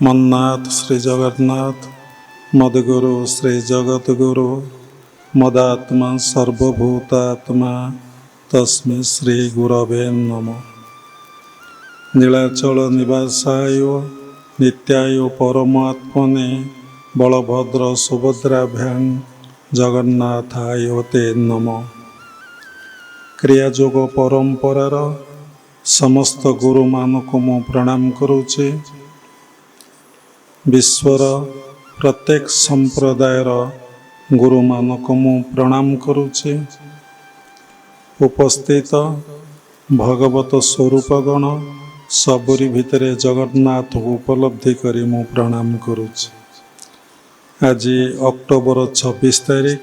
मन्नाथ श्री जगन्नाथ मदगुरु श्री जगतगुरु मदात्मा सर्वभूतात्मा तस्मै श्री गुरवे नमः। नीलाचल निवासाय नित्याय परमात्मने बलभद्र सुभद्राभ्यां जगन्नाथाय ते नमः। क्रियायोग परंपरार समस्त गुरु मानक मु प्रणाम करुचे। विश्वर प्रत्येक संप्रदायर गुरु मानक मु प्रणाम करुचे। उपस्थित भगवत स्वरूपगण सबुरी भितरे जगन्नाथ उपलब्धि करी मु प्रणाम करुचे। आज अक्टोबर 26 तारीख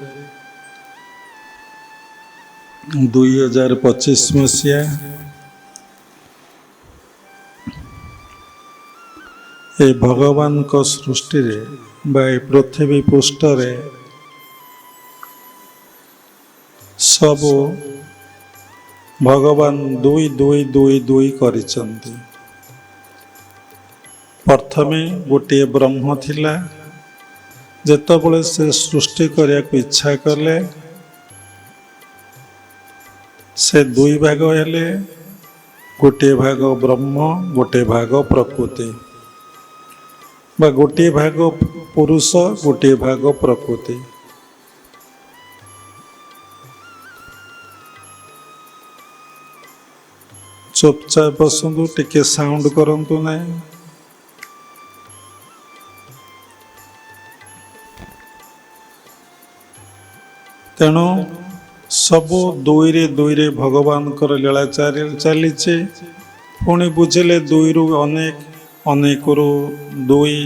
2025 मसीहा। ए भगवान को सृष्टि रे बा पृथ्वी पृष्ठरे सब भगवान दुई दुई दुई दुई करिसंती। प्रथमे गोटे ब्रह्म थिला, जेतबले से सृष्टि करिया को इच्छा कले से दुई भाग हेले, गोटे भाग ब्रह्म गोटे भाग प्रकृति बा गोटे भाग पुरुष गोटे भाग प्रकृति। चुपचाप बसंतु, टिके साउंड करंतु नहीं। तेणु सबु दुई रे भगवान कर लीला चलीचे। पुणी बुझिले दुई रु अनेक, अनेक रु दुई,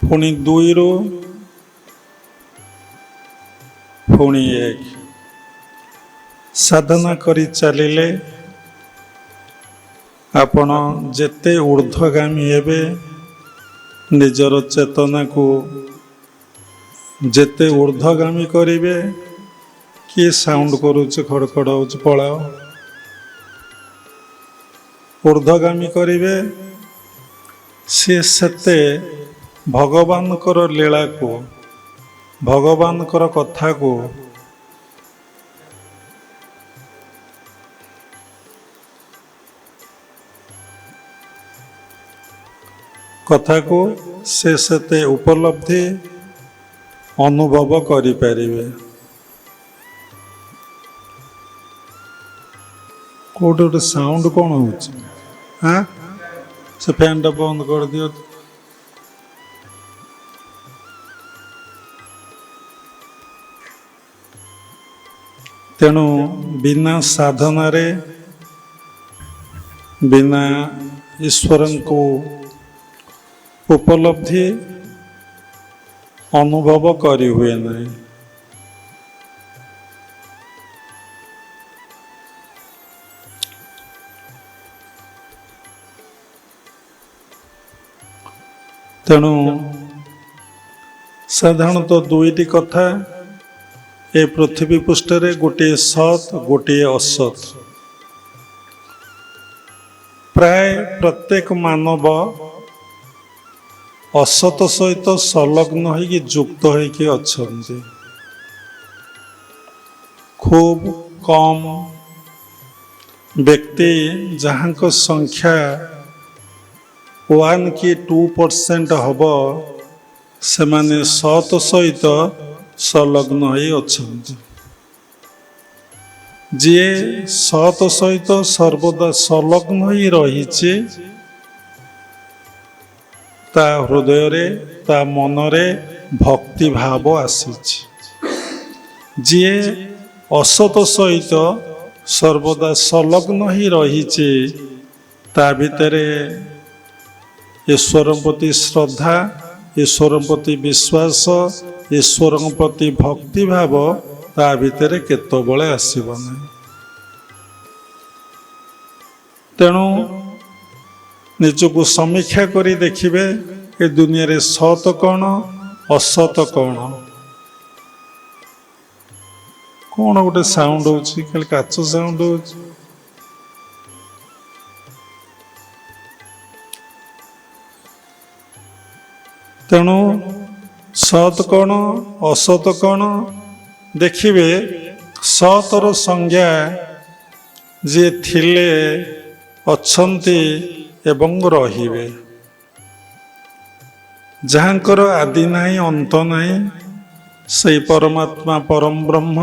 पुणी दुई रु पुणी एक। साधना करी चलिले आपण जेते ऊर्ध्वगामी हेबे, निजर चेतना को जेते ऊर्ध्वगामी करिवे। किए साउंड करुचे खड़खड़ होच पलाओ। ऊर्ध्वगामी करिवे सी सेते भगवान कर लीला को, भगवान कर कथा को से सेते उपलब्धि अनुभव करि परिवे। कोड गोटे साउंड कौन हो? हाँ, से फैन टा बंद कर दियो। तेणु बिना साधना रे, बिना ईश्वर को उपलब्धि अनुभव करी हुए नहीं। तेणु साधारणतः दुईटी कथा ए पृथ्वी पृष्ठरे, गोटे सत गोटे असत। प्राय प्रत्येक मानव असत सहित संलग्न होइकी युक्त होइकी अछंती। खूब कम व्यक्ति जहाँ को संख्या 1 कि 2% हब, से माने सत सहित संलग्न होई अछंती। जे सत सहित सर्वदा संलग्न होई रहिचे, ता हृदय रे ता मन रे भक्ति भाव आसीचे। जे असत सहित सर्वदा संलग्न होई रहिचे, ता भितरे ईश्वर प्रति श्रद्धा, ईश्वर प्रति विश्वास, ईश्वर प्रति भक्ति भाव ता भितर केतबले आसीब नहीं। तेणु निजको समीक्षा करी देखिबे ए दुनिया रे सत कौन असत कौन। कौन गोटे साउंड होची, खाली काच साउंड होची। ତେଣୁ ସତ୍ କ'ଣ ଅସତ କ'ଣ ଦେଖିବେ। ସତର ସଂଜ୍ଞା ଯିଏ ଥିଲେ ଅଛନ୍ତି ଏବଂ ରହିବେ, ଯାହାଙ୍କର ଆଦି ନାହିଁ ଅନ୍ତ ନାହିଁ, ସେଇ ପରମାତ୍ମା ପରମ ବ୍ରହ୍ମ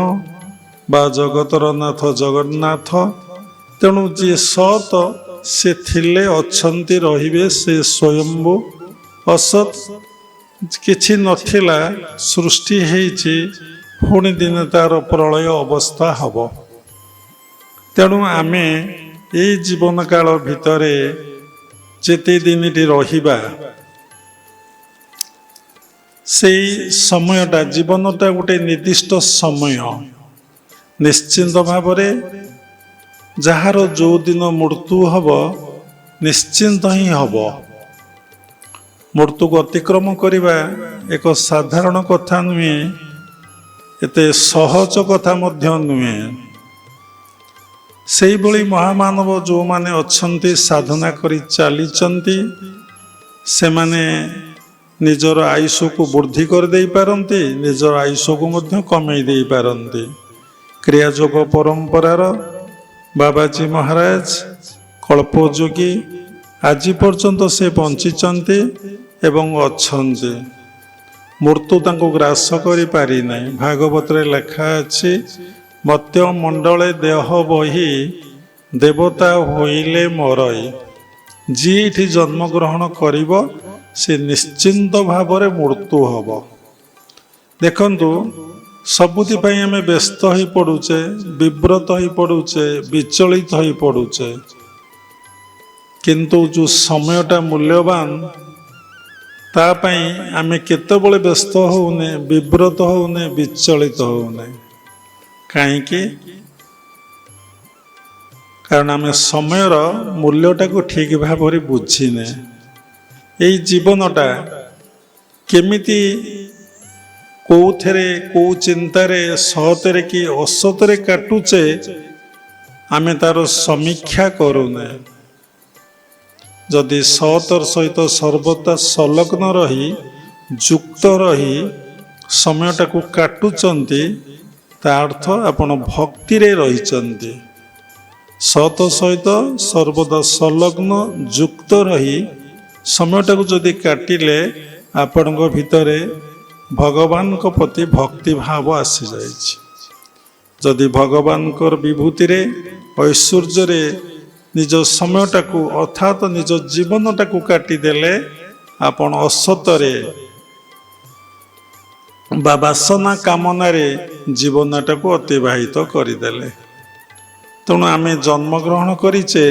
ବା ଜଗତର ନାଥ ଜଗନ୍ନାଥ। ତେଣୁ ଯିଏ ସତ ସେ ଥିଲେ ଅଛନ୍ତି ରହିବେ, ସେ ସ୍ୱୟମ୍ଭୁ। ଅସତ କିଛି ନଥିଲା, ସୃଷ୍ଟି ହେଇଛି, ପୁଣି ଦିନେ ତାର ପ୍ରଳୟ ଅବସ୍ଥା ହବ। ତେଣୁ ଆମେ ଏଇ ଜୀବନ କାଳ ଭିତରେ ଯେତେ ଦିନଟି ରହିବା, ସେଇ ସମୟଟା ଜୀବନଟା ଗୋଟେ ନିର୍ଦ୍ଦିଷ୍ଟ ସମୟ। ନିଶ୍ଚିନ୍ତ ଭାବରେ ଯାହାର ଯେଉଁ ଦିନ ମୃତ୍ୟୁ ହବ ନିଶ୍ଚିନ୍ତ ହିଁ ହବ। ମୃତ୍ୟୁକୁ ଅତିକ୍ରମ କରିବା ଏକ ସାଧାରଣ କଥା ନୁହେଁ, ଏତେ ସହଜ କଥା ମଧ୍ୟ ନୁହେଁ। ସେଇଭଳି ମହାମାନବ ଯେଉଁମାନେ ଅଛନ୍ତି ସାଧନା କରି ଚାଲିଛନ୍ତି, ସେମାନେ ନିଜର ଆୟୁଷକୁ ବୃଦ୍ଧି କରିଦେଇ ପାରନ୍ତି, ନିଜର ଆୟୁଷକୁ ମଧ୍ୟ କମେଇ ଦେଇପାରନ୍ତି। କ୍ରିୟାଯୋଗ ପରମ୍ପରାର ବାବାଜୀ ମହାରାଜ କଳ୍ପଯୋଗୀ ଆଜି ପର୍ଯ୍ୟନ୍ତ ସେ ବଞ୍ଚିଛନ୍ତି ଏବଂ ଅଛନ୍ତି। ମୃତ୍ୟୁ ତାଙ୍କୁ ଗ୍ରାସ କରିପାରିନାହିଁ। ଭାଗବତରେ ଲେଖା ଅଛି, ମତ୍ୟ ମଣ୍ଡଳେ ଦେହ ବହି ଦେବତା ହୋଇଲେ ମରଇ। ଯିଏ ଏଠି ଜନ୍ମଗ୍ରହଣ କରିବ ସେ ନିଶ୍ଚିନ୍ତ ଭାବରେ ମୃତ୍ୟୁ ହବ। ଦେଖନ୍ତୁ, ସବୁଥିପାଇଁ ଆମେ ବ୍ୟସ୍ତ ହୋଇ ପଡ଼ୁଛେ, ବିବ୍ରତ ହୋଇ ପଡ଼ୁଛେ, ବିଚଳିତ ହୋଇ ପଡ଼ୁଛେ, କିନ୍ତୁ ଯେଉଁ ସମୟଟା ମୂଲ୍ୟବାନ ତା ପାଇଁ ଆମେ କେତେବେଳେ ବ୍ୟସ୍ତ ହେଉନେ, ବିବ୍ରତ ହେଉନେ, ବିଚଳିତ ହେଉନେ। କାହିଁକି? କାରଣ ଆମେ ସମୟର ମୂଲ୍ୟଟାକୁ ଠିକ୍ ଭାବରେ ବୁଝିନେ। ଏଇ ଜୀବନଟା କେମିତି କେଉଁଥିରେ କେଉଁ ଚିନ୍ତାରେ ସତରେ କି ଅସତରେ କାଟୁଛେ ଆମେ ତାର ସମୀକ୍ଷା କରୁନେ। ଯଦି ସତର ସହିତ ସର୍ବଦା ସଂଲଗ୍ନ ରହି ଯୁକ୍ତ ରହି ସମୟଟାକୁ କାଟୁଛନ୍ତି, ତା ଅର୍ଥ ଆପଣ ଭକ୍ତିରେ ରହିଛନ୍ତି। ସତ ସହିତ ସର୍ବଦା ସଂଲଗ୍ନ ଯୁକ୍ତ ରହି ସମୟଟାକୁ ଯଦି କାଟିଲେ ଆପଣଙ୍କ ଭିତରେ ଭଗବାନଙ୍କ ପ୍ରତି ଭକ୍ତି ଭାବ ଆସିଯାଇଛି। ଯଦି ଭଗବାନଙ୍କର ବିଭୂତିରେ ଐଶ୍ୱର୍ଯ୍ୟରେ ନିଜ ସମୟଟାକୁ ଅର୍ଥାତ୍ ନିଜ ଜୀବନଟାକୁ କାଟିଦେଲେ, ଆପଣ ଅସତରେ ବା ବାସନା କାମନାରେ ଜୀବନଟାକୁ ଅତିବାହିତ କରିଦେଲେ। ତେଣୁ ଆମେ ଜନ୍ମଗ୍ରହଣ କରିଛେ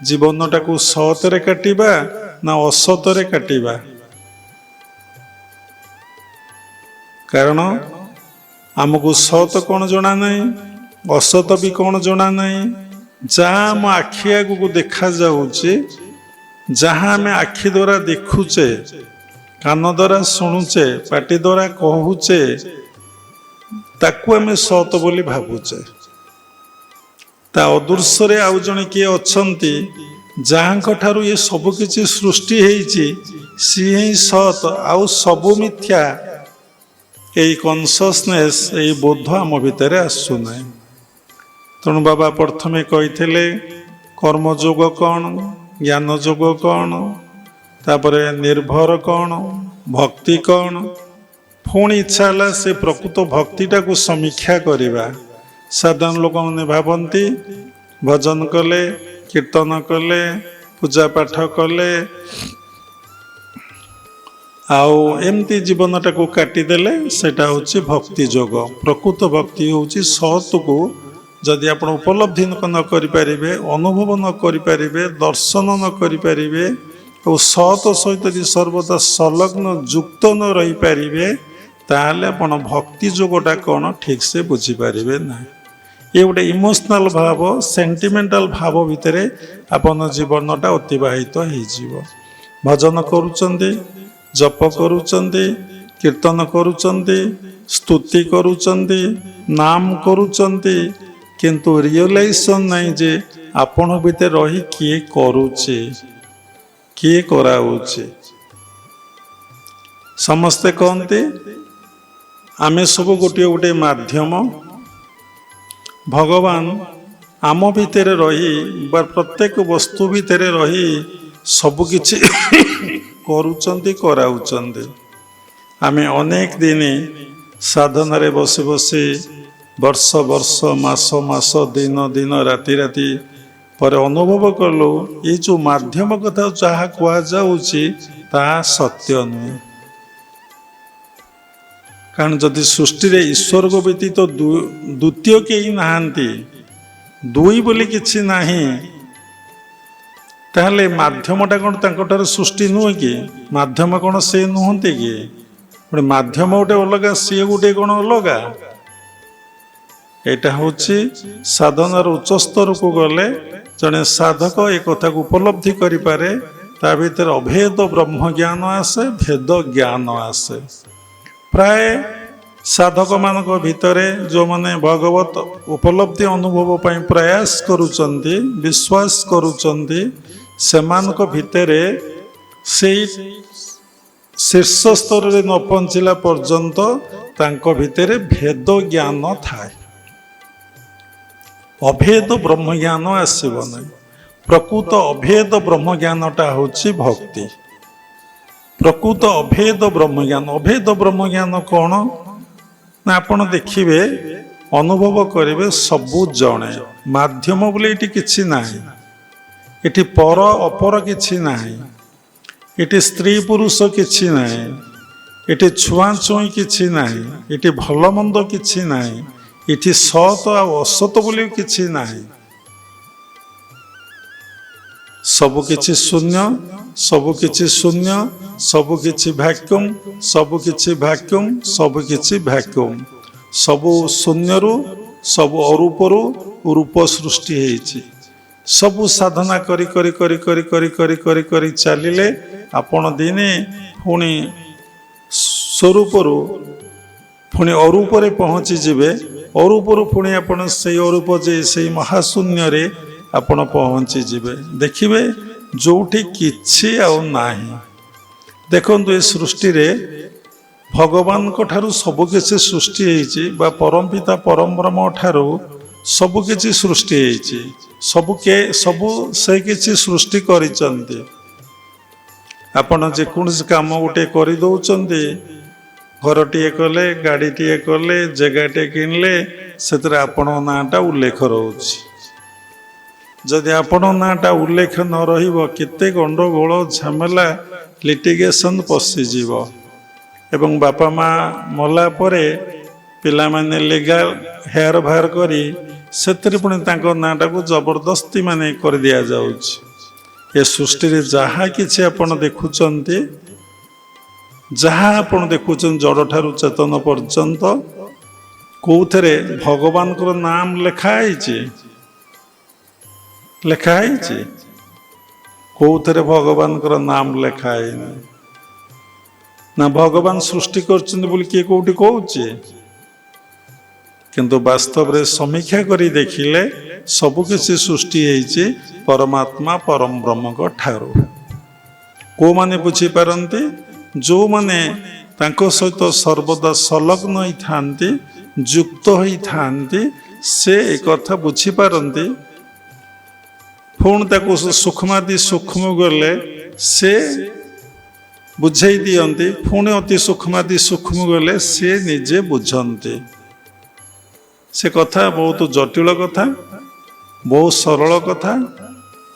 ଜୀବନଟାକୁ ସତରେ କାଟିବା ନା ଅସତରେ କାଟିବା? କାରଣ ଆମକୁ ସତ କ'ଣ ଜଣା ନାହିଁ, ଅସତ ବି କ'ଣ ଜଣା ନାହିଁ। ଯାହା ଆମ ଆଖି ଆଗକୁ ଦେଖାଯାଉଛି, ଯାହା ଆମେ ଆଖି ଦ୍ୱାରା ଦେଖୁଛେ, କାନ ଦ୍ୱାରା ଶୁଣୁଛେ, ପାଟି ଦ୍ୱାରା କହୁଛେ, ତାକୁ ଆମେ ସତ ବୋଲି ଭାବୁଛେ। ତା ଅଦୃଶ୍ୟରେ ଆଉ ଜଣେ କିଏ ଅଛନ୍ତି, ଯାହାଙ୍କ ଠାରୁ ଏ ସବୁ କିଛି ସୃଷ୍ଟି ହେଇଛି, ସିଏ ହିଁ ସତ, ଆଉ ସବୁ ମିଥ୍ୟା। ଏଇ କନସିୟସନେସ୍, ଏଇ ବୋଧ ଆମ ଭିତରେ ଆସୁନାହିଁ। ତେଣୁ ବାବା ପ୍ରଥମେ କହିଥିଲେ କର୍ମଯୋଗ କ'ଣ, ଜ୍ଞାନ ଯୋଗ କ'ଣ, ତାପରେ ନିର୍ଭର କ'ଣ, ଭକ୍ତି କ'ଣ। ପୁଣି ଇଚ୍ଛା ହେଲା ସେ ପ୍ରକୃତ ଭକ୍ତିଟାକୁ ସମୀକ୍ଷା କରିବା। ସାଧାରଣ ଲୋକମାନେ ଭାବନ୍ତି ଭଜନ କଲେ, କୀର୍ତ୍ତନ କଲେ, ପୂଜା ପାଠ କଲେ, ଆଉ ଏମିତି ଜୀବନଟାକୁ କାଟିଦେଲେ ସେଟା ହେଉଛି ଭକ୍ତି ଯୋଗ। ପ୍ରକୃତ ଭକ୍ତି ହେଉଛି ସତକୁ ଯଦି ଆପଣ ଉପଲବ୍ଧି ନ କରିପାରିବେ, ଅନୁଭବ ନ କରିପାରିବେ, ଦର୍ଶନ ନ କରିପାରିବେ, ଆଉ ସତ ସହିତ ଯଦି ସର୍ବଦା ସଂଲଗ୍ନ ଯୁକ୍ତ ନ ରହିପାରିବେ, ତାହେଲେ ଆପଣ ଭକ୍ତି ଯୋଗଟା କ'ଣ ଠିକ୍ସେ ବୁଝିପାରିବେ ନାହିଁ। ଏ ଗୋଟେ ଇମୋସନାଲ ଭାବ, ସେଣ୍ଟିମେଣ୍ଟାଲ ଭାବ ଭିତରେ ଆପଣ ଜୀବନଟା ଅତିବାହିତ ହେଇଯିବ। ଭଜନ କରୁଛନ୍ତି, ଜପ କରୁଛନ୍ତି, କୀର୍ତ୍ତନ କରୁଛନ୍ତି, ସ୍ତୁତି କରୁଛନ୍ତି, ନାମ କରୁଛନ୍ତି, କିନ୍ତୁ ରିଅଲାଇଜେସନ୍ ନାହିଁ ଯେ ଆପଣ ଭିତରେ ରହି କିଏ କରୁଛି, କିଏ କରାଉଛି। ସମସ୍ତେ କହନ୍ତି ଆମେ ସବୁ ଗୋଟିଏ ଗୋଟିଏ ମାଧ୍ୟମ। ଭଗବାନ ଆମ ଭିତରେ ରହି ବା ପ୍ରତ୍ୟେକ ବସ୍ତୁ ଭିତରେ ରହି ସବୁକିଛି କରୁଛନ୍ତି, କରାଉଛନ୍ତି। ଆମେ ଅନେକ ଦିନ ସାଧନାରେ ବସି ବସି ବର୍ଷ ବର୍ଷ, ମାସ ମାସ, ଦିନ ଦିନ, ରାତି ରାତି ପରେ ଅନୁଭବ କଲୁ ଏଇ ଯେଉଁ ମାଧ୍ୟମ କଥା ଯାହା କୁହାଯାଉଛି ତାହା ସତ୍ୟ ନୁହେଁ। କାରଣ ଯଦି ସୃଷ୍ଟିରେ ଈଶ୍ୱରଙ୍କ ବ୍ୟତୀତ ଦ୍ୱିତୀୟ କେହି ନାହାନ୍ତି, ଦୁଇ ବୋଲି କିଛି ନାହିଁ, ତାହେଲେ ମାଧ୍ୟମଟା କ'ଣ ତାଙ୍କଠାରୁ ସୃଷ୍ଟି ନୁହେଁ କି? ମାଧ୍ୟମ କ'ଣ ସେ ନୁହନ୍ତି କି? ଗୋଟେ ମାଧ୍ୟମ ଗୋଟେ ଅଲଗା, ସିଏ ଗୋଟେ କ'ଣ ଅଲଗା? ଏଇଟା ହେଉଛି ସାଧନାର ଉଚ୍ଚ ସ୍ତରକୁ ଗଲେ ଜଣେ ସାଧକ ଏ କଥାକୁ ଉପଲବ୍ଧି କରିପାରେ। ତା ଭିତରେ ଅଭେଦ ବ୍ରହ୍ମ ଜ୍ଞାନ ଆସେ, ଭେଦ ଜ୍ଞାନ ଆସେ। ପ୍ରାୟ ସାଧକମାନଙ୍କ ଭିତରେ ଯେଉଁମାନେ ଭଗବତ ଉପଲବ୍ଧି ଅନୁଭବ ପାଇଁ ପ୍ରୟାସ କରୁଛନ୍ତି, ବିଶ୍ୱାସ କରୁଛନ୍ତି, ସେମାନଙ୍କ ଭିତରେ ସେଇ ଶୀର୍ଷ ସ୍ତରରେ ନ ପହଞ୍ଚିଲା ପର୍ଯ୍ୟନ୍ତ ତାଙ୍କ ଭିତରେ ଭେଦ ଜ୍ଞାନ ଥାଏ, ଅଭେଦ ବ୍ରହ୍ମଜ୍ଞାନ ଆସିବ ନାହିଁ। ପ୍ରକୃତ ଅଭେଦ ବ୍ରହ୍ମଜ୍ଞାନଟା ହେଉଛି ଭକ୍ତି। ପ୍ରକୃତ ଅଭେଦ ବ୍ରହ୍ମଜ୍ଞାନ। ଅଭେଦ ବ୍ରହ୍ମଜ୍ଞାନ କ'ଣ ନା, ଆପଣ ଦେଖିବେ, ଅନୁଭବ କରିବେ ସବୁ ଜଣେ। ମାଧ୍ୟମ ବୋଲି ଏଠି କିଛି ନାହିଁ, ଏଠି ପର ଅପର କିଛି ନାହିଁ, ଏଠି ସ୍ତ୍ରୀ ପୁରୁଷ କିଛି ନାହିଁ, ଏଠି ଛୁଆଁଛୁଇଁ କିଛି ନାହିଁ, ଏଠି ଭଲ ମନ୍ଦ କିଛି ନାହିଁ, ଏଠି ସତ ଆଉ ଅସତ ବୋଲି କିଛି ନାହିଁ। ସବୁକିଛି ଶୂନ୍ୟ, ସବୁକିଛି ଶୂନ୍ୟ, ସବୁକିଛି ଭ୍ୟାକ୍ୟୁମ୍, ସବୁକିଛି ଭ୍ୟାକ୍ୟୁମ୍, ସବୁକିଛି ଭ୍ୟାକ୍ୟୁମ୍। ସବୁ ଶୂନ୍ୟରୁ, ସବୁ ଅରୂପରୁ ରୂପ ସୃଷ୍ଟି ହେଇଛି। ସବୁ ସାଧନା କରି କରି କରି କରି କରି କରି କରି କରି ଚାଲିଲେ ଆପଣ ଦିନେ ପୁଣି ସ୍ୱରୂପରୁ ପୁଣି ଅରୂପରେ ପହଞ୍ଚିଯିବେ। ଅରୂପରୁ ପୁଣି ଆପଣ ସେଇ ଅରୂପ ଯେ ସେଇ ମହାଶୂନ୍ୟରେ ଆପଣ ପହଞ୍ଚିଯିବେ। ଦେଖିବେ ଯେଉଁଠି କିଛି ଆଉ ନାହିଁ। ଦେଖନ୍ତୁ, ଏ ସୃଷ୍ଟିରେ ଭଗବାନଙ୍କ ଠାରୁ ସବୁକିଛି ସୃଷ୍ଟି ହେଇଛି, ବା ପରମ ପିତା ପରମ ବ୍ରହ୍ମ ଠାରୁ ସବୁକିଛି ସୃଷ୍ଟି ହେଇଛି। ସବୁ ସେ କିଛି ସୃଷ୍ଟି କରିଛନ୍ତି। ଆପଣ ଯେକୌଣସି କାମ ଗୋଟେ କରିଦେଉଛନ୍ତି, ଘରଟିଏ କଲେ, ଗାଡ଼ିଟିଏ କଲେ, ଜାଗାଟିଏ କିଣିଲେ, ସେଥିରେ ଆପଣଙ୍କ ନାଁଟା ଉଲ୍ଲେଖ ରହୁଛି। ଯଦି ଆପଣଙ୍କ ନାଁଟା ଉଲ୍ଲେଖ ନ ରହିବ, କେତେ ଗଣ୍ଡଗୋଳ, ଝାମେଲା, ଲିଟିଗେସନ୍ ପଶିଯିବ। ଏବଂ ବାପା ମା ମଲା ପରେ ପିଲାମାନେ ଲିଗାଲ ହେୟାର ବାହାର କରି ସେଥିରେ ପୁଣି ତାଙ୍କ ନାଁଟାକୁ ଜବରଦସ୍ତି କରିଦିଆଯାଉଛି। ଏ ସୃଷ୍ଟିରେ ଯାହା କିଛି ଆପଣ ଦେଖୁଛନ୍ତି, ଯାହା ଆପଣ ଦେଖୁଛନ୍ତି ଜଡ଼ଠାରୁ ଚେତନ ପର୍ଯ୍ୟନ୍ତ, କେଉଁଥିରେ ଭଗବାନଙ୍କର ନାମ ଲେଖା ହେଇଛି? ଲେଖା ହେଇଛି? କେଉଁଥିରେ ଭଗବାନଙ୍କର ନାମ ଲେଖା ହେଇନି। ନା ଭଗବାନ ସୃଷ୍ଟି କରିଛନ୍ତି ବୋଲି କିଏ କେଉଁଠି କହୁଛି? କିନ୍ତୁ ବାସ୍ତବରେ ସମୀକ୍ଷା କରି ଦେଖିଲେ ସବୁକିଛି ସୃଷ୍ଟି ହେଇଛି ପରମାତ୍ମା ପରମ ବ୍ରହ୍ମଙ୍କ ଠାରୁ। କେଉଁମାନେ ବୁଝିପାରନ୍ତି? ଯେଉଁମାନେ ତାଙ୍କ ସହିତ ସର୍ବଦା ସଂଲଗ୍ନ ହୋଇଥାନ୍ତି, ଯୁକ୍ତ ହୋଇଥାନ୍ତି, ସେ ଏକଥା ବୁଝିପାରନ୍ତି। ପୁଣି ତାକୁ ସୂକ୍ଷ୍ମାଦି ସୂକ୍ଷ୍ମ ଗଲେ ସେ ବୁଝେଇ ଦିଅନ୍ତି, ପୁଣି ଅତି ସୂକ୍ଷ୍ମାଦି ସୂକ୍ଷ୍ମ ଗଲେ ସେ ନିଜେ ବୁଝନ୍ତି। ସେ କଥା ବହୁତ ଜଟିଳ କଥା, ବହୁତ ସରଳ କଥା,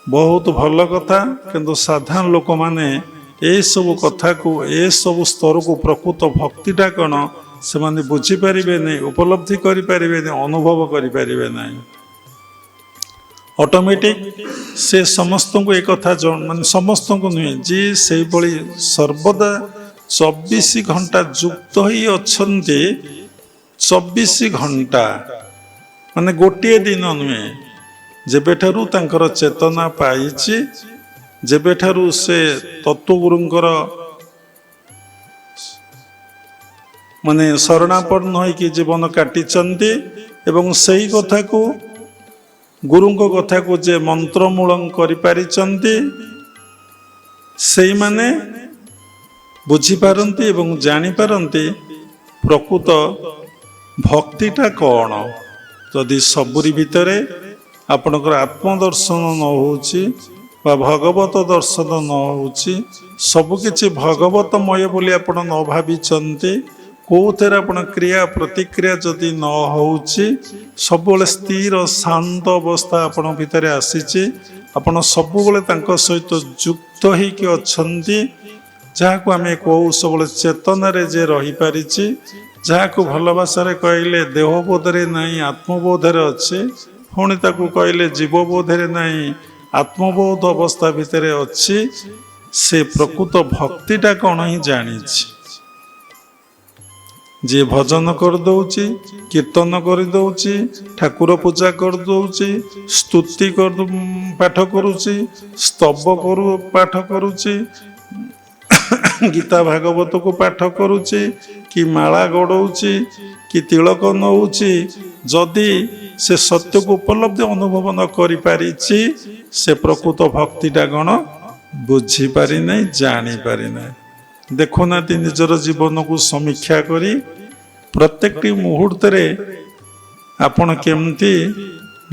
ବହୁତ ଭଲ କଥା, କିନ୍ତୁ ସାଧାରଣ ଲୋକମାନେ ଏସବୁ କଥାକୁ, ଏସବୁ ସ୍ତରକୁ, ପ୍ରକୃତ ଭକ୍ତିଟା କ'ଣ ସେମାନେ ବୁଝିପାରିବେନି, ଉପଲବ୍ଧି କରିପାରିବେନି, ଅନୁଭବ କରିପାରିବେ ନାହିଁ। ଅଟୋମେଟିକ୍ ସେ ସମସ୍ତଙ୍କୁ ଏକଥା ସମସ୍ତଙ୍କୁ ନୁହେଁ, ଯିଏ ସେଇଭଳି ସର୍ବଦା 24 ଘଣ୍ଟା ଯୁକ୍ତ ହୋଇ ଅଛନ୍ତି, 24 ଘଣ୍ଟା ଗୋଟିଏ ଦିନ ନୁହେଁ, ଯେବେଠାରୁ ତାଙ୍କର ଚେତନା ପାଇଛି, ଯେବେଠାରୁ ସେ ତତ୍ତ୍ୱଗୁରୁଙ୍କର ଶରଣାପନ୍ନ ହୋଇକି ଜୀବନ କାଟିଛନ୍ତି, ଏବଂ ସେଇ କଥାକୁ, ଗୁରୁଙ୍କ କଥାକୁ ଯେ ମନ୍ତ୍ରମୂଳ କରିପାରିଛନ୍ତି, ସେଇମାନେ ବୁଝିପାରନ୍ତି ଏବଂ ଜାଣିପାରନ୍ତି ପ୍ରକୃତ ଭକ୍ତିଟା କ'ଣ। ଯଦି ସବୁରି ଭିତରେ ଆପଣଙ୍କର ଆତ୍ମଦର୍ଶନ ନ ହେଉଛି ବା ଭଗବତ ଦର୍ଶନ ନ ହେଉଛି, ସବୁକିଛି ଭଗବତମୟ ବୋଲି ଆପଣ ନ ଭାବିଛନ୍ତି, କେଉଁଥିରେ ଆପଣ କ୍ରିୟା ପ୍ରତିକ୍ରିୟା ଯଦି ନ ହେଉଛି, ସବୁବେଳେ ସ୍ଥିର ଶାନ୍ତ ଅବସ୍ଥା ଆପଣଙ୍କ ଭିତରେ ଆସିଛି, ଆପଣ ସବୁବେଳେ ତାଙ୍କ ସହିତ ଯୁକ୍ତ ହେଇକି ଅଛନ୍ତି, ଯାହାକୁ ଆମେ କହୁ ସବୁବେଳେ ଚେତନାରେ ଯେ ରହିପାରିଛି, ଯାହାକୁ ଭଲ ଭାଷାରେ କହିଲେ ଦେହବୋଧରେ ନାହିଁ ଆତ୍ମବୋଧରେ ଅଛି, ପୁଣି ତାକୁ କହିଲେ ଜୀବବୋଧରେ ନାହିଁ ଆତ୍ମବୋଧ ଅବସ୍ଥା ଭିତରେ ଅଛି, ସେ ପ୍ରକୃତ ଭକ୍ତିଟା କ'ଣ ହିଁ ଜାଣିଛି। ଯିଏ ଭଜନ କରିଦେଉଛି, କୀର୍ତ୍ତନ କରିଦେଉଛି, ଠାକୁର ପୂଜା କରିଦେଉଛି, ସ୍ତୁତି ପାଠ କରୁଛି, ସ୍ତବ ପାଠ କରୁଛି, ଗୀତା ଭାଗବତକୁ ପାଠ କରୁଛି, କି ମାଳା ଗଡ଼ଉଛି, କି ତିଳକ ନଉଛି, ଯଦି ସେ ସତ୍ୟକୁ ଉପଲବ୍ଧି ଅନୁଭବ ନ କରିପାରିଛି, ସେ ପ୍ରକୃତ ଭକ୍ତିଟା କ'ଣ ବୁଝିପାରି ନାହିଁ, ଜାଣିପାରି ନାହିଁ। ଦେଖୁନାହାନ୍ତି ନିଜର ଜୀବନକୁ ସମୀକ୍ଷା କରି ପ୍ରତ୍ୟେକଟି ମୁହୂର୍ତ୍ତରେ ଆପଣ କେମିତି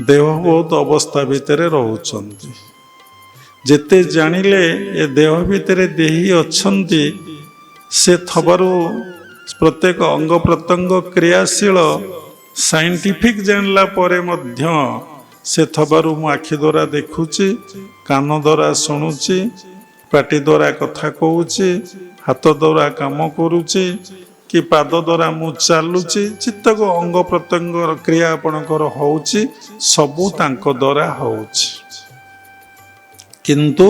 ଦେହବୋଧ ଅବସ୍ଥା ଭିତରେ ରହୁଛନ୍ତି। ଯେତେ ଜାଣିଲେ ଏ ଦେହ ଭିତରେ ଦେହୀ ଅଛନ୍ତି, ସେ ଥବାରୁ ପ୍ରତ୍ୟେକ ଅଙ୍ଗ ପ୍ରତ୍ୟଙ୍ଗ କ୍ରିୟାଶୀଳ, ସାଇଣ୍ଟିଫିକ୍ ଜାଣିଲା ପରେ ମଧ୍ୟ ସେ ଥବାରୁ ମୁଁ ଆଖି ଦ୍ୱାରା ଦେଖୁଛି, କାନ ଦ୍ୱାରା ଶୁଣୁଛି, ପାଟି ଦ୍ୱାରା କଥା କହୁଛି, ହାତ ଦ୍ୱାରା କାମ କରୁଛି, କି ପାଦ ଦ୍ୱାରା ମୁଁ ଚାଲୁଛି, ଚିତ୍ତକ ଅଙ୍ଗ ପ୍ରତ୍ୟଙ୍ଗର କ୍ରିୟା ଆପଣଙ୍କର ହେଉଛି, ସବୁ ତାଙ୍କ ଦ୍ୱାରା ହେଉଛି। କିନ୍ତୁ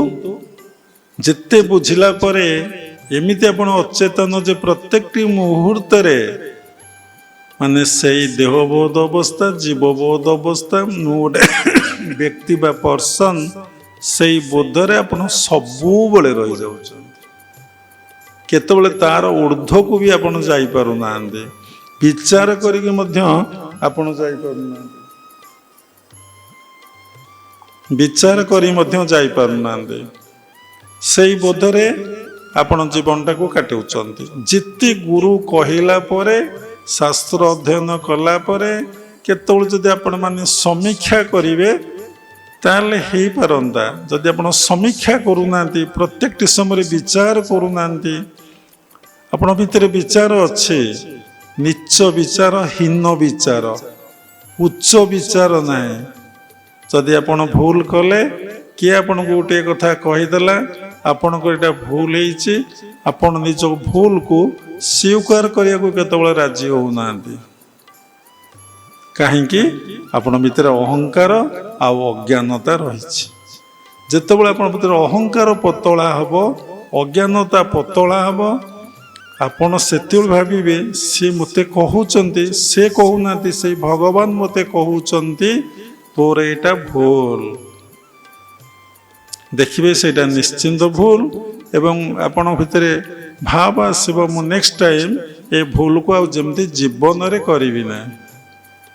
ଯେତେ ବୁଝିଲା ପରେ ଏମିତି ଆପଣ ଅଚେତନ ଯେ ପ୍ରତ୍ୟେକଟି ମୁହୂର୍ତ୍ତରେ ମାନେ ସେଇ ଦେହବୋଧ ଅବସ୍ଥା, ଜୀବବୋଧ ଅବସ୍ଥା, ମୁଁ ଗୋଟେ ବ୍ୟକ୍ତି ବା ପର୍ସନ, ସେଇ ବୋଧରେ ଆପଣ ସବୁବେଳେ ରହିଯାଉଛନ୍ତି। କେତେବେଳେ ତାର ଊର୍ଦ୍ଧ୍ୱକୁ ବି ଆପଣ ଯାଇପାରୁନାହାନ୍ତି, ବିଚାର କରିକି ମଧ୍ୟ ଆପଣ ଯାଇପାରୁନାହାନ୍ତି, ବିଚାର କରି ମଧ୍ୟ ଯାଇପାରୁନାହାନ୍ତି। ସେଇ ବୋଧରେ ଆପଣ ଜୀବନଟାକୁ କାଟୁଛନ୍ତି। ଯେତେ ଗୁରୁ କହିଲା ପରେ, ଶାସ୍ତ୍ର ଅଧ୍ୟୟନ କଲା ପରେ, କେତେବେଳେ ଯଦି ଆପଣମାନେ ସମୀକ୍ଷା କରିବେ ତାହେଲେ ହେଇପାରନ୍ତା। ଯଦି ଆପଣ ସମୀକ୍ଷା କରୁନାହାନ୍ତି, ପ୍ରତ୍ୟେକଟି ସମୟରେ ବିଚାର କରୁନାହାନ୍ତି, ଆପଣଙ୍କ ଭିତରେ ବିଚାର ଅଛି, ନୀଚ ବିଚାର, ହୀନ ବିଚାର, ଉଚ୍ଚ ବିଚାର ନାହିଁ। ଯଦି ଆପଣ ଭୁଲ କଲେ, କିଏ ଆପଣଙ୍କୁ ଗୋଟିଏ କଥା କହିଦେଲା, ଆପଣଙ୍କର ଏଇଟା ଭୁଲ ହେଇଛି, ଆପଣ ନିଜ ଭୁଲକୁ ସ୍ୱୀକାର କରିବାକୁ କେତେବେଳେ ରାଜି ହେଉନାହାନ୍ତି। କାହିଁକି? ଆପଣଙ୍କ ଭିତରେ ଅହଙ୍କାର ଆଉ ଅଜ୍ଞାନତା ରହିଛି। ଯେତେବେଳେ ଆପଣଙ୍କ ଭିତରେ ଅହଙ୍କାର ପତଳା ହେବ, ଅଜ୍ଞାନତା ପତଳା ହେବ, ଆପଣ ସେତେବେଳେ ଭାବିବେ ସେ ମୋତେ କହୁଛନ୍ତି, ସେ କହୁନାହାନ୍ତି, ସେଇ ଭଗବାନ ମୋତେ କହୁଛନ୍ତି ତୋର ଏଇଟା ଭୁଲ। ଦେଖିବେ ସେଇଟା ନିଶ୍ଚିନ୍ତ ଭୁଲ, ଏବଂ ଆପଣଙ୍କ ଭିତରେ ଭାବ ଆସିବ ମୁଁ ନେକ୍ସଟ ଟାଇମ୍ ଏ ଭୁଲକୁ ଆଉ ଯେମିତି ଜୀବନରେ କରିବି ନାହିଁ।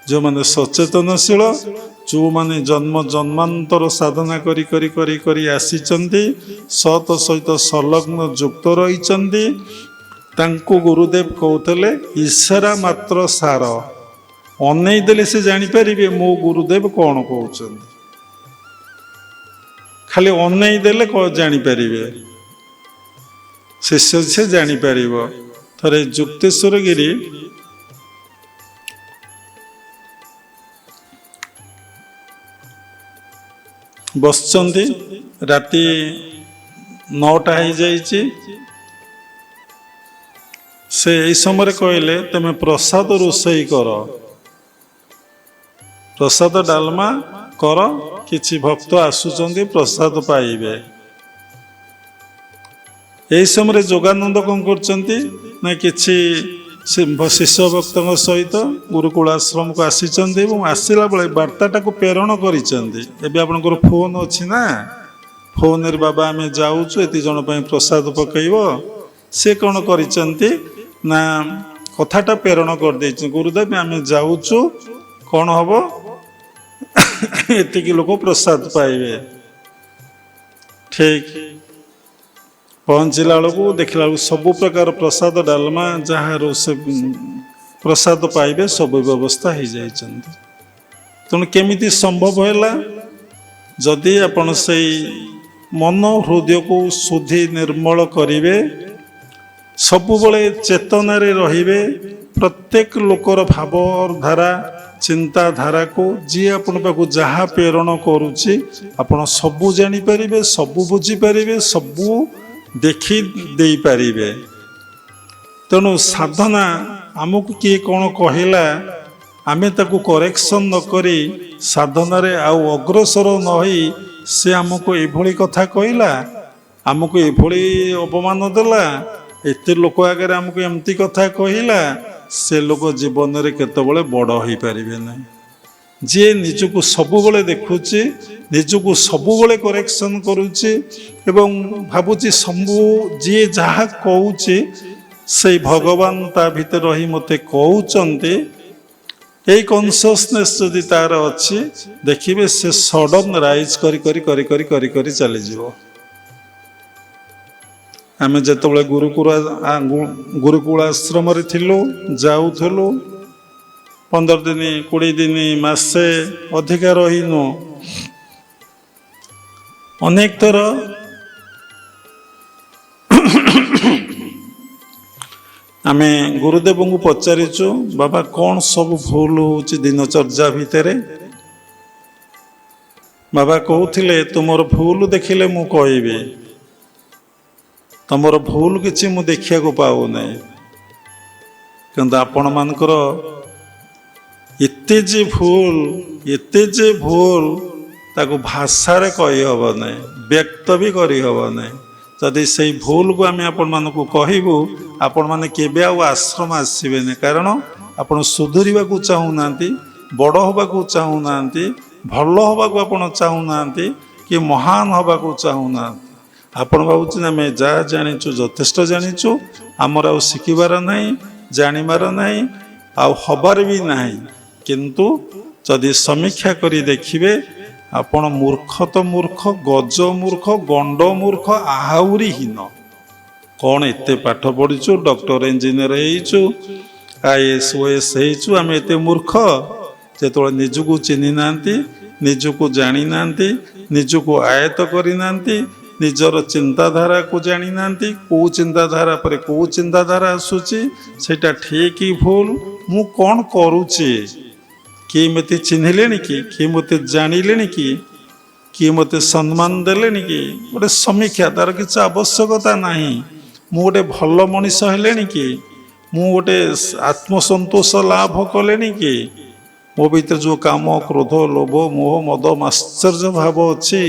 ଯେଉଁମାନେ ସଚେତନଶୀଳ, ଯେଉଁମାନେ ଜନ୍ମ ଜନ୍ମାନ୍ତର ସାଧନା କରି କରି କରି କରି ଆସିଛନ୍ତି, ସତ ସହିତ ସଂଲଗ୍ନ ଯୁକ୍ତ ରହିଛନ୍ତି, ତାଙ୍କୁ ଗୁରୁଦେବ କହୁଥିଲେ ଇଶାରା ମାତ୍ର ସାର। ଅନେଇ ଦେଲେ ସେ ଜାଣିପାରିବେ ମୋ ଗୁରୁଦେବ କ'ଣ କହୁଛନ୍ତି। ଖାଲି ଅନେଇ ଦେଲେ ଜାଣିପାରିବେ, ଶିଷ୍ୟ ସେ ଜାଣିପାରିବ। ଥରେ ଯୁକ୍ତେଶ୍ୱର ଗିରି ବସିଛନ୍ତି, ରାତି 9ଟା ହେଇଯାଇଛି। ସେ ଏଇ ସମୟରେ କହିଲେ ତମେ ପ୍ରସାଦ ରୋଷେଇ କର, ପ୍ରସାଦ ଡାଲମା କର, କିଛି ଭକ୍ତ ଆସୁଛନ୍ତି ପ୍ରସାଦ ପାଇବେ। ଏହି ସମୟରେ ଯୋଗାନନ୍ଦ କ'ଣ କରୁଛନ୍ତି ନା କିଛି ଶିଷ୍ୟ ଭକ୍ତଙ୍କ ସହିତ ଗୁରୁକୁଳ ଆଶ୍ରମକୁ ଆସିଛନ୍ତି ଏବଂ ଆସିଲା ବେଳେ ବାର୍ତ୍ତାଟାକୁ ପ୍ରେରଣ କରିଛନ୍ତି। ଏବେ ଆପଣଙ୍କର ଫୋନ୍ ଅଛି ନା, ଫୋନରେ ବାବା ଆମେ ଯାଉଛୁ, ଏତେ ଜଣ ପାଇଁ ପ୍ରସାଦ ପକାଇବ। ସେ କ'ଣ କରିଛନ୍ତି ନା କଥାଟା ପ୍ରେରଣ କରିଦେଇଛନ୍ତି, ଗୁରୁଦେବ ଆମେ ଯାଉଛୁ, କ'ଣ ହବ ଏତିକି ଲୋକ ପ୍ରସାଦ ପାଇବେ। ଠିକ୍ ପହଞ୍ଚିଲା ବେଳକୁ ଦେଖିଲା ବେଳକୁ ସବୁ ପ୍ରକାର ପ୍ରସାଦ ଡାଲମା ଯାହା ରୋଷେଇ ପ୍ରସାଦ ପାଇବେ ସବୁ ବ୍ୟବସ୍ଥା ହେଇଯାଇଛନ୍ତି। ତେଣୁ କେମିତି ସମ୍ଭବ ହେଲା? ଯଦି ଆପଣ ସେଇ ମନ ହୃଦୟକୁ ଶୁଦ୍ଧି ନିର୍ମଳ କରିବେ, ସବୁବେଳେ ଚେତନାରେ ରହିବେ, ପ୍ରତ୍ୟେକ ଲୋକର ଭାବଧାରା ଚିନ୍ତାଧାରାକୁ ଯିଏ ଆପଣ ପାଖକୁ ଯାହା ପ୍ରେରଣ କରୁଛି ଆପଣ ସବୁ ଜାଣିପାରିବେ, ସବୁ ବୁଝିପାରିବେ, ସବୁ ଦେଖି ଦେଇପାରିବେ। ତେଣୁ ସାଧନା ଆମକୁ କିଏ କ'ଣ କହିଲା ଆମେ ତାକୁ କରେକ୍ସନ୍ ନ କରି ସାଧନାରେ ଆଉ ଅଗ୍ରସର ନ ହୋଇ ସେ ଆମକୁ ଏଭଳି କଥା କହିଲା, ଆମକୁ ଏଭଳି ଅପମାନ ଦେଲା, ଏତେ ଲୋକ ଆଗରେ ଆମକୁ ଏମିତି କଥା କହିଲା, ସେ ଲୋକ ଜୀବନରେ କେତେବେଳେ ବଡ଼ ହୋଇପାରିବେ ନାହିଁ। ଯିଏ ନିଜକୁ ସବୁବେଳେ ଦେଖୁଛି, ନିଜକୁ ସବୁବେଳେ କରେକ୍ସନ୍ କରୁଛି ଏବଂ ଭାବୁଛି ସବୁ ଯିଏ ଯାହା କହୁଛି ସେଇ ଭଗବାନ ତା ଭିତରେ ରହି ମୋତେ କହୁଛନ୍ତି, ଏଇ କନସିୟସନେସ୍ ଯଦି ତାର ଅଛି, ଦେଖିବେ ସେ ସଡନ୍ ରାଇଜ୍ କରି କରି କରି କରି କରି କରି ଚାଲିଯିବ। ଆମେ ଯେତେବେଳେ ଗୁରୁକୁଳ ଆଶ୍ରମରେ ଥିଲୁ, ଯାଉଥିଲୁ, 15 ଦିନ 20 ଦିନ ମାସେ ଅଧିକା ରହିନୁ। ଅନେକ ଥର ଆମେ ଗୁରୁଦେବଙ୍କୁ ପଚାରିଛୁ, ବାବା କ'ଣ ସବୁ ଭୁଲ ହେଉଛି ଦିନଚର୍ଯ୍ୟା ଭିତରେ? ବାବା କହୁଥିଲେ, ତୁମର ଭୁଲ ଦେଖିଲେ ମୁଁ କହିବି, ତମର ଭୁଲ କିଛି ମୁଁ ଦେଖିବାକୁ ପାଉନାହିଁ। କିନ୍ତୁ ଆପଣମାନଙ୍କର ଏତେ ଯେ ଭୁଲ ତାକୁ ଭାଷାରେ କହିହେବ ନାହିଁ, ବ୍ୟକ୍ତ ବି କରିହେବ ନାହିଁ। ଯଦି ସେଇ ଭୁଲକୁ ଆମେ ଆପଣମାନଙ୍କୁ କହିବୁ, ଆପଣମାନେ କେବେ ଆଉ ଆଶ୍ରମ ଆସିବେନି। କାରଣ ଆପଣ ସୁଧୁରିବାକୁ ଚାହୁଁନାହାନ୍ତି, ବଡ଼ ହେବାକୁ ଚାହୁଁନାହାନ୍ତି, ଭଲ ହେବାକୁ ଆପଣ ଚାହୁଁନାହାନ୍ତି, କି ମହାନ ହେବାକୁ ଚାହୁଁନାହାନ୍ତି। ଆପଣ ଭାବୁଛନ୍ତି ଆମେ ଯାହା ଜାଣିଛୁ ଯଥେଷ୍ଟ ଜାଣିଛୁ, ଆମର ଆଉ ଶିଖିବାର ନାହିଁ, ଜାଣିବାର ନାହିଁ, ଆଉ ହବାର ବି ନାହିଁ। କିନ୍ତୁ ଯଦି ସମୀକ୍ଷା କରି ଦେଖିବେ, ଆପଣ ମୂର୍ଖ ତ ମୂର୍ଖ, ଗଜ ମୂର୍ଖ, ଗଣ୍ଡ ମୂର୍ଖ, ଆହୁରି ହୀନ। କ'ଣ ଏତେ ପାଠ ପଢ଼ିଛୁ, ଡକ୍ଟର ଇଞ୍ଜିନିୟର ହେଇଛୁ, IAS OAS ହେଇଛୁ, ଆମେ ଏତେ ମୂର୍ଖ? ଯେତେବେଳେ ନିଜକୁ ଚିହ୍ନି ନାହାନ୍ତି, ନିଜକୁ ଜାଣିନାହାନ୍ତି, ନିଜକୁ ଆୟତ୍ତ କରିନାହାନ୍ତି, ନିଜର ଚିନ୍ତାଧାରାକୁ ଜାଣିନାହାନ୍ତି, କେଉଁ ଚିନ୍ତାଧାରା ପରେ କେଉଁ ଚିନ୍ତାଧାରା ଆସୁଛି, ସେଇଟା ଠିକ୍ କି ଭୁଲ, ମୁଁ କ'ଣ କରୁଛି, କିଏ ମୋତେ ଚିହ୍ନିଲେଣି କି, କିଏ ମୋତେ ଜାଣିଲେଣି କି, କିଏ ମୋତେ ସମ୍ମାନ ଦେଲେଣି କି? ଗୋଟେ ସମୀକ୍ଷା, ତାର କିଛି ଆବଶ୍ୟକତା ନାହିଁ। ମୁଁ ଗୋଟେ ଭଲ ମଣିଷ ହେଲେଣି କି, ମୁଁ ଗୋଟେ ଆତ୍ମସନ୍ତୋଷ ଲାଭ କଲେଣି କି? ମୋ ଭିତରେ ଯେଉଁ କାମ, କ୍ରୋଧ, ଲୋଭ, ମୋହ, ମଦ, ମାଶ୍ଚର୍ଯ୍ୟ ଭାବ ଅଛି,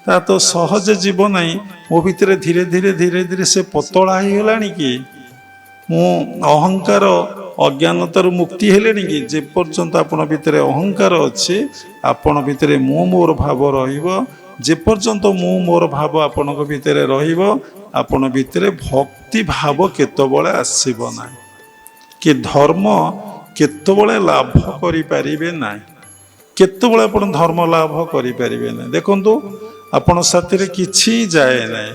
ତା ତ ସହଜେ ଯିବ ନାହିଁ। ମୋ ଭିତରେ ଧୀରେ ଧୀରେ ଧୀରେ ଧୀରେ ସେ ପତଳା ହେଇଗଲାଣି କି? ମୁଁ ଅହଙ୍କାର ଅଜ୍ଞାନତାରୁ ମୁକ୍ତି ହେଲେଣି କି? ଯେପର୍ଯ୍ୟନ୍ତ ଆପଣ ଭିତରେ ଅହଙ୍କାର ଅଛି, ଆପଣ ଭିତରେ ମୁଁ ମୋର ଭାବ ରହିବ। ଯେପର୍ଯ୍ୟନ୍ତ ମୁଁ ମୋର ଭାବ ଆପଣଙ୍କ ଭିତରେ ରହିବ, ଆପଣ ଭିତରେ ଭକ୍ତି ଭାବ କେତେବେଳେ ଆସିବ ନାହିଁ, କି ଧର୍ମ କେତେବେଳେ ଲାଭ କରିପାରିବେ ନାହିଁ। କେତେବେଳେ ଆପଣ ଧର୍ମ ଲାଭ କରିପାରିବେ ନାହିଁ। ଦେଖନ୍ତୁ, ଆପଣ ସାଥିରେ କିଛି ଯାଏ ନାହିଁ,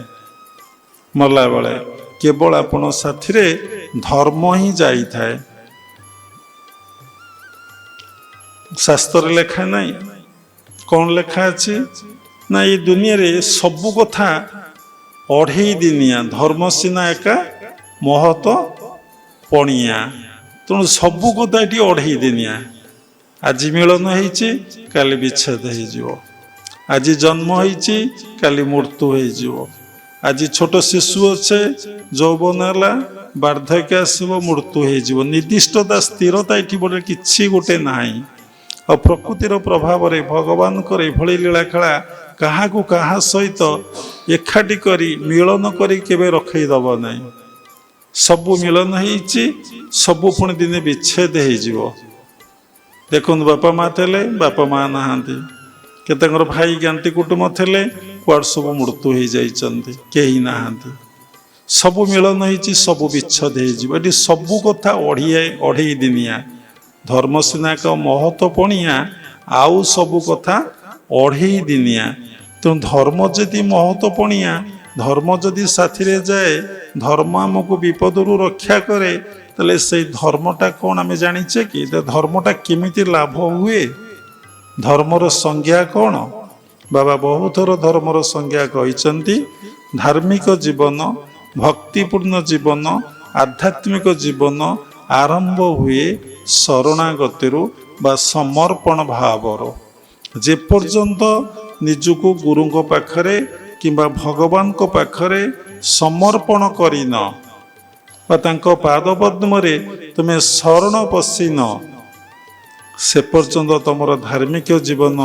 ମଲାବେଳେ କେବଳ ଆପଣ ସାଥିରେ ଧର୍ମ ହିଁ ଯାଇଥାଏ। ଶାସ୍ତ୍ରରେ ଲେଖା ନାହିଁ, କ'ଣ ଲେଖା ଅଛି ନା ଏଇ ଦୁନିଆରେ ସବୁ କଥା ଅଢ଼େଇ ଦିନିଆ, ଧର୍ମ ସିନା ଏକା, ମହତ ପଣିଆ। ତେଣୁ ସବୁ କଥା ଏଠି ଅଢ଼େଇ ଦିନିଆ। ଆଜି ମିଳନ ହେଇଛି, କାଲି ବିଚ୍ଛେଦ ହେଇଯିବ। ଆଜି ଜନ୍ମ ହେଇଛି, କାଲି ମୃତ୍ୟୁ ହେଇଯିବ। ଆଜି ଛୋଟ ଶିଶୁ ଅଛେ, ଯୌବନ ହେଲା, ବାର୍ଦ୍ଧକ୍ୟ ଆସିବ, ମୃତ୍ୟୁ ହେଇଯିବ। ନିର୍ଦ୍ଦିଷ୍ଟତା, ସ୍ଥିରତା ଏଠି ଗୋଟେ କିଛି ଗୋଟେ ନାହିଁ। ଆଉ ପ୍ରକୃତିର ପ୍ରଭାବରେ ଭଗବାନଙ୍କର ଏଭଳି ଲୀଳାଖେଳା କାହାକୁ କାହା ସହିତ ଏକାଠି କରି ମିଳନ କରି କେବେ ରଖେଇଦେବ ନାହିଁ। ସବୁ ମିଳନ ହେଇଛି, ସବୁ ପୁଣି ଦିନେ ବିଚ୍ଛେଦ ହେଇଯିବ। ଦେଖନ୍ତୁ, ବାପା ମା ଥିଲେ, ବାପା ମା ନାହାନ୍ତି। କେତେଙ୍କର ଭାଇ ଜ୍ଞାତି କୁଟୁମ୍ବ ଥିଲେ, କୁଆଡ଼େ ସବୁ ମୃତ୍ୟୁ ହେଇଯାଇଛନ୍ତି, କେହି ନାହାନ୍ତି। ସବୁ ମିଳନ ହେଇଛି, ସବୁ ବିଚ୍ଛେଦ ହେଇଯିବ। ଏଠି ସବୁ କଥା ଅଢ଼େଇ ଦିନିଆ। ଧର୍ମ ସିନା ଏକ ମହତ ପଣିଆ, ଆଉ ସବୁ କଥା ଅଢ଼େଇ ଦିନିଆ। ତେଣୁ ଧର୍ମ ଯଦି ମହତ ପଣିଆ, ଧର୍ମ ଯଦି ସାଥିରେ ଯାଏ, ଧର୍ମ ଆମକୁ ବିପଦରୁ ରକ୍ଷା କରେ, ତାହେଲେ ସେଇ ଧର୍ମଟା କ'ଣ ଆମେ ଜାଣିଛେ କି? ଧର୍ମଟା କେମିତି ଲାଭ ହୁଏ? ଧର୍ମର ସଂଜ୍ଞା କ'ଣ? ବାବା ବହୁତ ଥର ଧର୍ମର ସଂଜ୍ଞା କହିଛନ୍ତି। ଧାର୍ମିକ ଜୀବନ, ଭକ୍ତିପୂର୍ଣ୍ଣ ଜୀବନ, ଆଧ୍ୟାତ୍ମିକ ଜୀବନ ଆରମ୍ଭ ହୁଏ ଶରଣାଗତିରୁ ବା ସମର୍ପଣ ଭାବରୁ। ଯେପର୍ଯ୍ୟନ୍ତ ନିଜକୁ ଗୁରୁଙ୍କ ପାଖରେ କିମ୍ବା ଭଗବାନଙ୍କ ପାଖରେ ସମର୍ପଣ କରିନ ବା ତାଙ୍କ ପାଦପଦ୍ମରେ ତୁମେ ଶରଣ ପଶିନ, ସେ ପର୍ଯ୍ୟନ୍ତ ତୁମର ଧାର୍ମିକ ଜୀବନ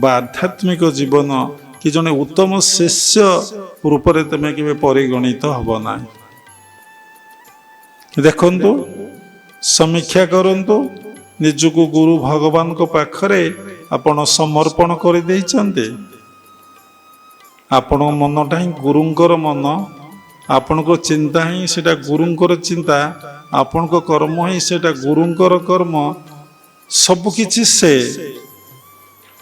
ବା ଆଧ୍ୟାତ୍ମିକ ଜୀବନ କି ଜଣେ ଉତ୍ତମ ଶିଷ୍ୟ ରୂପରେ ତୁମେ କେବେ ପରିଗଣିତ ହେବ ନାହିଁ। ଦେଖନ୍ତୁ, ସମୀକ୍ଷା କରନ୍ତୁ, ନିଜକୁ ଗୁରୁ ଭଗବାନଙ୍କ ପାଖରେ ଆପଣ ସମର୍ପଣ କରିଦେଇଛନ୍ତି। ଆପଣଙ୍କ ମନଟା ହିଁ ଗୁରୁଙ୍କର ମନ, ଆପଣଙ୍କ ଚିନ୍ତା ହିଁ ସେଇଟା ଗୁରୁଙ୍କର ଚିନ୍ତା, ଆପଣଙ୍କ କର୍ମ ହିଁ ସେଇଟା ଗୁରୁଙ୍କର କର୍ମ। ସବୁକିଛି ସେ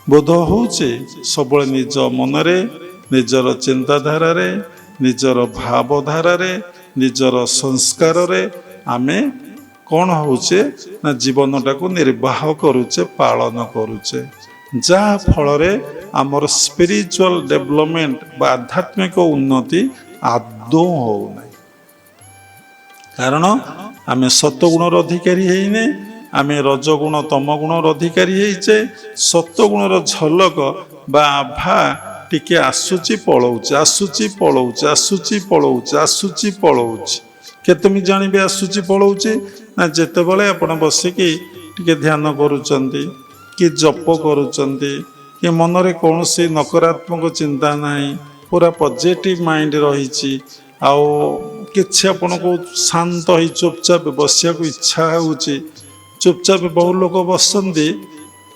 ବୋଧ ହେଉଛି ସବୁବେଳେ ନିଜ ମନରେ, ନିଜର ଚିନ୍ତାଧାରାରେ, ନିଜର ଭାବଧାରାରେ, ନିଜର ସଂସ୍କାରରେ ଆମେ କ'ଣ ହେଉଛେ ନା ଜୀବନଟାକୁ ନିର୍ବାହ କରୁଛେ, ପାଳନ କରୁଛେ, ଯାହା ଫଳରେ ଆମର ସ୍ପିରିଚୁଆଲ ଡେଭଲପମେଣ୍ଟ ବା ଆଧ୍ୟାତ୍ମିକ ଉନ୍ନତି ଆଦୌ ହେଉନାହିଁ। କାରଣ ଆମେ ସତ୍ୱଗୁଣର ଅଧିକାରୀ ହେଇନେ, ଆମେ ରଜଗୁଣ ତମଗୁଣର ଅଧିକାରୀ ହେଇଛେ। ସତ୍ୱଗୁଣର ଝଲକ ବା ଆଭା ଟିକେ ଆସୁଛି ପଳଉଛି, ଆସୁଛି ପଳଉଛି, ଆସୁଛି ପଳଉଛି, ଆସୁଛି ପଳଉଛି। କେତେମିତି ଜାଣିବେ ଆସୁଛି ପଳଉଛି? ନା ଯେତେବେଳେ ଆପଣ ବସିକି ଟିକେ ଧ୍ୟାନ କରୁଛନ୍ତି, କି ଜପ କରୁଛନ୍ତି, କି ମନରେ କୌଣସି ନକାରାତ୍ମକ ଚିନ୍ତା ନାହିଁ, ପୁରା ପଜିଟିଭ ମାଇଣ୍ଡ ରହିଛି, ଆଉ କିଛି ଆପଣଙ୍କୁ ଶାନ୍ତ ହେଇ ଚୁପଚାପ ବସିବାକୁ ଇଚ୍ଛା ହେଉଛି, ଚୁପଚାପ ବହୁ ଲୋକ ବସନ୍ତି,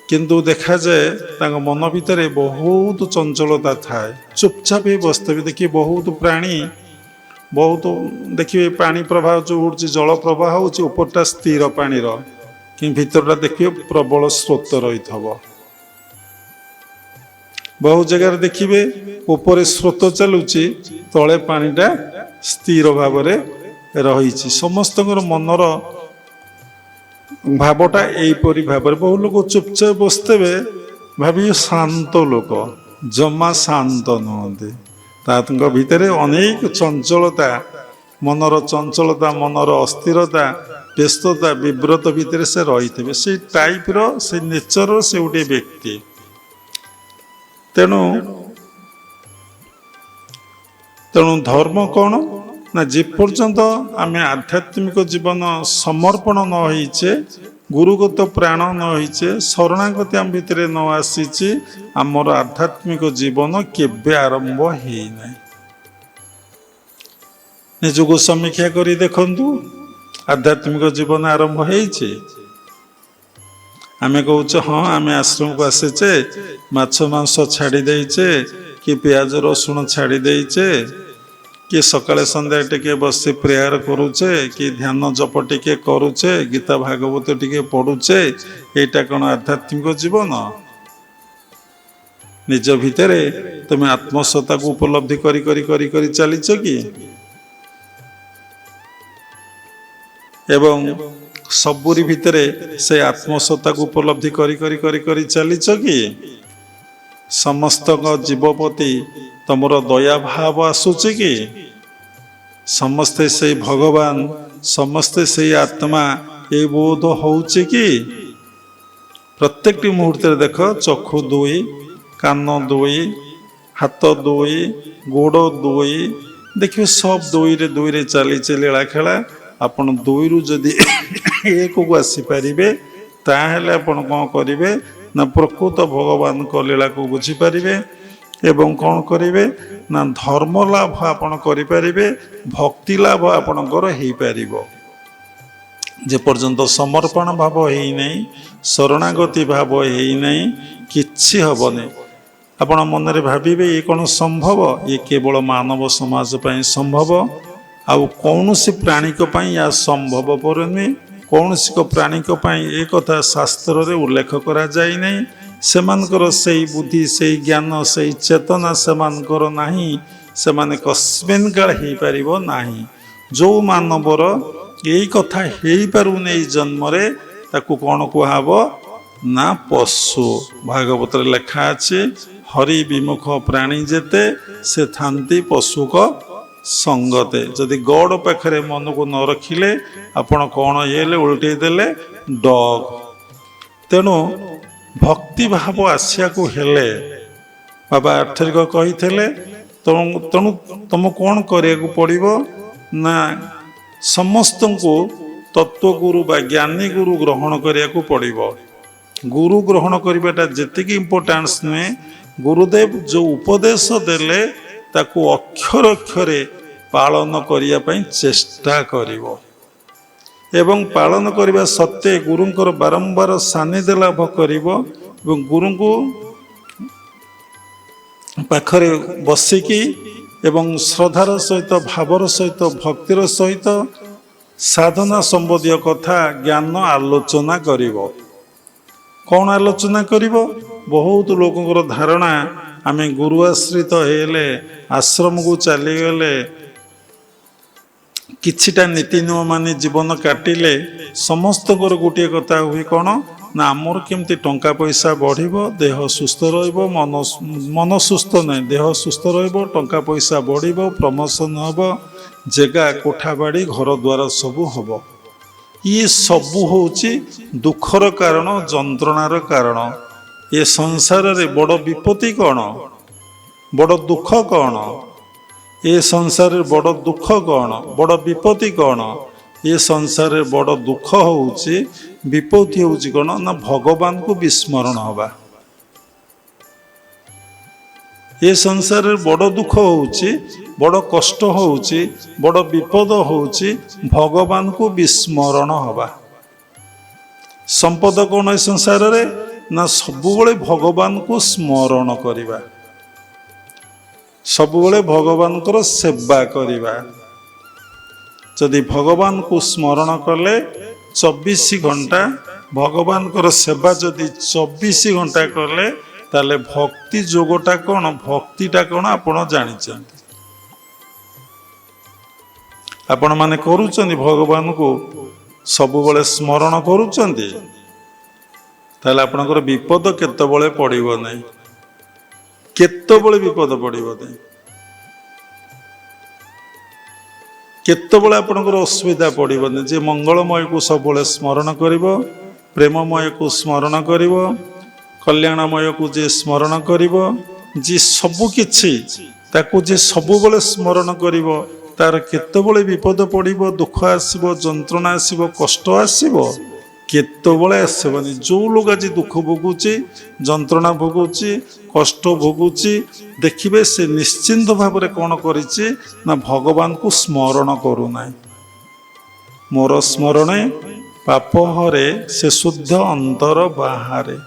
କିନ୍ତୁ ଦେଖାଯାଏ ତାଙ୍କ ମନ ଭିତରେ ବହୁତ ଚଞ୍ଚଳତା ଥାଏ। ଚୁପଚାପ ହେଇ ବସିଥିବେ, ଦେଖିବେ ବହୁତ ପ୍ରାଣୀ, ବହୁତ ଦେଖିବେ ପାଣି ପ୍ରବାହ ଯେଉଁ ଉଠୁଛି, ଜଳ ପ୍ରବାହ ହେଉଛି, ଉପରଟା ସ୍ଥିର ପାଣିର, କିନ୍ତୁ ଭିତରଟା ଦେଖିବେ ପ୍ରବଳ ସ୍ରୋତ ରହିଥିବ। ବହୁ ଜାଗାରେ ଦେଖିବେ ଉପରେ ସ୍ରୋତ ଚାଲୁଛି, ତଳେ ପାଣିଟା ସ୍ଥିର ଭାବରେ ରହିଛି। ସମସ୍ତଙ୍କର ମନର ଭାବଟା ଏଇପରି ଭାବରେ। ବହୁ ଲୋକ ଚୁପଚାପ ବସିଥିବେ, ଭାବିବେ ଶାନ୍ତ ଲୋକ, ଜମା ଶାନ୍ତ ନୁହନ୍ତି। ତାଙ୍କ ଭିତରେ ଅନେକ ଚଞ୍ଚଳତା, ମନର ଚଞ୍ଚଳତା, ମନର ଅସ୍ଥିରତା, ବ୍ୟସ୍ତତା, ବିବ୍ରତ ଭିତରେ ସେ ରହିଥିବେ। ସେଇ ଟାଇପର, ସେଇ ନେଚରର ସେ ଗୋଟିଏ ବ୍ୟକ୍ତି। ତେଣୁ ଧର୍ମ କ'ଣ ନା ଯେପର୍ଯ୍ୟନ୍ତ ଆମେ ଆଧ୍ୟାତ୍ମିକ ଜୀବନ ସମର୍ପଣ ନ ହେଇଛେ, ଗୁରୁଗତ ପ୍ରାଣ ନ ହେଇଛେ, ଶରଣାଗତି ଆମ ଭିତରେ ନ ଆସିଛି, ଆମର ଆଧ୍ୟାତ୍ମିକ ଜୀବନ କେବେ ଆରମ୍ଭ ହେଇନାହିଁ। ନିଜକୁ ସମୀକ୍ଷା କରି ଦେଖନ୍ତୁ, ଆଧ୍ୟାତ୍ମିକ ଜୀବନ ଆରମ୍ଭ ହେଇଛି? ଆମେ କହୁଛେ ହଁ ଆମେ ଆଶ୍ରମକୁ ଆସିଛେ, ମାଛ ମାଂସ ଛାଡ଼ି ଦେଇଛେ, କି ପିଆଜ ରସୁଣ ଛାଡ଼ି ଦେଇଛେ, କି ସକାଳେ ସନ୍ଧ୍ୟା ଟିକେ ବସି ପ୍ରେୟାର କରୁଛେ, କି ଧ୍ୟାନ ଜପ ଟିକେ କରୁଛେ, ଗୀତା ଭାଗବତ ଟିକେ ପଢୁଛେ, ଏଇଟା କ'ଣ ଆଧ୍ୟାତ୍ମିକ ଜୀବନ? ନିଜ ଭିତରେ ତୁମେ ଆତ୍ମସତ୍ତାକୁ ଉପଲବ୍ଧି କରି କରି କରି କରି ଚାଲିଛ କି? ଏବଂ ସବୁରି ଭିତରେ ସେ ଆତ୍ମସତ୍ତାକୁ ଉପଲବ୍ଧି କରି କରି କରି କରି ଚାଲିଛ କି? ସମସ୍ତଙ୍କ ଜୀବ ପ୍ରତି ତମର ଦୟାଭାବ ଆସୁଛି କି? ସମସ୍ତେ ସେଇ ଭଗବାନ, ସମସ୍ତେ ସେଇ ଆତ୍ମା, ଏ ବୋଧ ହେଉଛି କି? ପ୍ରତ୍ୟେକଟି ମୁହୂର୍ତ୍ତରେ ଦେଖ, ଚକ୍ଷୁ ଦୁଇ, କାନ ଦୁଇ, ହାତ ଦୁଇ, ଗୋଡ଼ ଦୁଇ, ଦେଖିବେ ସବ ଦୁଇରେ ଦୁଇରେ ଚାଲିଛି ଲୀଳାଖେଳା। ଆପଣ ଦୁଇରୁ ଯଦି ଏକକୁ ଆସିପାରିବେ, ତାହେଲେ ଆପଣ କ'ଣ କରିବେ ନା ପ୍ରକୃତ ଭଗବାନଙ୍କ ଲୀଳାକୁ ବୁଝିପାରିବେ ଏବଂ କ'ଣ କରିବେ ନା ଧର୍ମ ଲାଭ ଆପଣ କରିପାରିବେ, ଭକ୍ତି ଲାଭ ଆପଣଙ୍କର ହେଇପାରିବ। ଯେପର୍ଯ୍ୟନ୍ତ ସମର୍ପଣ ଭାବ ହେଇନାହିଁ, ଶରଣାଗତି ଭାବ ହେଇନାହିଁ, କିଛି ହେବନି। ଆପଣ ମନରେ ଭାବିବେ ଇଏ କ'ଣ ସମ୍ଭବ? ଇଏ କେବଳ ମାନବ ସମାଜ ପାଇଁ ସମ୍ଭବ, ଆଉ କୌଣସି ପ୍ରାଣୀଙ୍କ ପାଇଁ ଏହା ସମ୍ଭବପର ନୁହେଁ। କୌଣସି ପ୍ରାଣୀଙ୍କ ପାଇଁ ଏ କଥା ଶାସ୍ତ୍ରରେ ଉଲ୍ଲେଖ କରାଯାଇନାହିଁ। ସେମାନଙ୍କର ସେଇ ବୁଦ୍ଧି, ସେଇ ଜ୍ଞାନ, ସେଇ ଚେତନା ସେମାନଙ୍କର ନାହିଁ। ସେମାନେ କସ୍ମିନ୍ କାଳ ହେଇପାରିବ ନାହିଁ। ଯେଉଁ ମାନବର ଏଇ କଥା ହେଇପାରୁନି ଏଇ ଜନ୍ମରେ, ତାକୁ କ'ଣ କୁହାହବ ନା ପଶୁ। ଭାଗବତରେ ଲେଖା ଅଛି, ହରି ବିମୁଖ ପ୍ରାଣୀ ଯେତେ ସେ ଥାନ୍ତି ପଶୁକ ସଙ୍ଗତେ। ଯଦି ଗଡ଼ ପାଖରେ ମନକୁ ନ ରଖିଲେ ଆପଣ କ'ଣ ହେଲେ ଓଲଟେଇ ଦେଲେ ଡଗ୍। ତେଣୁ ଭକ୍ତି ଭାବ ଆସିବାକୁ ହେଲେ ବାବା ଆର୍ଥରିକ କହିଥିଲେ, ତେଣୁ ତୁମକୁ କ'ଣ କରିବାକୁ ପଡ଼ିବ ନା ସମସ୍ତଙ୍କୁ ତତ୍ତ୍ୱଗୁରୁ ବା ଜ୍ଞାନୀ ଗୁରୁ ଗ୍ରହଣ କରିବାକୁ ପଡ଼ିବ। ଗୁରୁ ଗ୍ରହଣ କରିବାଟା ଯେତିକି ଇମ୍ପୋର୍ଟାନ୍ସ ନୁହେଁ, ଗୁରୁଦେବ ଯେଉଁ ଉପଦେଶ ଦେଲେ ତାକୁ ଅକ୍ଷର ଅକ୍ଷରେ ପାଳନ କରିବା ପାଇଁ ଚେଷ୍ଟା କରିବ ଏବଂ ପାଳନ କରିବା ସତ୍ତ୍ୱେ ଗୁରୁଙ୍କର ବାରମ୍ବାର ସାନ୍ନିଧ୍ୟ ଲାଭ କରିବ ଏବଂ ଗୁରୁଙ୍କୁ ପାଖରେ ବସିକି ଏବଂ ଶ୍ରଦ୍ଧାର ସହିତ, ଭାବର ସହିତ, ଭକ୍ତିର ସହିତ ସାଧନା ସମ୍ବନ୍ଧୀୟ କଥା ଜ୍ଞାନ ଆଲୋଚନା କରିବ। କ'ଣ ଆଲୋଚନା କରିବ? ବହୁତ ଲୋକଙ୍କର ଧାରଣା ଆମେ ଗୁରୁ ଆଶ୍ରିତ ହେଲେ, ଆଶ୍ରମକୁ ଚାଲିଗଲେ, କିଛିଟା ନୀତି ନିୟମ ମାନି ଜୀବନ କାଟିଲେ ସମସ୍ତଙ୍କର ଗୋଟିଏ କଥା ହୁଏ କ'ଣ ନା ଆମର କେମିତି ଟଙ୍କା ପଇସା ବଢ଼ିବ, ଦେହ ସୁସ୍ଥ ରହିବ, ମନ ସୁସ୍ଥ ନାହିଁ, ଦେହ ସୁସ୍ଥ ରହିବ, ଟଙ୍କା ପଇସା ବଢ଼ିବ, ପ୍ରମୋସନ୍ ହେବ, ଜାଗା କୋଠା ବାଡ଼ି ଘର ଦ୍ୱାର ସବୁ ହେବ। ଇଏ ସବୁ ହେଉଛି ଦୁଃଖର କାରଣ, ଯନ୍ତ୍ରଣାର କାରଣ। ଏ ସଂସାରରେ ବଡ଼ ବିପତ୍ତି କ'ଣ, ବଡ଼ ଦୁଃଖ କ'ଣ? ଏ ସଂସାରରେ ବଡ଼ ଦୁଃଖ କ'ଣ, ବଡ଼ ବିପତ୍ତି କ'ଣ? ଏ ସଂସାରରେ ବଡ଼ ଦୁଃଖ ହେଉଛି, ବିପତ୍ତି ହେଉଛି କ'ଣ ନା ଭଗବାନଙ୍କୁ ବିସ୍ମରଣ ହେବା। ଏ ସଂସାରରେ ବଡ଼ ଦୁଃଖ ହେଉଛି, ବଡ଼ କଷ୍ଟ ହେଉଛି, ବଡ଼ ବିପଦ ହେଉଛି ଭଗବାନଙ୍କୁ ବିସ୍ମରଣ ହେବା। ସମ୍ପଦ କ'ଣ ଏ ସଂସାରରେ ନା ସବୁବେଳେ ଭଗବାନଙ୍କୁ ସ୍ମରଣ କରିବା, ସବୁବେଳେ ଭଗବାନଙ୍କର ସେବା କରିବା। ଯଦି ଭଗବାନଙ୍କୁ ସ୍ମରଣ କଲେ 24 ଘଣ୍ଟା, ଭଗବାନଙ୍କର ସେବା ଯଦି 24 ଘଣ୍ଟା କଲେ, ତାହେଲେ ଭକ୍ତି ଯୋଗଟା କ'ଣ, ଭକ୍ତିଟା କ'ଣ ଆପଣ ଜାଣିଛନ୍ତି। ଆପଣମାନେ କରୁଛନ୍ତି, ଭଗବାନଙ୍କୁ ସବୁବେଳେ ସ୍ମରଣ କରୁଛନ୍ତି, ତାହେଲେ ଆପଣଙ୍କର ବିପଦ କେତେବେଳେ ପଡ଼ିବ ନାହିଁ, କେତେବେଳେ ବିପଦ ପଡ଼ିବ ନାହିଁ, କେତେବେଳେ ଆପଣଙ୍କର ଅସୁବିଧା ପଡ଼ିବନି। ଯେ ମଙ୍ଗଳମୟକୁ ସବୁବେଳେ ସ୍ମରଣ କରିବ, ପ୍ରେମମୟକୁ ସ୍ମରଣ କରିବ, କଲ୍ୟାଣମୟକୁ ଯିଏ ସ୍ମରଣ କରିବ, ଯିଏ ସବୁକିଛି ତାକୁ ଯିଏ ସବୁବେଳେ ସ୍ମରଣ କରିବ, ତାର କେତେବେଳେ ବିପଦ ପଡ଼ିବ, ଦୁଃଖ ଆସିବ, ଯନ୍ତ୍ରଣା ଆସିବ, କଷ୍ଟ ଆସିବ, କେତେବେଳେ ଆସିବନି। ଯେଉଁ ଲୋକ ଆଜି ଦୁଃଖ ଭୋଗୁଛି, ଯନ୍ତ୍ରଣା ଭୋଗୁଛି, କଷ୍ଟ ଭୋଗୁଛି, ଦେଖିବେ ସେ ନିଶ୍ଚିନ୍ତ ଭାବରେ କ'ଣ କରିଛି ନା ଭଗବାନଙ୍କୁ ସ୍ମରଣ କରୁନାହିଁ। ମୋର ସ୍ମରଣେ ପାପ ହରେ, ସେ ଶୁଦ୍ଧ ଅନ୍ତର ବାହାରେ।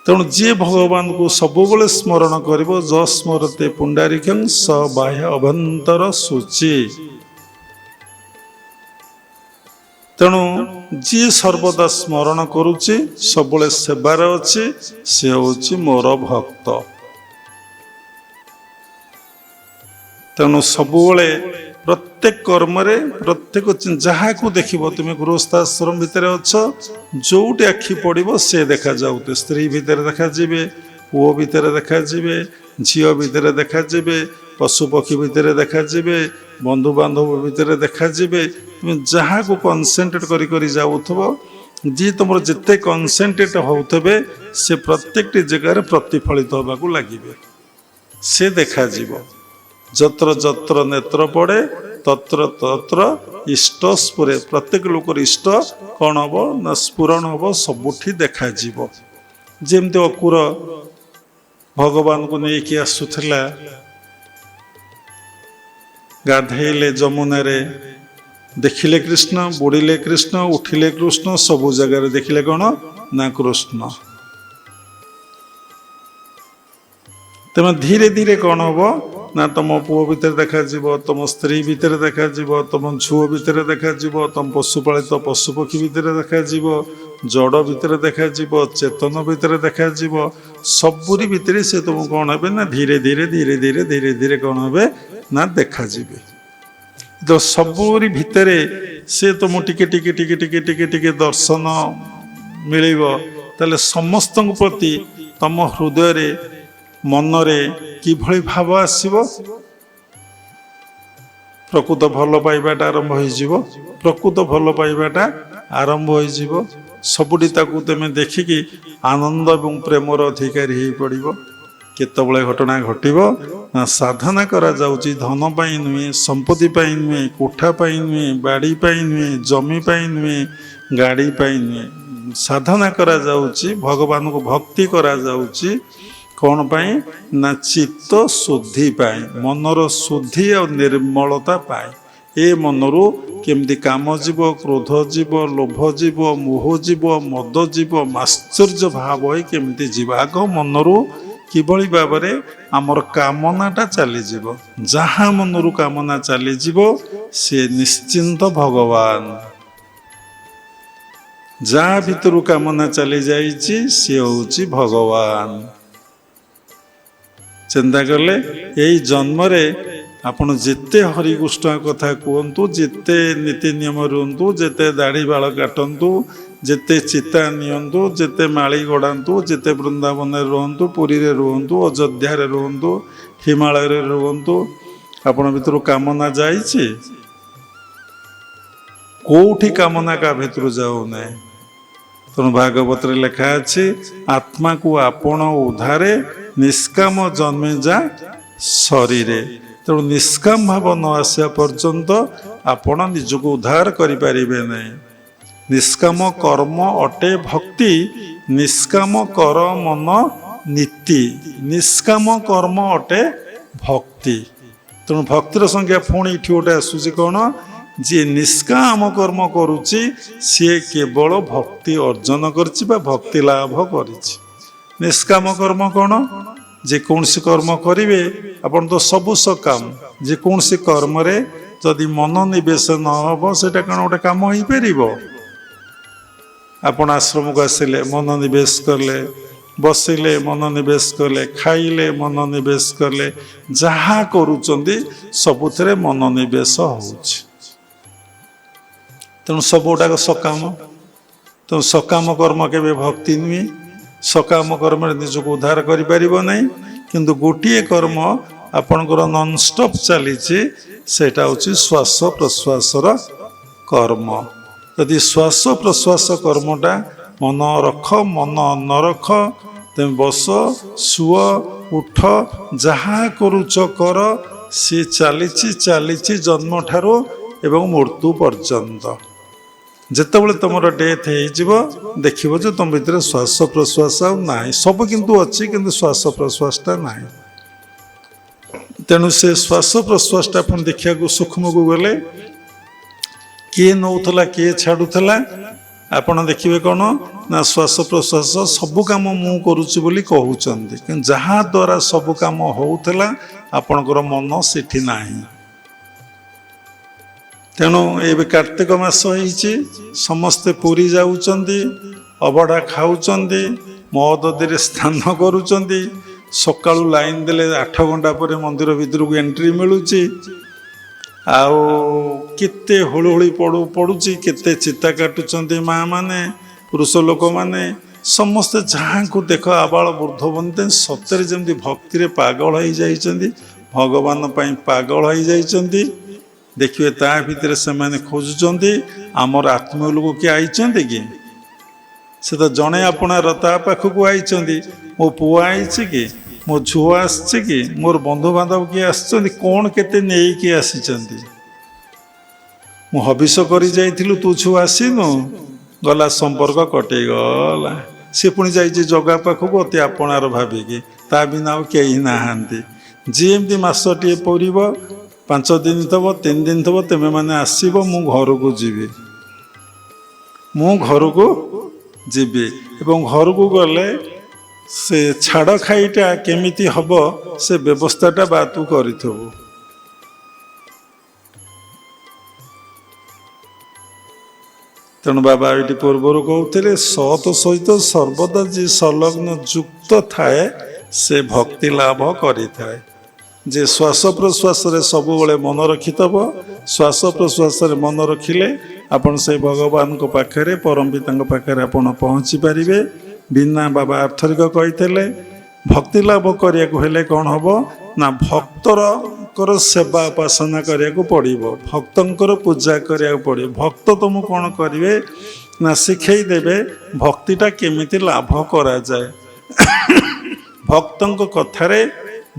ତେଣୁ ଯିଏ ଭଗବାନଙ୍କୁ ସବୁବେଳେ ସ୍ମରଣ କରିବ, ଯସ୍ମରତେ ପୁଣ୍ଡାରିକଂ ସ ବାହ୍ୟ ଅଭ୍ୟନ୍ତର ଶୁଚି। ତେଣୁ ଯିଏ ସର୍ବଦା ସ୍ମରଣ କରୁଛି, ସବୁବେଳେ ସେବାରେ ଅଛି, ସେ ହେଉଛି ମୋର ଭକ୍ତ। ତେଣୁ ସବୁବେଳେ ପ୍ରତ୍ୟେକ କର୍ମରେ, ପ୍ରତ୍ୟେକ ଯାହାକୁ ଦେଖିବ, ତୁମେ ଗୃହସ୍ଥାଶ୍ରମ ଭିତରେ ଅଛ, ଯେଉଁଠି ଆଖି ପଡ଼ିବ ସେ ଦେଖାଯାଉଥିବେ। ସ୍ତ୍ରୀ ଭିତରେ ଦେଖାଯିବେ, ପୁଅ ଭିତରେ ଦେଖାଯିବେ, ଝିଅ ଭିତରେ ଦେଖାଯିବେ, ପଶୁପକ୍ଷୀ ଭିତରେ ଦେଖାଯିବେ, ବନ୍ଧୁବାନ୍ଧବ ଭିତରେ ଦେଖାଯିବେ। ତୁମେ ଯାହାକୁ କନସେନ୍ଟ୍ରେଟ୍ କରି କରି ଯାଉଥିବ, ଯିଏ ତୁମର ଯେତେ କନସେନ୍ଟ୍ରେଟ୍ ହେଉଥିବେ, ସେ ପ୍ରତ୍ୟେକଟି ଜାଗାରେ ପ୍ରତିଫଳିତ ହେବାକୁ ଲାଗିବେ, ସେ ଦେଖାଯିବ। ଯତ୍ର ଯତ୍ର ନେତ୍ର ପଡ଼େ ତତ୍ର ତତ୍ର ଇଷ୍ଟ ସ୍ଫୁରେ। ପ୍ରତ୍ୟେକ ଲୋକର ଇଷ୍ଟ କ'ଣ ହେବ ନା ସ୍ଫୁରଣ ହେବ, ସବୁଠି ଦେଖାଯିବ। ଯେମିତି ଅକୁର ଭଗବାନଙ୍କୁ ନେଇକି ଆସୁଥିଲା, ଗାଧେଇଲେ ଯମୁନାରେ, ଦେଖିଲେ କୃଷ୍ଣ, ବୁଡ଼ିଲେ କୃଷ୍ଣ, ଉଠିଲେ କୃଷ୍ଣ, ସବୁ ଜାଗାରେ ଦେଖିଲେ କ'ଣ ନା କୃଷ୍ଣ। ତେଣୁ ଧୀରେ ଧୀରେ କ'ଣ ହେବ ନା ତମ ପୁଅ ଭିତରେ ଦେଖାଯିବ, ତମ ସ୍ତ୍ରୀ ଭିତରେ ଦେଖାଯିବ, ତମ ଝୁଅ ଭିତରେ ଦେଖାଯିବ, ତମ ପଶୁପାଳିତ ପଶୁପକ୍ଷୀ ଭିତରେ ଦେଖାଯିବ, ଜଡ଼ ଭିତରେ ଦେଖାଯିବ, ଚେତନ ଭିତରେ ଦେଖାଯିବ। ସବୁରି ଭିତରେ ସେ ତୁମକୁ କ'ଣ ହେବେ ନା ଧୀରେ ଧୀରେ ଧୀରେ ଧୀରେ ଧୀରେ ଧୀରେ କ'ଣ ହେବେ ନା ଦେଖାଯିବେ। ତ ସବୁରି ଭିତରେ ସେ ତୁମକୁ ଟିକେ ଟିକେ ଟିକେ ଟିକେ ଟିକେ ଟିକେ ଦର୍ଶନ ମିଳିବ। ତାହେଲେ ସମସ୍ତଙ୍କ ପ୍ରତି ତମ ହୃଦୟରେ ମନରେ କିଭଳି ଭାବ ଆସିବ? ପ୍ରକୃତ ଭଲ ପାଇବାଟା ଆରମ୍ଭ ହୋଇଯିବ। ପ୍ରକୃତ ଭଲ ପାଇବାଟା ଆରମ୍ଭ ହୋଇଯିବ। ସବୁଠି ତାକୁ ତୁମେ ଦେଖିକି ଆନନ୍ଦ ଏବଂ ପ୍ରେମର ଅଧିକାରୀ ହୋଇପଡ଼ିବ। କେତେବେଳେ ଘଟଣା ଘଟିବ ନା ସାଧନା କରାଯାଉଛି ଧନ ପାଇଁ ନୁହେଁ, ସମ୍ପତ୍ତି ପାଇଁ ନୁହେଁ, କୋଠା ପାଇଁ ନୁହେଁ, ବାଡ଼ି ପାଇଁ ନୁହେଁ, ଜମି ପାଇଁ ନୁହେଁ, ଗାଡ଼ି ପାଇଁ ନୁହେଁ। ସାଧନା କରାଯାଉଛି, ଭଗବାନଙ୍କୁ ଭକ୍ତି କରାଯାଉଛି କ'ଣ ପାଇଁ ନା ଚିତ୍ତ ଶୁଦ୍ଧି ପାଇଁ, ମନର ଶୁଦ୍ଧି ଆଉ ନିର୍ମଳତା ପାଇଁ। ଏ ମନରୁ କେମିତି କାମ ଯିବ, କ୍ରୋଧ ଯିବ, ଲୋଭ ଯିବ, ମୋହ ଯିବ, ମଦ ଯିବ, ମାଶ୍ଚର୍ଯ୍ୟ ଭାବ ହୋଇ କେମିତି ଯିବ। ଆଗ ମନରୁ କିଭଳି ଭାବରେ ଆମର କାମନାଟା ଚାଲିଯିବ। ଯାହା ମନରୁ କାମନା ଚାଲିଯିବ ସେ ନିଶ୍ଚିନ୍ତ ଭଗବାନ। ଯାହା ଭିତରୁ କାମନା ଚାଲି ଯାଇଛି ସିଏ ହେଉଛି ଭଗବାନ। ଚିନ୍ତା କଲେ ଏଇ ଜନ୍ମରେ ଆପଣ ଯେତେ ହରିକୃଷ୍ଣ କଥା କୁହନ୍ତୁ, ଯେତେ ନୀତି ନିୟମ ରୁହନ୍ତୁ, ଯେତେ ଦାଢ଼ି ବାଳ କାଟନ୍ତୁ, ଯେତେ ଚିତା ନିଅନ୍ତୁ, ଯେତେ ମାଳି ଗଡ଼ାନ୍ତୁ, ଯେତେ ବୃନ୍ଦାବନରେ ରୁହନ୍ତୁ, ପୁରୀରେ ରୁହନ୍ତୁ, ଅଯୋଧ୍ୟାରେ ରୁହନ୍ତୁ, ହିମାଳୟରେ ରୁହନ୍ତୁ, ଆପଣ ଭିତରୁ କାମନା ଯାଇଛି? କୋଉଠି କାମନା କାହା ଭିତରୁ ଯାଉନାହିଁ। ତେଣୁ ଭାଗବତରେ ଲେଖା ଅଛି, ଆତ୍ମାକୁ ଆପଣ ଉଦ୍ଧାରେ ନିଷ୍କାମ ଜନ୍ମେ ଯା ଶରୀରେ। ତେଣୁ ନିଷ୍କାମ ଭାବ ନ ଆସିବା ପର୍ଯ୍ୟନ୍ତ ଆପଣ ନିଜକୁ ଉଦ୍ଧାର କରିପାରିବେ ନାହିଁ। ନିଷ୍କାମ କର୍ମ ଅଟେ ଭକ୍ତି, ନିଷ୍କାମ କର ମନ ନୀତି। ନିଷ୍କାମ କର୍ମ ଅଟେ ଭକ୍ତି। ତେଣୁ ଭକ୍ତିର ସଂଜ୍ଞା ପୁଣି ଏଠି ଗୋଟେ ଆସୁଛି କ'ଣ? ଯିଏ ନିଷ୍କାମ କର୍ମ କରୁଛି ସିଏ କେବଳ ଭକ୍ତି ଅର୍ଜନ କରିଛି ବା ଭକ୍ତି ଲାଭ କରିଛି। ନିଷ୍କାମ କର୍ମ କ'ଣ? ଯେକୌଣସି କର୍ମ କରିବେ ଆପଣ ତ ସବୁ ସକାମ। ଯେକୌଣସି କର୍ମରେ ଯଦି ମନ ନିବେଶ ନ ହେବ ସେଇଟା କ'ଣ ଗୋଟେ କାମ ହେଇପାରିବ? ଆପଣ ଆଶ୍ରମକୁ ଆସିଲେ ମନ ନିବେଶ କଲେ, ବସିଲେ ମନ ନିବେଶ କଲେ, ଖାଇଲେ ମନ ନିବେଶ କଲେ, ଯାହା କରୁଛନ୍ତି ସବୁଥିରେ ମନ ନିବେଶ ହେଉଛି। ତେଣୁ ସବୁଗୁଡ଼ାକ ସକାମ। ତେଣୁ ସକାମ କର୍ମ କେବେ ଭକ୍ତି ନୁହେଁ। ସକାମ କର୍ମରେ ନିଜକୁ ଉଦ୍ଧାର କରିପାରିବ ନାହିଁ। କିନ୍ତୁ ଗୋଟିଏ କର୍ମ ଆପଣଙ୍କର ନନଷ୍ଟପ୍ ଚାଲିଛି, ସେଇଟା ହେଉଛି ଶ୍ୱାସ ପ୍ରଶ୍ୱାସର କର୍ମ। ଯଦି ଶ୍ୱାସ ପ୍ରଶ୍ୱାସ କର୍ମଟା ମନ ରଖ, ମନ ନ ରଖ, ତେବେ ବସ, ଶୁଅ, ଉଠ, ଯାହା କରୁଛ କର, ସିଏ ଚାଲିଛି ଚାଲିଛି ଜନ୍ମଠାରୁ ଏବଂ ମୃତ୍ୟୁ ପର୍ଯ୍ୟନ୍ତ। ଯେତେବେଳେ ତୁମର ଡେଥ୍ ହେଇଯିବ ଦେଖିବ ଯେ ତୁମ ଭିତରେ ଶ୍ୱାସ ପ୍ରଶ୍ୱାସ ଆଉ ନାହିଁ। ସବୁ କିନ୍ତୁ ଅଛି, କିନ୍ତୁ ଶ୍ୱାସ ପ୍ରଶ୍ୱାସଟା ନାହିଁ। ତେଣୁ ସେ ଶ୍ୱାସ ପ୍ରଶ୍ୱାସଟା ପୁଣି ଦେଖିବାକୁ ସୂକ୍ଷ୍ମକୁ ଗଲେ କିଏ ନେଉଥିଲା କିଏ ଛାଡ଼ୁଥିଲା ଆପଣ ଦେଖିବେ କ'ଣ ନା ଶ୍ୱାସ ପ୍ରଶ୍ୱାସ ସବୁ କାମ ମୁଁ କରୁଛି ବୋଲି କହୁଛନ୍ତି, କିନ୍ତୁ ଯାହାଦ୍ୱାରା ସବୁ କାମ ହେଉଥିଲା ଆପଣଙ୍କର ମନ ସେଠି ନାହିଁ। ତେଣୁ ଏବେ କାର୍ତ୍ତିକ ମାସ ହେଇଛି, ସମସ୍ତେ ପୁରୀ ଯାଉଛନ୍ତି, ଅବଢ଼ା ଖାଉଛନ୍ତି, ମହୋଦଧିରେ ସ୍ନାନ କରୁଛନ୍ତି। ସକାଳୁ ଲାଇନ୍ ଦେଲେ 8 ଘଣ୍ଟା ପରେ ମନ୍ଦିର ଭିତରକୁ ଏଣ୍ଟ୍ରି ମିଳୁଛି। ଆଉ କେତେ ହୁଳୁହୁଳି ପଡ଼ୁଛି, କେତେ ଚିତା କାଟୁଛନ୍ତି ମାଆ ମାନେ, ପୁରୁଷ ଲୋକମାନେ, ସମସ୍ତେ ଯାହାଙ୍କୁ ଦେଖ ଆବାଳ ବୃଦ୍ଧ ବନିତେ ସତରେ ଯେମିତି ଭକ୍ତିରେ ପାଗଳ ହେଇଯାଇଛନ୍ତି, ଭଗବାନ ପାଇଁ ପାଗଳ ହେଇଯାଇଛନ୍ତି। ଦେଖିବେ ତା ଭିତରେ ସେମାନେ ଖୋଜୁଛନ୍ତି ଆମର ଆତ୍ମୀୟ ଲୋକ କିଏ ଆଇଛନ୍ତି କି? ସେ ତ ଜଣେ ଆପଣାର ତା ପାଖକୁ ଆଇଛନ୍ତି। ମୋ ପୁଅ ଆଇଛି କି, ମୋ ଝୁଅ ଆସିଛି କି, ମୋର ବନ୍ଧୁବାନ୍ଧବ କିଏ ଆସିଛନ୍ତି, କ'ଣ କେତେ ନେଇକି ଆସିଛନ୍ତି। ମୁଁ ହବିଷ କରି ଯାଇଥିଲୁ, ତୁ ଛୁଆ ଆସିନୁ, ଗଲା ସମ୍ପର୍କ କଟିଗଲା। ସେ ପୁଣି ଯାଇଛି ଜଗା ପାଖକୁ ଅତି ଆପଣାର ଭାବିକି, ତା ବିନା ଆଉ କେହି ନାହାନ୍ତି। ଯିଏ ଏମିତି ମାସଟିଏ ପରିବ, 5 ଦିନ ଥିବ, 3 ଦିନ ଥିବ, ତେମେ ମାନେ ଆସିବ, ମୁଁ ଘରକୁ ଯିବି, ମୁଁ ଘରକୁ ଯିବି। ଏବଂ ଘରକୁ ଗଲେ ସେ ଛାଡ଼ ଖାଇଟା କେମିତି ହବ ସେ ବ୍ୟବସ୍ଥାଟା ବା ତୁ କରିଥିବୁ। ତେଣୁ ବାବା ଏଇଠି ପୂର୍ବରୁ କହୁଥିଲେ ସତ ସହିତ ସର୍ବଦା ଯିଏ ସଂଲଗ୍ନ ଯୁକ୍ତ ଥାଏ ସେ ଭକ୍ତି ଲାଭ କରିଥାଏ। ଯେ ଶ୍ୱାସ ପ୍ରଶ୍ୱାସରେ ସବୁବେଳେ ମନ ରଖିଥବ, ଶ୍ୱାସ ପ୍ରଶ୍ୱାସରେ ମନ ରଖିଲେ ଆପଣ ସେଇ ଭଗବାନଙ୍କ ପାଖରେ ପରମ ପିତାଙ୍କ ପାଖରେ ଆପଣ ପହଞ୍ଚି ପାରିବେ। ବିନା ବାବା ଆର୍ଥରିକ କହିଥିଲେ ଭକ୍ତି ଲାଭ କରିବାକୁ ହେଲେ କ'ଣ ହବ ନା ଭକ୍ତଙ୍କର ସେବା ଉପାସନା କରିବାକୁ ପଡ଼ିବ, ଭକ୍ତଙ୍କର ପୂଜା କରିବାକୁ ପଡ଼ିବ। ଭକ୍ତ ତୁମକୁ କ'ଣ କରିବେ ନା ଶିଖେଇ ଦେବେ ଭକ୍ତିଟା କେମିତି ଲାଭ କରାଯାଏ। ଭକ୍ତଙ୍କ କଥାରେ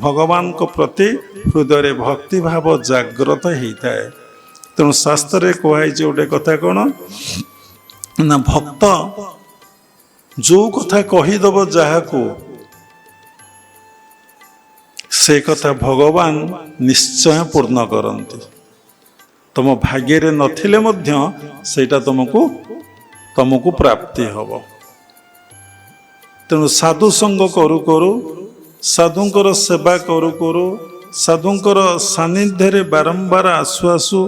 ଭଗବାନଙ୍କ ପ୍ରତି ହୃଦୟରେ ଭକ୍ତିଭାବ ଜାଗ୍ରତ ହେଇଥାଏ। ତେଣୁ ଶାସ୍ତ୍ରରେ କୁହାଯାଇଛି ଗୋଟେ କଥା କ'ଣ ନା ଭକ୍ତ ଯୋଉ କଥା କହିଦବ ଯାହାକୁ ସେ କଥା ଭଗବାନ ନିଶ୍ଚୟ ପୂର୍ଣ୍ଣ କରନ୍ତି। ତମ ଭାଗ୍ୟରେ ନଥିଲେ ମଧ୍ୟ ସେଇଟା ତମକୁ ପ୍ରାପ୍ତି ହବ। ତେଣୁ ସାଧୁ ସଙ୍ଗ କରୁ କରୁ, ସାଧୁଙ୍କର ସେବା କରୁ କରୁ, ସାଧୁଙ୍କର ସାନ୍ନିଧ୍ୟରେ ବାରମ୍ବାର ଆସୁ ଆସୁ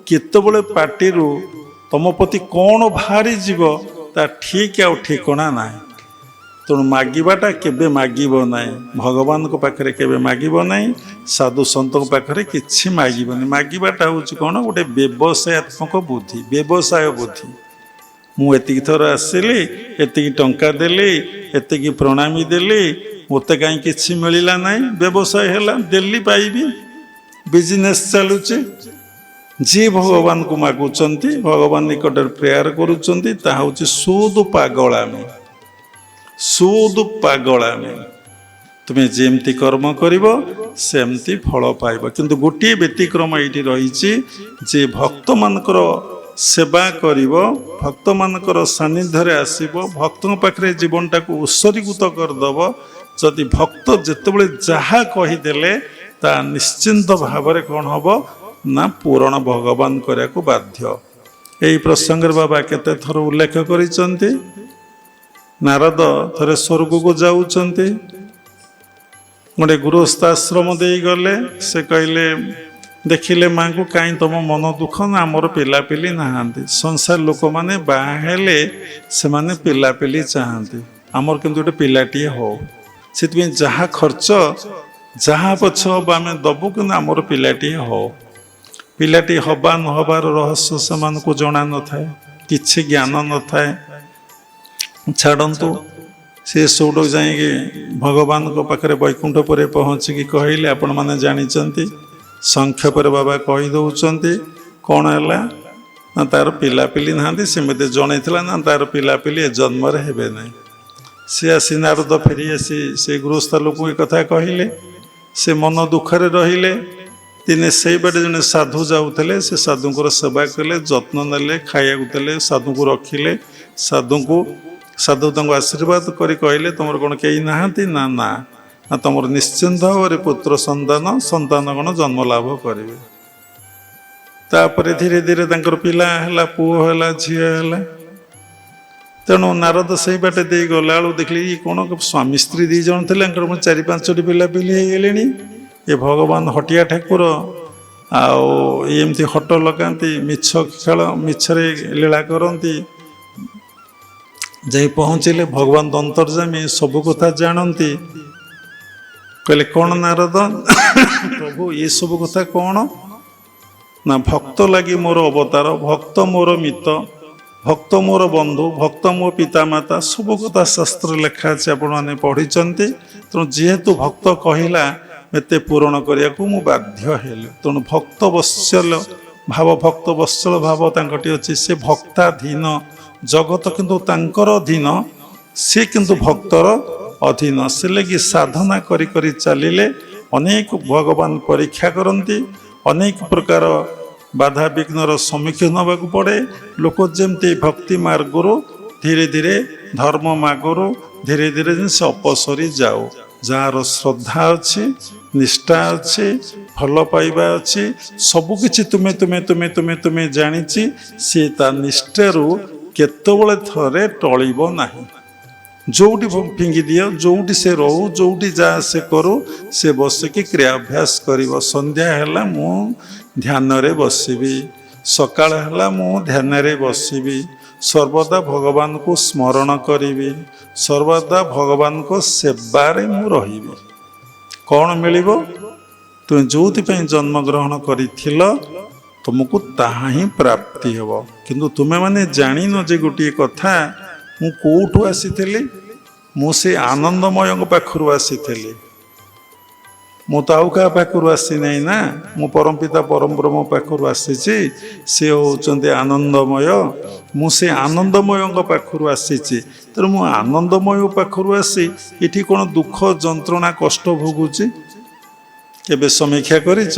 କେତେବେଳେ ପାଟିରୁ ତମ ପ୍ରତି କ'ଣ ବାହାରିଯିବ ତା ଠିକ୍ ଆଉ ଠିକଣା ନାହିଁ। ତେଣୁ ମାଗିବାଟା କେବେ ମାଗିବ ନାହିଁ, ଭଗବାନଙ୍କ ପାଖରେ କେବେ ମାଗିବ ନାହିଁ, ସାଧୁ ସନ୍ତଙ୍କ ପାଖରେ କିଛି ମାଗିବନି। ମାଗିବାଟା ହେଉଛି କ'ଣ ଗୋଟେ ବ୍ୟବସାୟାତ୍ମକ ବୁଦ୍ଧି, ବ୍ୟବସାୟ ବୁଦ୍ଧି। ମୁଁ ଏତିକି ଥର ଆସିଲି, ଏତିକି ଟଙ୍କା ଦେଲି, ଏତିକି ପ୍ରଣାମୀ ଦେଲି, ମୋତେ କାହିଁ କିଛି ମିଳିଲା ନାହିଁ, ବ୍ୟବସାୟ ହେଲା, ଦେଲି ପାଇବି, ବିଜନେସ୍ ଚାଲୁଛି। ଯିଏ ଭଗବାନଙ୍କୁ ମାଗୁଛନ୍ତି, ଭଗବାନ ନିକଟରେ ପ୍ରେୟାର କରୁଛନ୍ତି, ତାହା ହେଉଛି ସୁଦ୍ ପାଗଳାମୀ। ସୁଦ୍ ପାଗଳାମୀ। ତୁମେ ଯେମିତି କର୍ମ କରିବ ସେମିତି ଫଳ ପାଇବ। କିନ୍ତୁ ଗୋଟିଏ ବ୍ୟତିକ୍ରମ ଏଇଠି ରହିଛି, ଯେ ଭକ୍ତମାନଙ୍କର ସେବା କରିବ, ଭକ୍ତମାନଙ୍କର ସାନ୍ନିଧ୍ୟରେ ଆସିବ, ଭକ୍ତଙ୍କ ପାଖରେ ଜୀବନଟାକୁ ଉତ୍ସର୍ଗୀକୃତ କରିଦେବ। ଯଦି ଭକ୍ତ ଯେତେବେଳେ ଯାହା କହିଦେଲେ ତା ନିଶ୍ଚିନ୍ତ ଭାବରେ କ'ଣ ହବ ନା ପୂରଣ ଭଗବାନ କରିବାକୁ ବାଧ୍ୟ। ଏହି ପ୍ରସଙ୍ଗରେ ବାବା କେତେ ଥର ଉଲ୍ଲେଖ କରିଛନ୍ତି। ନାରଦ ଥରେ ସ୍ୱର୍ଗକୁ ଯାଉଛନ୍ତି, ଗୋଟେ ଗୃହସ୍ଥ ଆଶ୍ରମ ଦେଇ ଗଲେ। ସେ କହିଲେ ଦେଖିଲେ ମାଙ୍କୁ, କାହିଁ ତମ ମନ ଦୁଃଖ ନା? ଆମର ପିଲାପିଲି ନାହାନ୍ତି। ସଂସାର ଲୋକମାନେ ବାହା ହେଲେ ସେମାନେ ପିଲାପିଲି ଚାହାନ୍ତି, ଆମର କିନ୍ତୁ ଗୋଟେ ପିଲାଟିଏ ହଉ। ସେଥିପାଇଁ ଯାହା ଖର୍ଚ୍ଚ ଯାହା ପଛ ହବ ଆମେ ଦେବୁ, କିନ୍ତୁ ଆମର ପିଲାଟିଏ ହଉ। ପିଲାଟି ହବା ନହବାର ରହସ୍ୟ ସେମାନଙ୍କୁ ଜଣା ନଥାଏ, କିଛି ଜ୍ଞାନ ନଥାଏ। ଛାଡ଼ନ୍ତୁ, ସେ ସବୁଠୁ ଯାଇକି ଭଗବାନଙ୍କ ପାଖରେ ବୈକୁଣ୍ଠ ପରେ ପହଞ୍ଚିକି କହିଲେ ଆପଣମାନେ ଜାଣିଛନ୍ତି। ସଂକ୍ଷେପରେ ବାବା କହିଦେଉଛନ୍ତି କ'ଣ ହେଲା ନା ତାର ପିଲାପିଲି ନାହାନ୍ତି, ସେମିତି ଜଣେଇଥିଲା ନା ତାର ପିଲାପିଲି ଏ ଜନ୍ମରେ ହେବେ ନାହିଁ। ସେ ଆସି ନାରଦ ଫେରି ଆସି ସେ ଗୃହସ୍ଥ ଲୋକଙ୍କୁ ଏ କଥା କହିଲେ। ସେ ମନ ଦୁଃଖରେ ରହିଲେ। ଦିନେ ସେଇ ବାଟେ ଜଣେ ସାଧୁ ଯାଉଥିଲେ, ସେ ସାଧୁଙ୍କର ସେବା କଲେ, ଯତ୍ନ ନେଲେ, ଖାଇବାକୁ ଦେଲେ, ସାଧୁଙ୍କୁ ରଖିଲେ। ସାଧୁ ତାଙ୍କୁ ଆଶୀର୍ବାଦ କରି କହିଲେ ତମର କ'ଣ କେହି ନାହାନ୍ତି? ନା ନା ନା, ତମର ନିଶ୍ଚିନ୍ତ ଭାବରେ ପୁତ୍ର ସନ୍ତାନ କ'ଣ ଜନ୍ମ ଲାଭ କରିବେ। ତାପରେ ଧୀରେ ଧୀରେ ତାଙ୍କର ପିଲା ହେଲା, ପୁଅ ହେଲା, ଝିଅ ହେଲା। ତେଣୁ ନାରଦ ସେଇ ବାଟେ ଦେଇ ଗଲାବେଳୁ ଦେଖିଲେ କ'ଣ ସ୍ୱାମୀ ସ୍ତ୍ରୀ 2 ଜଣ ଥିଲେ, ତାଙ୍କର 4-5ଟି ପିଲାପିଲି ହେଇଗଲେଣି। ଏ ଭଗବାନ ହଟିଆ ଠାକୁର ଆଉ ଏମିତି ହଟ ଲଗାନ୍ତି, ମିଛ ଖେଳ, ମିଛରେ ଲୀଳା କରନ୍ତି। ଯାଇ ପହଞ୍ଚିଲେ ଭଗବାନ ଅନ୍ତର୍ଯ୍ୟାମୀ, ସବୁ କଥା ଜାଣନ୍ତି। କହିଲେ କ'ଣ ନାରଦ? ପ୍ରଭୁ ଏସବୁ କଥା କ'ଣ? ନା ଭକ୍ତ ଲାଗି ମୋର ଅବତାର, ଭକ୍ତ ମୋର ମିତ, ଭକ୍ତ ମୋର ବନ୍ଧୁ, ଭକ୍ତ ମୋ ପିତାମାତା, ସବୁ କଥା ଶାସ୍ତ୍ରରେ ଲେଖା ଅଛି, ଆପଣମାନେ ପଢ଼ିଛନ୍ତି। ତେଣୁ ଯେହେତୁ ଭକ୍ତ କହିଲା ଏତେ ପୂରଣ କରିବାକୁ ମୁଁ ବାଧ୍ୟ ହେଲି। ତେଣୁ ଭକ୍ତ ବତ୍ସଳ ଭାବ ତାଙ୍କଠି ଅଛି। ସେ ଭକ୍ତାଧୀନ, ଜଗତ କିନ୍ତୁ ତାଙ୍କର ଅଧୀନ, ସେ କିନ୍ତୁ ଭକ୍ତର ଅଧୀନ। ସେ ଲାଗି ସାଧନା କରି କରି ଚାଲିଲେ ଅନେକ ଭଗବାନ ପରୀକ୍ଷା କରନ୍ତି, ଅନେକ ପ୍ରକାର ବାଧାବିଘ୍ନର ସମ୍ମୁଖୀନ ହେବାକୁ ପଡ଼େ। ଲୋକ ଯେମିତି ଭକ୍ତି ମାର୍ଗରୁ ଧୀରେ ଧୀରେ ଧର୍ମ ମାର୍ଗରୁ ଧୀରେ ଧୀରେ ସେ ଅପସରି ଯାଉ। ଯାହାର ଶ୍ରଦ୍ଧା ଅଛି, ନିଷ୍ଠା ଅଛି, ଭଲ ପାଇବା ଅଛି, ସବୁକିଛି ତୁମେ ଜାଣିଛି, ସିଏ ତା ନିଷ୍ଠାରୁ କେତେବେଳେ ଥରେ ଟଳିବ ନାହିଁ। जोटी फिंगी दियो जोटी से रहू जोटी जा से करू से बसिकी क्रियाभ्यास कर संध्या है मु ध्यान रे बसबी सकाळ है मु ध्यान रे बसबी सर्वदा भगवान को स्मरण करी सर्वदा भगवान को सेवारे मु रहिबी कौन मिलिबो तुम जोथि जन्म ग्रहण करिथिल तुमको ताहा ही प्राप्ति हेबो किंतु तुमे माने जानी न जे गोटे कथा मु कोठु आसीथिली मु से आनंदमय पाखरु आसीथिली मु तो आउ का पाखरु आसी नहीं ना मु परम पिता परम ब्रह्म पाखरु आसीची से होचंदे आनंदमय मु से आनंदमय पाखरु आसीची तर मु आनंदमय पाखरु आसी इठी कोन दुख जंत्रणा कष्ट भोगुची केबे समीक्षा करिच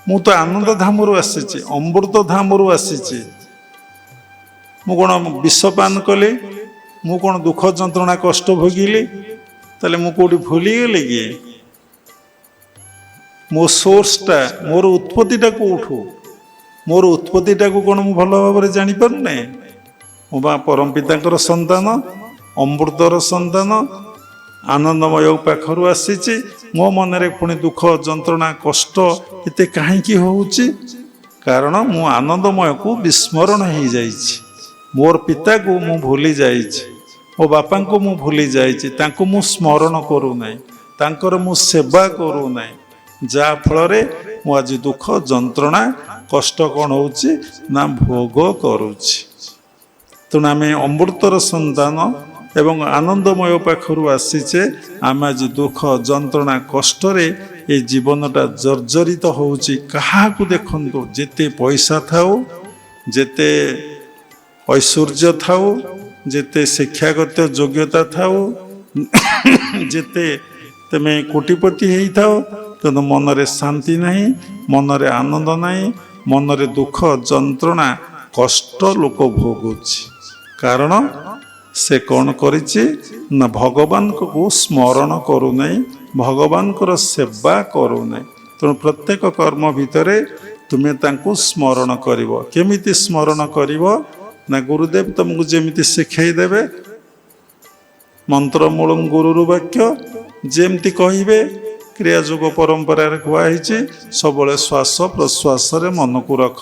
मु तो आनंद धामरु आसीची अमृत धामरु आसीची मु कौन विषपान कली मु कौन दुख जंत्रणा कष्ट भोगिली ताले मु कोठी भूली गली कि मो सोर्सटा मोर उत्पत्तिटा कोठू मोर उत्पत्तिटा को कौन मु भल भाव जानी पारने मो बा परम पितांकर संतान अमृतर संतान आनंदमय पाखरु आसीची मो मनरे पुणी दुख जंत्रणा कष्ट एते काहेकि होउची कारण मु आनंदमय को विस्मरण हो जाइछि मोर पिता को मु भूली जाइछि मो बापा को मु भूली जाइछि तांको मु स्मरण करू नै तांकर मु सेवा करू नै जा फल रे मु आज दुख जंत्रणा कष्ट कौन होउची ना भोग करूछि तेणु आमे अमृतर संतान एवं आनंदमय पाखरु आसीचे आम आज दुख जंत्रणा कष्ट रे ये जीवनटा जर्जरित होउची कहा को देखंतु जेते पैसा थाओ जेते ऐश्वर्य थाओ जेते शिक्षागत योग्यता थाओ जेते तमे कोटिपति हेई थाओ तो मन रे शांति नहीं मन रे आनंद नहीं मन रे दुख जंत्रणा कष्ट लोक भोगुची कारण से कौन करिछि ना भगवान को स्मरण करू नहीं भगवान को सेवा करू नहीं तेणु प्रत्येक कर्म भितरे तुम्हें तांको स्मरण करिवो केमिति स्मरण करिवो ना गुरुदेव तुमको जेमिति शिखाई देवे मंत्र मूल गुरु वाक्य जेमती कहिबे क्रियायोग परंपरा कहुई सब श्वास प्रश्वास मन को रख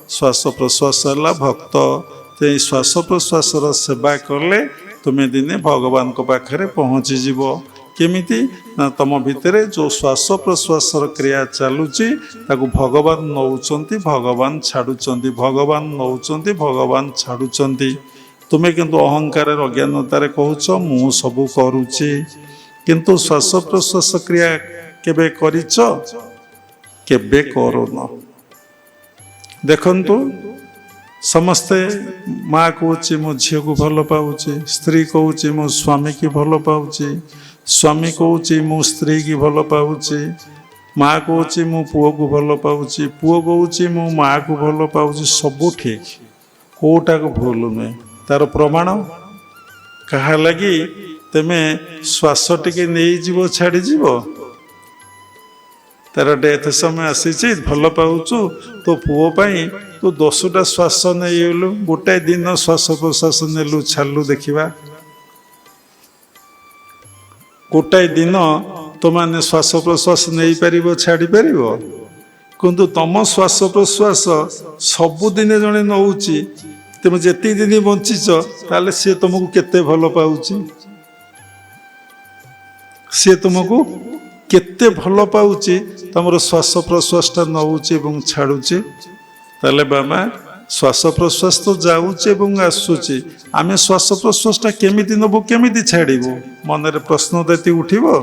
श्वास प्रश्वास है भक्त ते श्वास प्रश्वास सेवा कले तुम्हें दिने भगवान को पाखरे पहुँची जीव केमिति ना तुम भितर जो श्वास प्रश्वास क्रिया चलुची ताकू भगवान नौचंती भगवान छाड़ुचंती भगवान नौचंती भगवान छाड़ुचंती तुम्हें किंतु अहंकार अज्ञानतार कहूच मु सबू करुची किंतु श्वास प्रश्वास क्रिया केबे करिच केबे करूना देखंतु समस्ते माँ कहूँ मो झील को भल पाऊँच स्त्री कहूँ मो स्वामी की भल पाऊँच स्वामी कहूँ मो स्त्री की भल पाऊँच माँ कहूँ मो पुओ को भल पाऊँच पुओ कहूँ मो माँ को भल पाऊँच सब ठीक कोटा को भूल नुहे तार प्रमाण कहा लगी तेमे श्वास टिके नहीं जीव छाड़ी जीव तार डेथ समय आसी भल पाऊचु तो पुओ पाई तू 10टा श्वास नहीं गोटाए दिन श्वास प्रश्वास नेलु छाड़ू देखा गोटाए दिन तो माने श्वास प्रश्वास नहीं पार छाड़ी पार किंतु तुम श्वास प्रश्वास सबुदिन जड़े नौची तुम जेति दिन बंचीच ताले सी तुमको केते भल पाऊची सी तुमको केते भल पाऊची तुम श्वास प्रश्वासटा नौची एवं छाड़ुची ताले बाबा श्वास प्रश्वास तो जाऊँचे आसूची आम श्वास प्रश्वासटा केमिति नबु केमिति छाड़बू मन रे प्रश्न देती उठिबो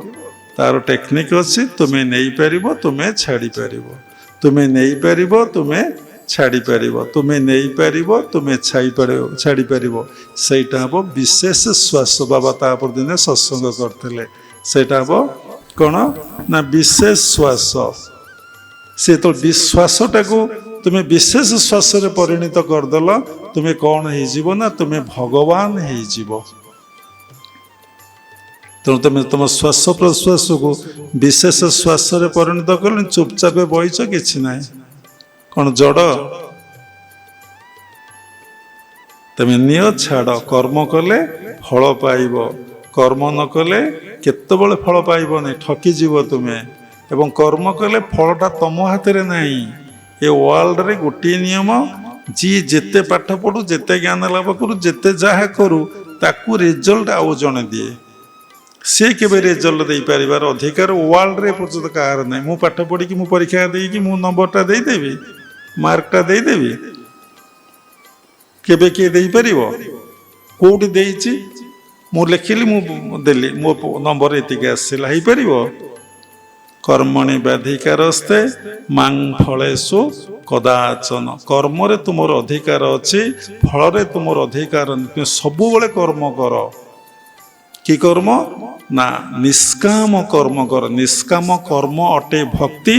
तार टेक्निक अच्छी तुम्हें नहीं पार तुम्हें छाड़ी पार तुम्हें नहीं पार तुम्हें छाड़ी पार तुम्हें नहीं पार तुम्हें छाड़ी पार सेटा हम विशेष श्वास बाबा तापर दिन सत्संग करते सेटा हम कौन ना विशेष श्वास से तो विश्वासटा को तुम्हें विशेष श्वास रे परिणत करदेल तुम्हें कौन हो ना तुम्हें भगवान हो तेणु तुम तुम श्वास प्रश्वास को विशेष श्वास रे परिणत कर चुपचाप बईच कि कौन जड़ ତମେ ନିଅ ଛାଡ଼, କର୍ମ କଲେ ଫଳ ପାଇବ, କର୍ମ ନ କଲେ କେତେବେଳେ ଫଳ ପାଇବନି, ଠକିଯିବ ତୁମେ। ଏବଂ କର୍ମ କଲେ ଫଳଟା ତମ ହାତରେ ନାହିଁ। ଏ ୱାର୍ଲଡରେ ଗୋଟିଏ ନିୟମ, ଯିଏ ଯେତେ ପାଠ ପଢୁ, ଯେତେ ଜ୍ଞାନ ଲାଭ କରୁ, ଯେତେ ଯାହା କରୁ, ତାକୁ ରେଜଲ୍ଟ ଆଉ ଜଣେ ଦିଏ। ସେ କେବେ ରେଜଲ୍ଟ ଦେଇପାରିବାର ଅଧିକାର ୱାର୍ଲଡରେ ପର୍ଯ୍ୟନ୍ତ କାହାର ନାହିଁ। ମୁଁ ପାଠ ପଢିକି, ମୁଁ ପରୀକ୍ଷା ଦେଇକି ମୁଁ ନମ୍ବରଟା ଦେଇଦେବି, ମାର୍କଟା ଦେଇଦେବି, କେବେ କିଏ ଦେଇପାରିବ? କୋଉଠି ଦେଇଛି, ମୁଁ ଲେଖିଲି, ମୁଁ ଦେଲି, ମୋ ନମ୍ବର ଏତିକି ଆସିଲା, ହେଇପାରିବ? କର୍ମଣି ବାଧିକାରସ୍ତେ ମାଂ ଫଳେଷୁ କଦାଚନ। କର୍ମରେ ତୁମର ଅଧିକାର ଅଛି, ଫଳରେ ତୁମର ଅଧିକାର ନାହିଁ। ତୁମେ ସବୁବେଳେ କର୍ମ କର। କି କର୍ମ? ନା ନିଷ୍କାମ କର୍ମ କର। ନିଷ୍କାମ କର୍ମ ଅଟେ ଭକ୍ତି,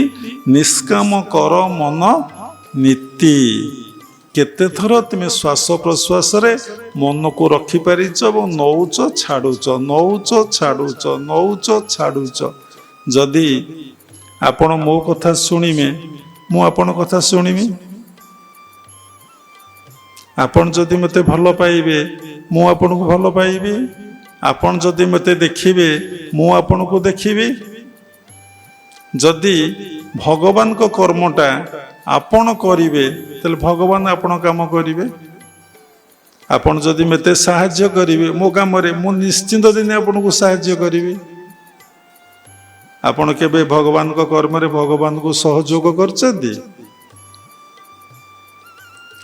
ନିଷ୍କାମ କର ମନ ନୀତି। କେତେ ଥର ତୁମେ ଶ୍ୱାସ ପ୍ରଶ୍ୱାସରେ ମନକୁ ରଖିପାରିଛ ଏବଂ ନଉଛ ଛାଡୁଛ, ନଉଛ ଛାଡୁଛ, ନଉଛ ଛାଡୁଛ। ଯଦି ଆପଣ ମୋ କଥା ଶୁଣିବେ, ମୁଁ ଆପଣଙ୍କ କଥା ଶୁଣିବି। ଆପଣ ଯଦି ମୋତେ ଭଲ ପାଇବେ, ମୁଁ ଆପଣଙ୍କୁ ଭଲ ପାଇବି। ଆପଣ ଯଦି ମୋତେ ଦେଖିବେ, ମୁଁ ଆପଣଙ୍କୁ ଦେଖିବି। ଯଦି ଭଗବାନଙ୍କ କର୍ମଟା ଆପଣ କରିବେ, ତାହେଲେ ଭଗବାନ ଆପଣଙ୍କ କାମ କରିବେ। ଆପଣ ଯଦି ମୋତେ ସାହାଯ୍ୟ କରିବେ ମୋ କାମରେ, ମୁଁ ନିଶ୍ଚିନ୍ତ ଦିନେ ଆପଣଙ୍କୁ ସାହାଯ୍ୟ କରିବି। ଆପଣ କେବେ ଭଗବାନଙ୍କ କର୍ମରେ ଭଗବାନଙ୍କୁ ସହଯୋଗ କରିଛନ୍ତି?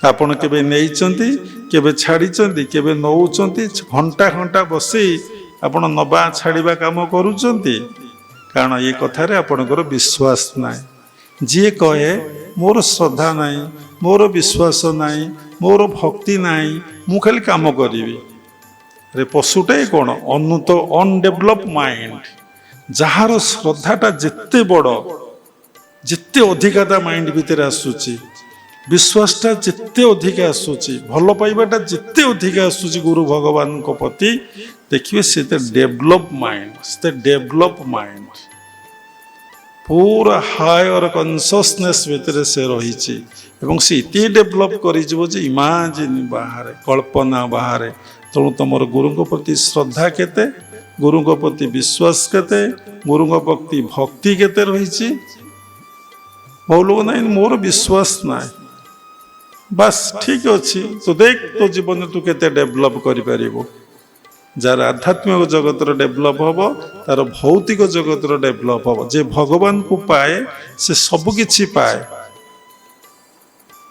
ଆପଣ କେବେ ନେଇଛନ୍ତି, କେବେ ଛାଡ଼ିଛନ୍ତି, କେବେ ନଉଛନ୍ତି? ଘଣ୍ଟା ଘଣ୍ଟା ବସି ଆପଣ ନବା ଛାଡ଼ିବା କାମ କରୁଛନ୍ତି? କାରଣ ଏ କଥାରେ ଆପଣଙ୍କର ବିଶ୍ୱାସ ନାହିଁ। ଯିଏ କହେ ମୋର ଶ୍ରଦ୍ଧା ନାହିଁ, ମୋର ବିଶ୍ୱାସ ନାହିଁ, ମୋର ଭକ୍ତି ନାହିଁ, ମୁଁ ଖାଲି କାମ କରିବି, ରେ ପଶୁଟେ କ'ଣ? ଅନଡେଭଲପ ମାଇଣ୍ଡ। ଯାହାର ଶ୍ରଦ୍ଧାଟା ଯେତେ ବଡ଼, ଯେତେ ଅଧିକା ତା ମାଇଣ୍ଡ ଭିତରେ ଆସୁଛି, ବିଶ୍ୱାସଟା ଯେତେ ଅଧିକା ଆସୁଛି, ଭଲ ପାଇବାଟା ଯେତେ ଅଧିକା ଆସୁଛି ଗୁରୁ ଭଗବାନଙ୍କ ପ୍ରତି, ଦେଖିବେ ସେତେ ଡେଭଲପ ମାଇଣ୍ଡ, ସେତେ ଡେଭଲପ ମାଇଣ୍ଡ, ପୁରା ହାୟର କନସିୟସନେସ୍ ଭିତରେ ସେ ରହିଛି। ଏବଂ ସେ ଏତେ ଡେଭଲପ କରିଯିବ ଯେ ଇମାଜିନ୍ ବାହାରେ, କଳ୍ପନା ବାହାରେ। ତେଣୁ ତୁମର ଗୁରୁଙ୍କ ପ୍ରତି ଶ୍ରଦ୍ଧା କେତେ, ଗୁରୁଙ୍କ ପ୍ରତି ବିଶ୍ୱାସ କେତେ, ଗୁରୁଙ୍କ ପ୍ରତି ଭକ୍ତି କେତେ ରହିଛି? ବହୁ ଲୋକ ନାହିଁ, ମୋର ବିଶ୍ୱାସ ନାହିଁ। ବାସ୍ ଠିକ ଅଛି, ତୁ ଦେଖ ତୋ ଜୀବନରେ ତୁ କେତେ ଡେଭଲପ କରିପାରିବୁ। ଯାହାର ଆଧ୍ୟାତ୍ମିକ ଜଗତର ଡେଭଲପ ହବ, ତାର ଭୌତିକ ଜଗତର ଡେଭଲପ ହବ। ଯେ ଭଗବାନଙ୍କୁ ପାଏ ସେ ସବୁ କିଛି ପାଏ।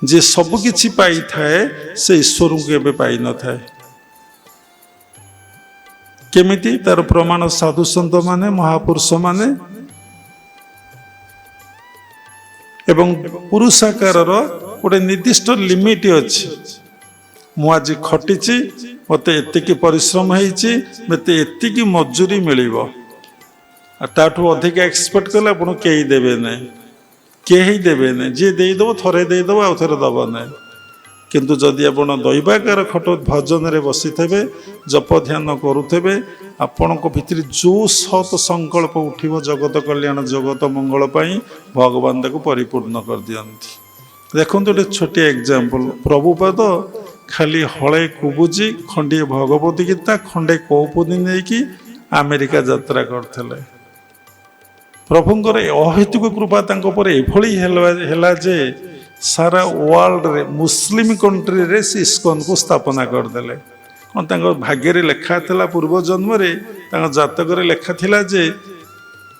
ଯେ ସବୁ କିଛି ପାଇଥାଏ ସେ ଈଶ୍ୱରଙ୍କୁ କେବେ ପାଇନଥାଏ। କେମିତି? ତାର ପ୍ରମାଣ ସାଧୁସନ୍ଥ ମାନେ, ମହାପୁରୁଷ ମାନେ ଏବଂ ପୁରୁଷାକାରର ଗୋଟେ ନିର୍ଦ୍ଦିଷ୍ଟ ଲିମିଟ ଅଛି। ମୁଁ ଆଜି ଖଟିଛି, ମୋତେ ଏତିକି ପରିଶ୍ରମ ହେଇଛି, ମୋତେ ଏତିକି ମଜୁରୀ ମିଳିବ। ଆଉ ତାଠୁ ଅଧିକା ଏକ୍ସପେକ୍ଟ କଲେ ଆପଣ କେହି ଦେବେ ନାହିଁ, କେହି ଦେବେ ନାହିଁ। ଯିଏ ଦେଇଦେବ ଥରେ ଦେଇଦେବ, ଆଉ ଥରେ ଦେବ ନାହିଁ। କିନ୍ତୁ ଯଦି ଆପଣ ଦୈବାକାର ଖଟ ଭଜନରେ ବସିଥିବେ, ଜପ ଧ୍ୟାନ କରୁଥିବେ, ଆପଣଙ୍କ ଭିତରେ ଯେଉଁ ସତ୍ ସଂକଳ୍ପ ଉଠିବ ଜଗତ କଲ୍ୟାଣ, ଜଗତ ମଙ୍ଗଳ ପାଇଁ, ଭଗବାନ ତାକୁ ପରିପୂର୍ଣ୍ଣ କରିଦିଅନ୍ତି। ଦେଖନ୍ତୁ ଗୋଟେ ଛୋଟିଆ ଏକ୍ଜାମ୍ପଲ। ପ୍ରଭୁପାଦ ଖାଲି ହଳେ କୁବୁଜି, ଖଣ୍ଡିଏ ଭଗବତୀ ଗୀତା, ଖଣ୍ଡେ କୌପୁଦୀ ନେଇକି ଆମେରିକା ଯାତ୍ରା କରିଥିଲେ। ପ୍ରଭୁଙ୍କର ଅହେତୁକ କୃପା ତାଙ୍କ ଉପରେ ଏଭଳି ହେଲା ଯେ ସାରା ୱାର୍ଲଡରେ ମୁସଲିମ କଣ୍ଟ୍ରିରେ ସେ ଇସ୍କନକୁ ସ୍ଥାପନା କରିଦେଲେ। କ'ଣ ତାଙ୍କ ଭାଗ୍ୟରେ ଲେଖା ଥିଲା, ପୂର୍ବ ଜନ୍ମରେ ତାଙ୍କ ଜାତକରେ ଲେଖା ଥିଲା ଯେ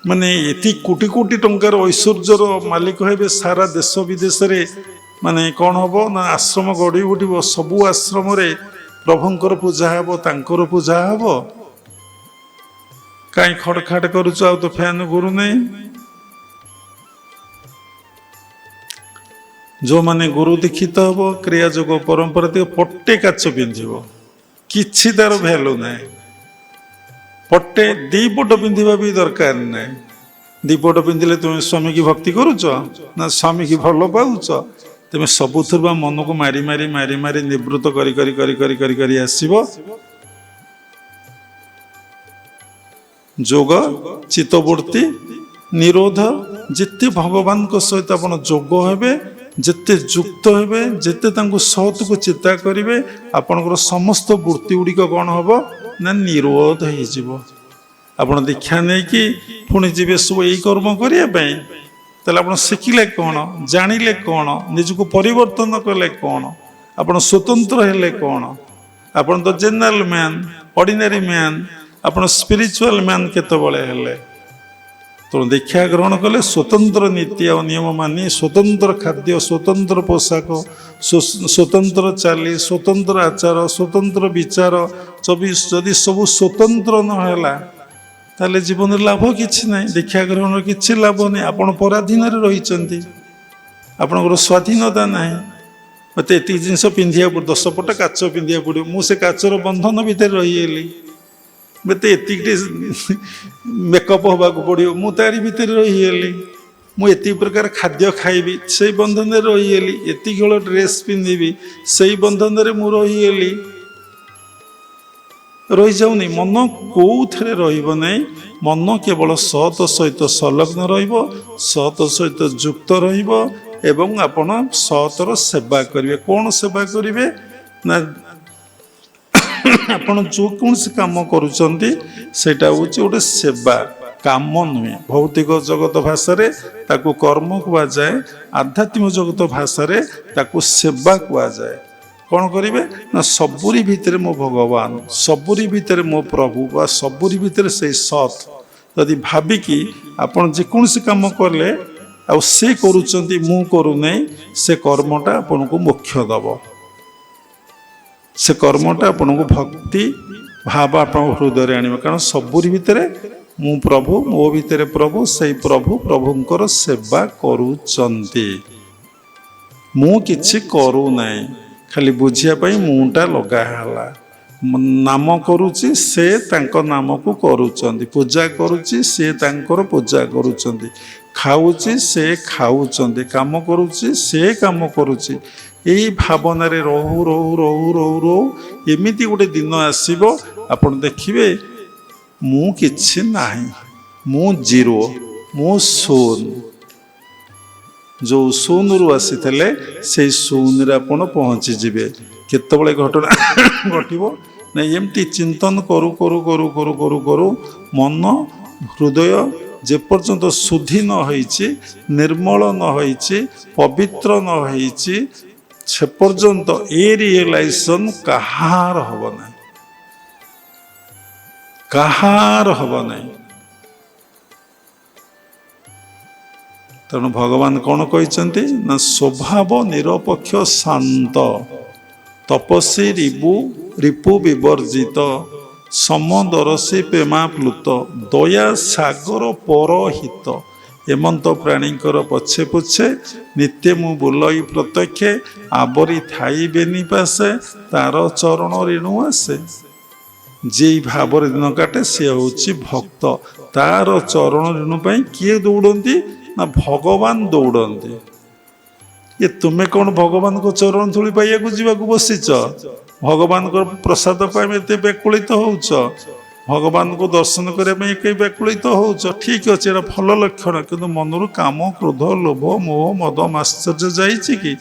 ମାନେ ଏତି କୋଟି କୋଟି ଟଙ୍କାର ଐଶ୍ୱର୍ଯ୍ୟର ମାଲିକ ହେବେ, ସାରା ଦେଶ ବିଦେଶରେ ମାନେ କ'ଣ ହବ ନା ଆଶ୍ରମ ଗଢ଼ି ଉଠିବ, ସବୁ ଆଶ୍ରମରେ ପ୍ରଭୁଙ୍କର ପୂଜା ହେବ, ତାଙ୍କର ପୂଜା ହେବ। କାହିଁ ଖଡଖାଟ କରୁଛ, ଆଉ ତ ଫ୍ୟାନ ଘୁରୁ ନାହିଁ। ଯେଉଁମାନେ ଗୁରୁ ଦୀକ୍ଷିତ ହେବ, କ୍ରିୟା ଯୋଗ ପରମ୍ପରା ଦିଗ, ପଟେ କାଚ ପିନ୍ଧିବ, କିଛି ତାର ଭ୍ୟାଲୁ ନାହିଁ। ପଟେ ଦିପଟ ପିନ୍ଧିବା ବି ଦରକାର ନାହିଁ। ଦିପଟ ପିନ୍ଧିଲେ ତୁମେ ସ୍ୱାମୀକି ଭକ୍ତି କରୁଛ ନା ସ୍ୱାମୀକି ଭଲ ପାଉଛ? ତୁମେ ସବୁଥିରୁ ବା ମନକୁ ମାରି ମାରି ମାରି ମାରି ନିବୃତ୍ତ କରି କରି କରି କରି କରି କରି ଆସିବ। ଯୋଗ ଚିତ୍ତବୃତ୍ତି ନିରୋଧ, ଯେତେ ଭଗବାନଙ୍କ ସହିତ ଆପଣ ଯୋଗ ହେବେ, ଯେତେ ଯୁକ୍ତ ହେବେ, ଯେତେ ତାଙ୍କୁ ସତକୁ ଚିନ୍ତା କରିବେ, ଆପଣଙ୍କର ସମସ୍ତ ବୃତ୍ତି ଗୁଡ଼ିକ କ'ଣ ହେବ ନା ନିରୋଧ ହେଇଯିବ। ଆପଣ ଦୀକ୍ଷା ନେଇକି ପୁଣି ଯିବେ ସବୁ ଏଇ କର୍ମ କରିବା ପାଇଁ, ତାହେଲେ ଆପଣ ଶିଖିଲେ କ'ଣ, ଜାଣିଲେ କ'ଣ, ନିଜକୁ ପରିବର୍ତ୍ତନ କଲେ କ'ଣ, ଆପଣ ସ୍ୱତନ୍ତ୍ର ହେଲେ କ'ଣ? ଆପଣ ତ ଜେନେରାଲ ମ୍ୟାନ୍, ଅର୍ଡିନାରୀ ମ୍ୟାନ୍, ଆପଣ ସ୍ପିରିଚୁଆଲ ମ୍ୟାନ୍ କେତେବେଳେ ହେଲେ? ତେଣୁ ଦୀକ୍ଷା ଗ୍ରହଣ କଲେ ସ୍ୱତନ୍ତ୍ର ନୀତି ଆଉ ନିୟମ ମାନି, ସ୍ୱତନ୍ତ୍ର ଖାଦ୍ୟ, ସ୍ୱତନ୍ତ୍ର ପୋଷାକ, ସ୍ୱତନ୍ତ୍ର ଚାଲି, ସ୍ୱତନ୍ତ୍ର ଆଚାର, ସ୍ୱତନ୍ତ୍ର ବିଚାର, ଯଦି ସବୁ ସ୍ୱତନ୍ତ୍ର ନହେଲା ତାହେଲେ ଜୀବନରେ ଲାଭ କିଛି ନାହିଁ। ଦୀକ୍ଷା ଗ୍ରହଣର କିଛି ଲାଭ ନାହିଁ। ଆପଣ ପରାଧୀନରେ ରହିଛନ୍ତି, ଆପଣଙ୍କର ସ୍ୱାଧୀନତା ନାହିଁ। ମୋତେ ଏତିକି ଜିନିଷ ପିନ୍ଧିବାକୁ ପଡ଼ିବ, 10 ପଟ କାଚ ପିନ୍ଧିବାକୁ ପଡ଼ିବ, ମୁଁ ସେ କାଚର ବନ୍ଧନ ଭିତରେ ରହିଗଲି। ମୋତେ ଏତିକି ମେକଅପ୍ ହେବାକୁ ପଡ଼ିବ, ମୁଁ ତାରି ଭିତରେ ରହିଗଲି। ମୁଁ ଏତିକି ପ୍ରକାର ଖାଦ୍ୟ ଖାଇବି, ସେଇ ବନ୍ଧନରେ ରହିଗଲି। ଏତିକି ହଳ ଡ୍ରେସ୍ ପିନ୍ଧିବି, ସେଇ ବନ୍ଧନରେ ମୁଁ ରହିଗଲି। ରହିଯାଉନି। ମନ କେଉଁଥିରେ ରହିବ ନାହିଁ। ମନ କେବଳ ସତ ସହିତ ସଂଲଗ୍ନ ରହିବ, ସତ ସହିତ ଯୁକ୍ତ ରହିବ ଏବଂ ଆପଣ ସତର ସେବା କରିବେ। କ'ଣ ସେବା କରିବେ ନା ଆପଣ ଯେକୌଣସି କାମ କରୁଛନ୍ତି ସେଇଟା ହେଉଛି ଗୋଟେ ସେବା, କାମ ନୁହେଁ। ଭୌତିକ ଜଗତ ଭାଷାରେ ତାକୁ କର୍ମ କୁହାଯାଏ, ଆଧ୍ୟାତ୍ମିକ ଜଗତ ଭାଷାରେ ତାକୁ ସେବା କୁହାଯାଏ। କ'ଣ କରିବେ ନା ସବୁରି ଭିତରେ ମୋ ଭଗବାନ, ସବୁରି ଭିତରେ ମୋ ପ୍ରଭୁ ବା ସବୁରି ଭିତରେ ସେଇ ସତ୍ ଯଦି ଭାବିକି ଆପଣ ଯେକୌଣସି କାମ କଲେ ଆଉ ସେ କରୁଛନ୍ତି ମୁଁ କରୁନାହିଁ, ସେ କର୍ମଟା ଆପଣଙ୍କୁ ମୋକ୍ଷ ଦେବ। ସେ କର୍ମଟା ଆପଣଙ୍କୁ ଭକ୍ତି ଭାବ ଆପଣଙ୍କ ହୃଦୟରେ ଆଣିବ। କାରଣ ସବୁରି ଭିତରେ ମୁଁ ପ୍ରଭୁ, ମୋ ଭିତରେ ପ୍ରଭୁ, ସେଇ ପ୍ରଭୁ ପ୍ରଭୁଙ୍କର ସେବା କରୁଛନ୍ତି। ମୁଁ କିଛି କରୁନାହିଁ, ଖାଲି ବୁଝିବା ପାଇଁ ମୁଁଟା ଲଗା ହେଲା। ନାମ କରୁଛି, ସେ ତାଙ୍କ ନାମକୁ କରୁଛନ୍ତି। ପୂଜା କରୁଛି, ସେ ତାଙ୍କର ପୂଜା କରୁଛନ୍ତି। ଖାଉଛି, ସେ ଖାଉଛନ୍ତି। କାମ କରୁଛି, ସେ କାମ କରୁଛି। ଏଇ ଭାବନାରେ ରହୁ ରହୁ ରହୁ ରହୁ ରହୁ ଏମିତି ଗୋଟେ ଦିନ ଆସିବ, ଆପଣ ଦେଖିବେ ମୁଁ କିଛି ନାହିଁ, ମୁଁ ଜିରୋ, ମୁଁ ଶୂନ। ଯେଉଁ ଶୂନରୁ ଆସିଥିଲେ ସେଇ ଶୂନରେ ଆପଣ ପହଞ୍ଚିଯିବେ। କେତେବେଳେ ଘଟଣା ଘଟିବ ନା ଏମିତି ଚିନ୍ତନ କରୁ କରୁ କରୁ କରୁ କରୁ କରୁ ମନ ହୃଦୟ ଯେପର୍ଯ୍ୟନ୍ତ ଶୁଦ୍ଧି ନ ହେଇଛି, ନିର୍ମଳ ନ ହେଇଛି, ପବିତ୍ର ନ ହେଇଛି, ସେ ପର୍ଯ୍ୟନ୍ତ ଏ ରିଏଲାଇଜେସନ୍ କାହାର ହବ ନାହିଁ, କାହାର ହବ ନାହିଁ। ତେଣୁ ଭଗବାନ କ'ଣ କହିଛନ୍ତି ନା ସ୍ୱଭାବ ନିରପେକ୍ଷ ଶାନ୍ତ, ତପସ୍ୱୀ ରିପୁ ବିବର୍ଜିତ, ସମଦରସୀ ପ୍ରେମାପ୍ଲୁତ, ଦୟା ସାଗର ପରହିତ, ଏମନ୍ତ ପ୍ରାଣୀଙ୍କର ପଛେ ପଛେ ନିତ୍ୟ ମୁଁ ବୁଲଇ ପ୍ରତ୍ୟକ୍ଷେ, ଆବରି ଥାଇବେନି ପାଶେ ତାର ଚରଣ ରେଣୁ ଆସେ। ଯେ ଭାବରେ ଦିନ କାଟେ ସେ ହେଉଛି ଭକ୍ତ। ତାର ଚରଣ ରେଣୁ ପାଇଁ କିଏ ଦୌଡ଼ନ୍ତି ନା ଭଗବାନ ଦୌଡ଼ନ୍ତି। ତୁମେ କ'ଣ ଭଗବାନଙ୍କ ଚରଣ ଧୂଳି ପାଇବାକୁ ଯିବାକୁ ବସିଛ? ଭଗବାନଙ୍କର ପ୍ରସାଦ ପାଇଁ ଏତେ ବ୍ୟାକୁଳିତ ହେଉଛ, ଭଗବାନଙ୍କୁ ଦର୍ଶନ କରିବା ପାଇଁ ଏତେ ବ୍ୟାକୁଳିତ ହେଉଛ। ଠିକ୍ ଅଛି, ଏଇଟା ଭଲ ଲକ୍ଷଣ। କିନ୍ତୁ ମନରୁ କାମ, କ୍ରୋଧ, ଲୋଭ, ମୋହ, ମଦ, ମାଶ୍ଚର୍ଯ୍ୟ ଯାଇଛି କି?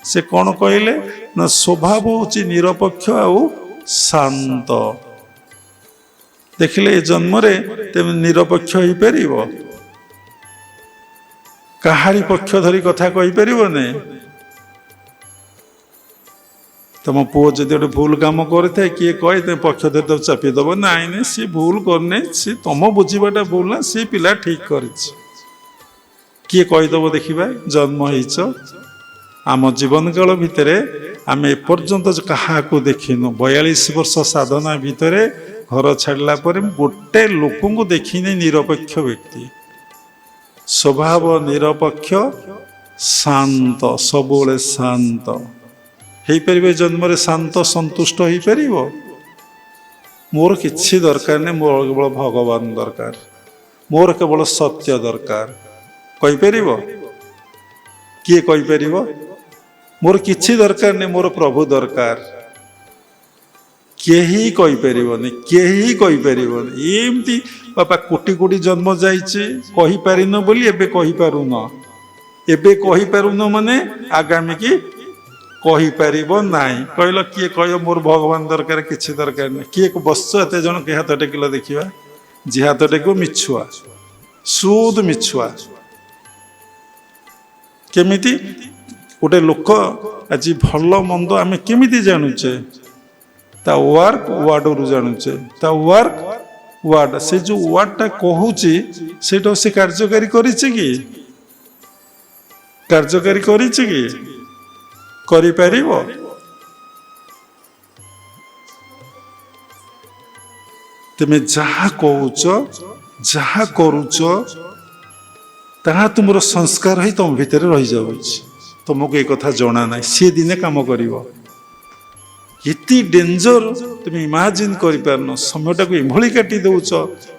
ସେ କ'ଣ କହିଲେ ନା ସ୍ୱଭାବ ହେଉଛି ନିରପେକ୍ଷ ଆଉ ଶାନ୍ତ। ଦେଖିଲେ ଏ ଜନ୍ମରେ ତେମେ ନିରପେକ୍ଷ ହେଇପାରିବ? କାହାରି ପକ୍ଷ ଧରି କଥା କହିପାରିବନି। ତମ ପୁଅ ଯଦି ଗୋଟେ ଭୁଲ କାମ କରିଥାଏ, କିଏ କହେ ତମେ ପକ୍ଷ ଧରି ତାକୁ ଚାପିଦେବ? ନାଇଁ ନାଇଁ, ସିଏ ଭୁଲ କରିନି, ସିଏ ତମ ବୁଝିବାଟା ଭୁଲ ନା, ସିଏ ପିଲା ଠିକ୍ କରିଛି। କିଏ କହିଦେବ ଦେଖିବା? ଜନ୍ମ ହେଇଛ, ଆମ ଜୀବନକାଳ ଭିତରେ ଆମେ ଏପର୍ଯ୍ୟନ୍ତ କାହାକୁ ଦେଖିନୁ। 42 ବର୍ଷ ସାଧନା ଭିତରେ ଘର ଛାଡ଼ିଲା ପରେ ଗୋଟେ ଲୋକଙ୍କୁ ଦେଖିନି ନିରପେକ୍ଷ ବ୍ୟକ୍ତି। ସ୍ୱଭାବ ନିରପେକ୍ଷ ଶାନ୍ତ, ସବୁବେଳେ ଶାନ୍ତ ହେଇପାରିବେ। ଜନ୍ମରେ ଶାନ୍ତ ସନ୍ତୁଷ୍ଟ ହେଇପାରିବ? ମୋର କିଛି ଦରକାର ନାହିଁ, ମୋର କେବଳ ଭଗବାନ ଦରକାର, ମୋର କେବଳ ସତ୍ୟ ଦରକାର। କହିପାରିବ? କିଏ କହିପାରିବ? ମୋର କିଛି ଦରକାର ନାହିଁ, ମୋର ପ୍ରଭୁ ଦରକାର। କେହି କହିପାରିବନି, କେହି କହିପାରିବନି। ଏମିତି ବାପା କୋଟି କୋଟି ଜନ୍ମ ଯାଇଛି, କହିପାରିନ ବୋଲି ଏବେ କହିପାରୁନ। ଏବେ କହିପାରୁନ ମାନେ ଆଗାମୀ କି କହିପାରିବ ନାହିଁ। କହିଲ କିଏ କହିବ ମୋର ଭଗବାନ ଦରକାର, କିଛି ଦରକାର ନାହିଁ। କିଏ ବସିଛ ଏତେ ଜଣ, କିଏ ହାତ ଟେକିଲ ଦେଖିବା। ଯିଏ ହାତ ଟେକିବ ମିଛୁଆ, ସୁଦ ମିଛୁଆ। କେମିତି ଗୋଟେ ଲୋକ ଆଜି ଭଲ ମନ୍ଦ ଆମେ କେମିତି ଜାଣୁଛେ? ତା ୱାର୍କ ୱାର୍ଡରୁ ଜାଣୁଛେ। ତା ୱାର୍କ ୱାର୍ଡ, ସେ ଯୋଉ ୱାର୍ଡଟା କହୁଛି ସେଇଟା ସେ କାର୍ଯ୍ୟକାରୀ କରିଛି କି? କାର୍ଯ୍ୟକାରୀ କରିଛି କି? କରିପାରିବ? ତୁମେ ଯାହା କହୁଛ, ଯାହା କରୁଛ, ତାହା ତୁମର ସଂସ୍କାର ହେଇ ତମ ଭିତରେ ରହିଯାଉଛି। ତମକୁ ଏ କଥା ଜଣା ନାହିଁ, ସିଏ ଦିନେ କାମ କରିବ। ଏତେ ଡେଞ୍ଜର ତୁମେ ଇମାଜିନ୍ କରିପାରୁନ। ସମୟଟାକୁ ଏଭଳି କାଟି ଦେଉଛ।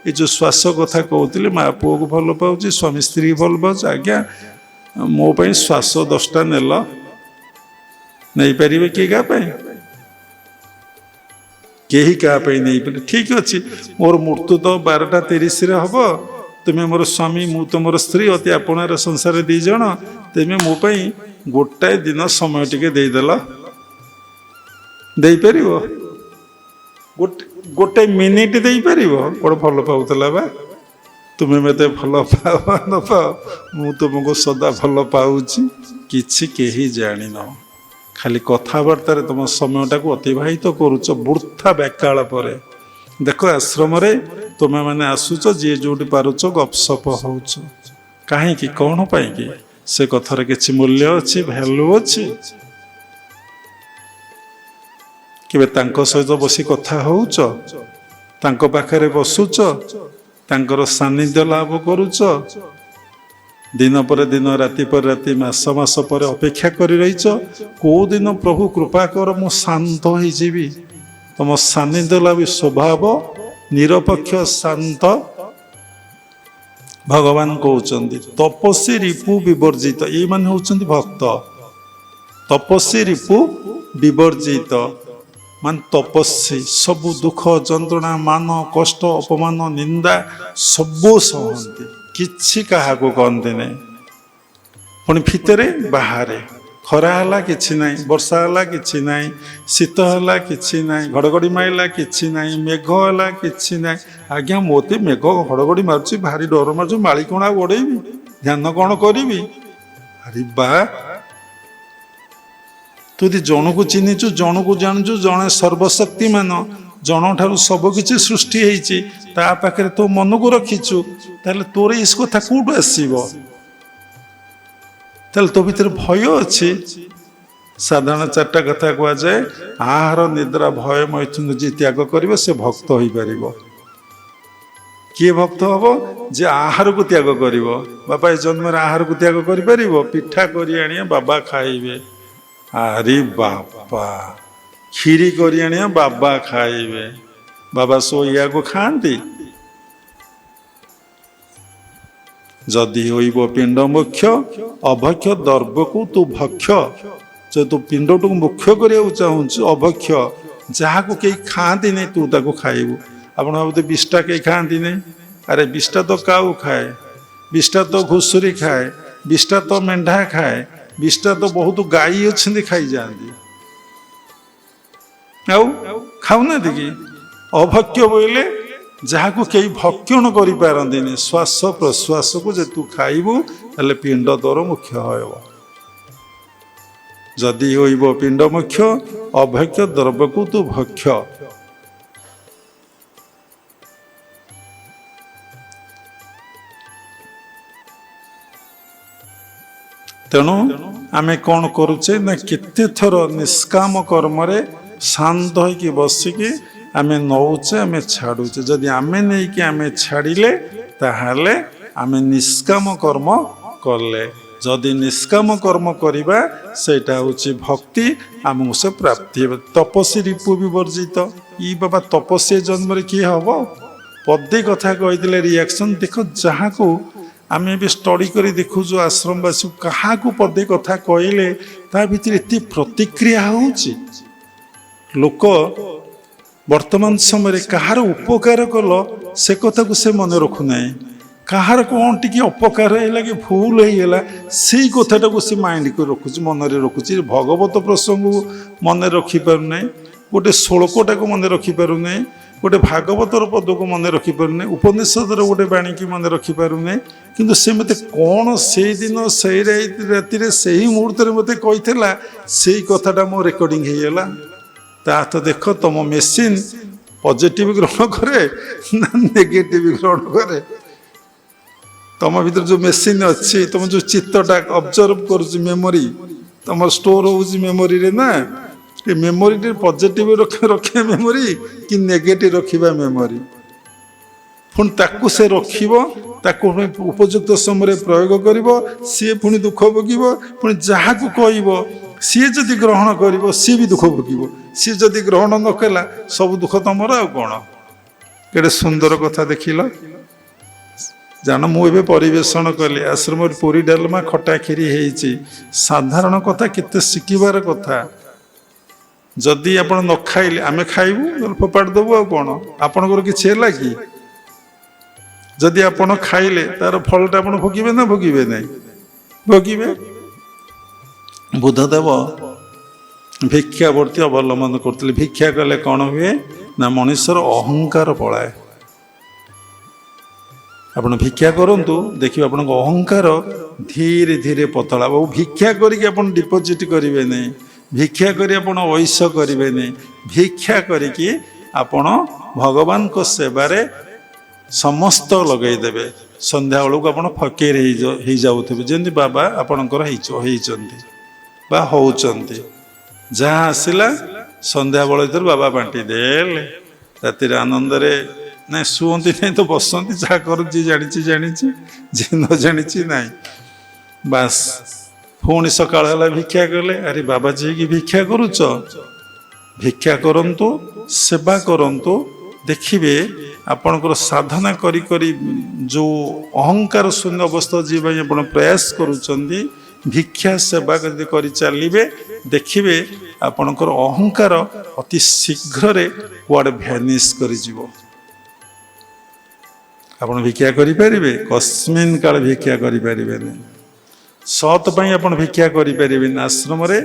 ଏ ଯେଉଁ ଶ୍ୱାସ କଥା କହୁଥିଲି, ମା ପୁଅକୁ ଭଲ ପାଉଛି, ସ୍ୱାମୀ ସ୍ତ୍ରୀକି ଭଲ ପାଉଛି। ଆଜ୍ଞା ମୋ ପାଇଁ ଶ୍ୱାସ 10ଟା ନେଲ, ନେଇପାରିବେ କିଏ କାହା ପାଇଁ? କେହି କାହା ପାଇଁ ନେଇପାରିବେ? ଠିକ୍ ଅଛି, ମୋର ମୃତ୍ୟୁ ତ 12:30 ହବ। ତୁମେ ମୋର ସ୍ୱାମୀ, ମୁଁ ତୁମର ସ୍ତ୍ରୀ, ଅତି ଆପଣାର ସଂସାରରେ 2 ଜଣ। ତୁମେ ମୋ ପାଇଁ ଗୋଟାଏ ଦିନ ସମୟ ଟିକେ ଦେଇଦେଲ, ଦେଇପାରିବ? ଗୋଟେ ମିନିଟ୍ ଦେଇପାରିବ? ବଡ଼ ଭଲ ପାଉଥିଲା ବା। ତୁମେ ମୋତେ ଭଲ ପାଅ ନ ପାଅ, ମୁଁ ତୁମକୁ ସଦା ଭଲ ପାଉଛି। କିଛି କେହି ଜାଣିନ, ଖାଲି କଥାବାର୍ତ୍ତାରେ ତୁମ ସମୟଟାକୁ ଅତିବାହିତ କରୁଛ ବୃଥା ବେକାଳ ପରେ। ଦେଖ ଆଶ୍ରମରେ ତୁମେମାନେ ଆସୁଛ, ଯିଏ ଯୋଉଠି ପାରୁଛ ଗପସପ ହଉଛ। କାହିଁକି? କ'ଣ ପାଇଁକି? ସେ କଥାର କିଛି ମୂଲ୍ୟ ଅଛି, ଭ୍ୟାଲୁ ଅଛି? କେବେ ତାଙ୍କ ସହିତ ବସି କଥା ହଉଛ? ତାଙ୍କ ପାଖରେ ବସୁଛ? ତାଙ୍କର ସାନ୍ନିଧ୍ୟ ଲାଭ କରୁଛ? ଦିନ ପରେ ଦିନ, ରାତି ପରେ ରାତି, ମାସ ମାସ ପରେ ଅପେକ୍ଷା କରି ରହିଛ, କୋଉ ଦିନ ପ୍ରଭୁ କୃପା କର ମୁଁ ଶାନ୍ତ ହେଇଯିବି। ତମ ସାନ୍ନିଧ୍ୟ ଲାଭ ସ୍ୱଭାବ ନିରପେକ୍ଷ ଶାନ୍ତ। ଭଗବାନ କହୁଛନ୍ତି ତପସ୍ୱୀ ରିପୁ ବିବର୍ଜିତ। ଏଇମାନେ ହଉଛନ୍ତି ଭକ୍ତ। ତପସ୍ୱୀ ରିପୁ ବିବର୍ଜିତ ମାନେ ତପସ୍ୱୀ ସବୁ ଦୁଃଖ ଯନ୍ତ୍ରଣା, ମାନ, କଷ୍ଟ, ଅପମାନ, ନିନ୍ଦା ସବୁ ସହନ୍ତି, କିଛି କାହାକୁ କହନ୍ତି ନାହିଁ। ପୁଣି ଭିତରେ ବାହାରେ, ଖରା ହେଲା କିଛି ନାହିଁ, ବର୍ଷା ହେଲା କିଛି ନାହିଁ, ଶୀତ ହେଲା କିଛି ନାହିଁ, ଘଡ଼ଘଡ଼ି ମାରିଲା କିଛି ନାହିଁ, ମେଘ ହେଲା କିଛି ନାହିଁ। ଆଜ୍ଞା ମୋତେ ମେଘ ଘଡ଼ଘଡ଼ି ମାରୁଛି, ଭାରି ଡର ମାରୁଛି, ମାଳି କଣ ଆଉ ଗୋଡ଼େଇବି? ଧ୍ୟାନ କ'ଣ କରିବି? ଆରେ ବା, ତୁ ଯଦି ଜଣକୁ ଚିହ୍ନିଛୁ, ଜଣକୁ ଜାଣିଛୁ, ଜଣେ ସର୍ବଶକ୍ତିମାନ, ଜଣଠାରୁ ସବୁ କିଛି ସୃଷ୍ଟି ହେଇଛି, ତା ପାଖରେ ତୋ ମନକୁ ରଖିଛୁ, ତାହେଲେ ତୋର ଏ କଥା କୋଉଠୁ ଆସିବ? ତାହେଲେ ତୋ ଭିତରେ ଭୟ ଅଛି। ସାଧାରଣ 4ଟା କଥା କୁହାଯାଏ, ଆହାର, ନିଦ୍ରା, ଭୟ, ମୈଥୁନ ଯିଏ ତ୍ୟାଗ କରିବ ସେ ଭକ୍ତ ହୋଇପାରିବ। କିଏ ଭକ୍ତ ହବ? ଯେ ଆହାରକୁ ତ୍ୟାଗ କରିବ। ବାପା ଏ ଜନ୍ମରେ ଆହାରକୁ ତ୍ୟାଗ କରିପାରିବ? ପିଠା କରି ଆଣିବା ବାବା ଖାଇବେ। ଆରେ ବାପା, କ୍ଷୀରି କରି ଆଣିବା ବାବା ଖାଇବେ। ବାବା ଶୋଇବାକୁ ଖାଆନ୍ତି? ଯଦି ହୋଇବ ପିଣ୍ଡ ମୁଖ୍ୟ ଅଭକ୍ଷ ଦର୍ବକୁ ତୁ ଭକ୍ଷ। ଯଦି ତୁ ପିଣ୍ଡଟାକୁ ମୁଖ୍ୟ କରିବାକୁ ଚାହୁଁଛୁ, ଅଭକ୍ଷ, ଯାହାକୁ କେହି ଖାଆନ୍ତି ନାହିଁ ତୁ ତାକୁ ଖାଇବୁ। ଆପଣ ଭାବୁଥିବେ ବିଷ୍ଟା କେହି ଖାଆନ୍ତି ନାହିଁ? ଆରେ ବିଷ୍ଟା ତ କାଉ ଖାଏ, ବିଷ୍ଟା ତ ଘୁଷୁରୀ ଖାଏ, ବିଷ୍ଟା ତ ମେଣ୍ଢା ଖାଏ, ବିଷ୍ଟା ତ ବହୁତ ଗାଈ ଅଛନ୍ତି ଖାଇଯାଆନ୍ତି। ଆଉ ଖାଉନାହାନ୍ତି କି? ଅଭକ୍ଷ ବୋଇଲେ ଯାହାକୁ କେହି ଭକ୍ଷଣ କରିପାରନ୍ତିନି। ଶ୍ୱାସ ପ୍ରଶ୍ୱାସକୁ ଯେ ତୁ ଖାଇବୁ ତାହେଲେ ପିଣ୍ଡ ତୋର ମୁଖ୍ୟ ହେବ। ଯଦି ହୋଇବ ପିଣ୍ଡ ମୁଖ୍ୟ ଅଭକ୍ଷ ଦ୍ରବ୍ୟକୁ ତୁ ଭକ୍ଷ। ତେଣୁ ଆମେ କ'ଣ କରୁଛେ ନା, କେତେ ଥର ନିଷ୍କାମ କର୍ମରେ ଶାନ୍ତ ହେଇକି ବସିକି ଆମେ ନଉଛେ, ଆମେ ଛାଡୁଛେ। ଯଦି ଆମେ ନେଇକି ଆମେ ଛାଡ଼ିଲେ ତାହେଲେ ଆମେ ନିଷ୍କାମ କର୍ମ କଲେ। ଯଦି ନିଷ୍କାମ କର୍ମ କରିବା ସେଇଟା ହେଉଛି ଭକ୍ତି, ଆମକୁ ସେ ପ୍ରାପ୍ତି ହେବ। ତପସ୍ୱୀ ରିପୁ ବିବର୍ଜିତ। ଇ ବାବା ତପସ୍ୱୀ ଜନ୍ମରେ କିଏ ହବ? ପଦେ କଥା କହିଥିଲେ ରିଆକ୍ସନ୍। ଦେଖ, ଯାହାକୁ ଆମେ ଏବେ ଷ୍ଟଡି କରି ଦେଖୁଛୁ ଆଶ୍ରମବାସୀ, କାହାକୁ ପଦେ କଥା କହିଲେ ତା ଭିତରେ ଏତେ ପ୍ରତିକ୍ରିୟା ହେଉଛି। ଲୋକ ବର୍ତ୍ତମାନ ସମୟରେ କାହାର ଉପକାର କଲ ସେ କଥାକୁ ସେ ମନେ ରଖୁନାହିଁ, କାହାର କ'ଣ ଟିକେ ଅପକାର ହେଇଗଲା କି ଭୁଲ ହେଇଗଲା ସେଇ କଥାଟାକୁ ସେ ମାଇଣ୍ଡକୁ ରଖୁଛି, ମନରେ ରଖୁଛି। ଭଗବତ ପ୍ରସଙ୍ଗକୁ ମନେ ରଖିପାରୁନାହିଁ, ଗୋଟେ ଶ୍ଳୋକଟାକୁ ମନେ ରଖିପାରୁନାହିଁ, ଗୋଟେ ଭାଗବତର ପଦକୁ ମନେ ରଖିପାରୁନାହିଁ, ଉପନିଷଦର ଗୋଟେ ବାଣୀକି ମନେ ରଖିପାରୁନାହିଁ। କିନ୍ତୁ ସେ ମୋତେ କ'ଣ ସେଇଦିନ ସେଇ ରାତିରେ ସେଇ ମୁହୂର୍ତ୍ତରେ ମୋତେ କହିଥିଲା, ସେଇ କଥାଟା ମୋ ରେକର୍ଡିଂ ହେଇଗଲା। ତା ତ ଦେଖ ତମ ମେସିନ୍ ପଜିଟିଭ ଗ୍ରହଣ କରେ ନା ନେଗେଟିଭ ଗ୍ରହଣ କରେ। ତମ ଭିତରେ ଯେଉଁ ମେସିନ୍ ଅଛି, ତମ ଯେଉଁ ଚିତ୍ତଟା ଅବଜର୍ଭ କରୁଛି, ମେମୋରି ତମର ଷ୍ଟୋର ହେଉଛି ମେମୋରିରେ ନା, ଏ ମେମୋରିରେ ପଜିଟିଭ ରଖିବା ମେମୋରି କି ନେଗେଟିଭ ରଖିବା ମେମୋରି। ପୁଣି ତାକୁ ସେ ରଖିବ, ତାକୁ ଉପଯୁକ୍ତ ସମୟରେ ପ୍ରୟୋଗ କରିବ, ସିଏ ପୁଣି ଦୁଃଖ ଭୋଗିବ। ପୁଣି ଯାହାକୁ କହିବ ସିଏ ଯଦି ଗ୍ରହଣ କରିବ ସିଏ ବି ଦୁଃଖ ଭୋଗିବ, ସିଏ ଯଦି ଗ୍ରହଣ ନ କଲା ସବୁ ଦୁଃଖ ତମର। ଆଉ କ'ଣ କେଡ଼େ ସୁନ୍ଦର କଥା ଦେଖିଲ। ଜାଣ ମୁଁ ଏବେ ପରିବେଷଣ କଲି, ଆଶ୍ରମରେ ପୁରୀ ଡାଲମା ଖଟା କ୍ଷୀରି ହେଇଛି। ସାଧାରଣ କଥା, କେତେ ଶିଖିବାର କଥା। ଯଦି ଆପଣ ନ ଖାଇଲେ ଆମେ ଖାଇବୁ, ନହେଲେ ଫୋପାଡ଼ି ଦେବୁ। ଆଉ କ'ଣ ଆପଣଙ୍କର କିଛି ହେଲା କି? ଯଦି ଆପଣ ଖାଇଲେ ତାର ଫଳଟା ଆପଣ ଭୋଗିବେ ନା ଭୋଗିବେ ନାହିଁ? ଭୋଗିବେ। ବୁଦ୍ଧଦେବ ଭିକ୍ଷାବୃତ୍ତି ଅବଲମ୍ବନ କରୁଥିଲେ। ଭିକ୍ଷା କଲେ କ'ଣ ହୁଏ ନା ମଣିଷର ଅହଙ୍କାର ପଳାଏ। ଆପଣ ଭିକ୍ଷା କରନ୍ତୁ, ଦେଖିବେ ଆପଣଙ୍କ ଅହଙ୍କାର ଧୀରେ ଧୀରେ ପତଳା ହେବ। ଭିକ୍ଷା କରିକି ଆପଣ ଡିପୋଜିଟ୍ କରିବେ ନାହିଁ, ଭିକ୍ଷା କରି ଆପଣ ଐଶ କରିବେ ନାହିଁ। ଭିକ୍ଷା କରିକି ଆପଣ ଭଗବାନଙ୍କ ସେବାରେ ସମସ୍ତ ଲଗେଇଦେବେ। ସନ୍ଧ୍ୟାବେଳକୁ ଆପଣ ଫକୀର ହେଇଯାଉଥିବେ, ଯେମିତି ବାବା ଆପଣଙ୍କର ହେଇଛନ୍ତି ବା ହେଉଛନ୍ତି। ଯାହା ଆସିଲା ସନ୍ଧ୍ୟାବେଳ ଭିତରେ ବାବା ବାଣ୍ଟି ଦେଲେ। ରାତିରେ ଆନନ୍ଦରେ ନାଇଁ ଶୁଅନ୍ତି ନାହିଁ ତ ବସନ୍ତି, ଯାହା କରନ୍ତି ଯିଏ ଜାଣିଛି ଜାଣିଛି, ଯିଏ ନ ଜାଣିଛି ନାହିଁ। ବାସ୍ ପୁଣି ସକାଳ ହେଲା ଭିକ୍ଷା କଲେ। ଆରେ ବାବାଜୀ କି ଭିକ୍ଷା କରୁଛ, ଭିକ୍ଷା କରନ୍ତୁ, ସେବା କରନ୍ତୁ। ଦେଖିବେ ଆପଣଙ୍କର ସାଧନା କରି କରି ଯେଉଁ ଅହଙ୍କାର ଶୂନ୍ୟ ଅବସ୍ଥା ଯିବା ପାଇଁ ଆପଣ ପ୍ରୟାସ କରୁଛନ୍ତି, ଭିକ୍ଷା ସେବା ଯଦି କରି ଚାଲିବେ, ଦେଖିବେ ଆପଣଙ୍କର ଅହଙ୍କାର ଅତି ଶୀଘ୍ରରେ କୁଆଡ଼େ ଭ୍ୟାନିସ୍ କରିଯିବ। ଆପଣ ଭିକ୍ଷା କରିପାରିବେ? କସ୍ମିନ୍ କାଳେ ଭିକ୍ଷା କରିପାରିବେନି। ସତ୍ ପାଇଁ ଆପଣ ଭିକ୍ଷା କରିପାରିବେନି। ଆଶ୍ରମରେ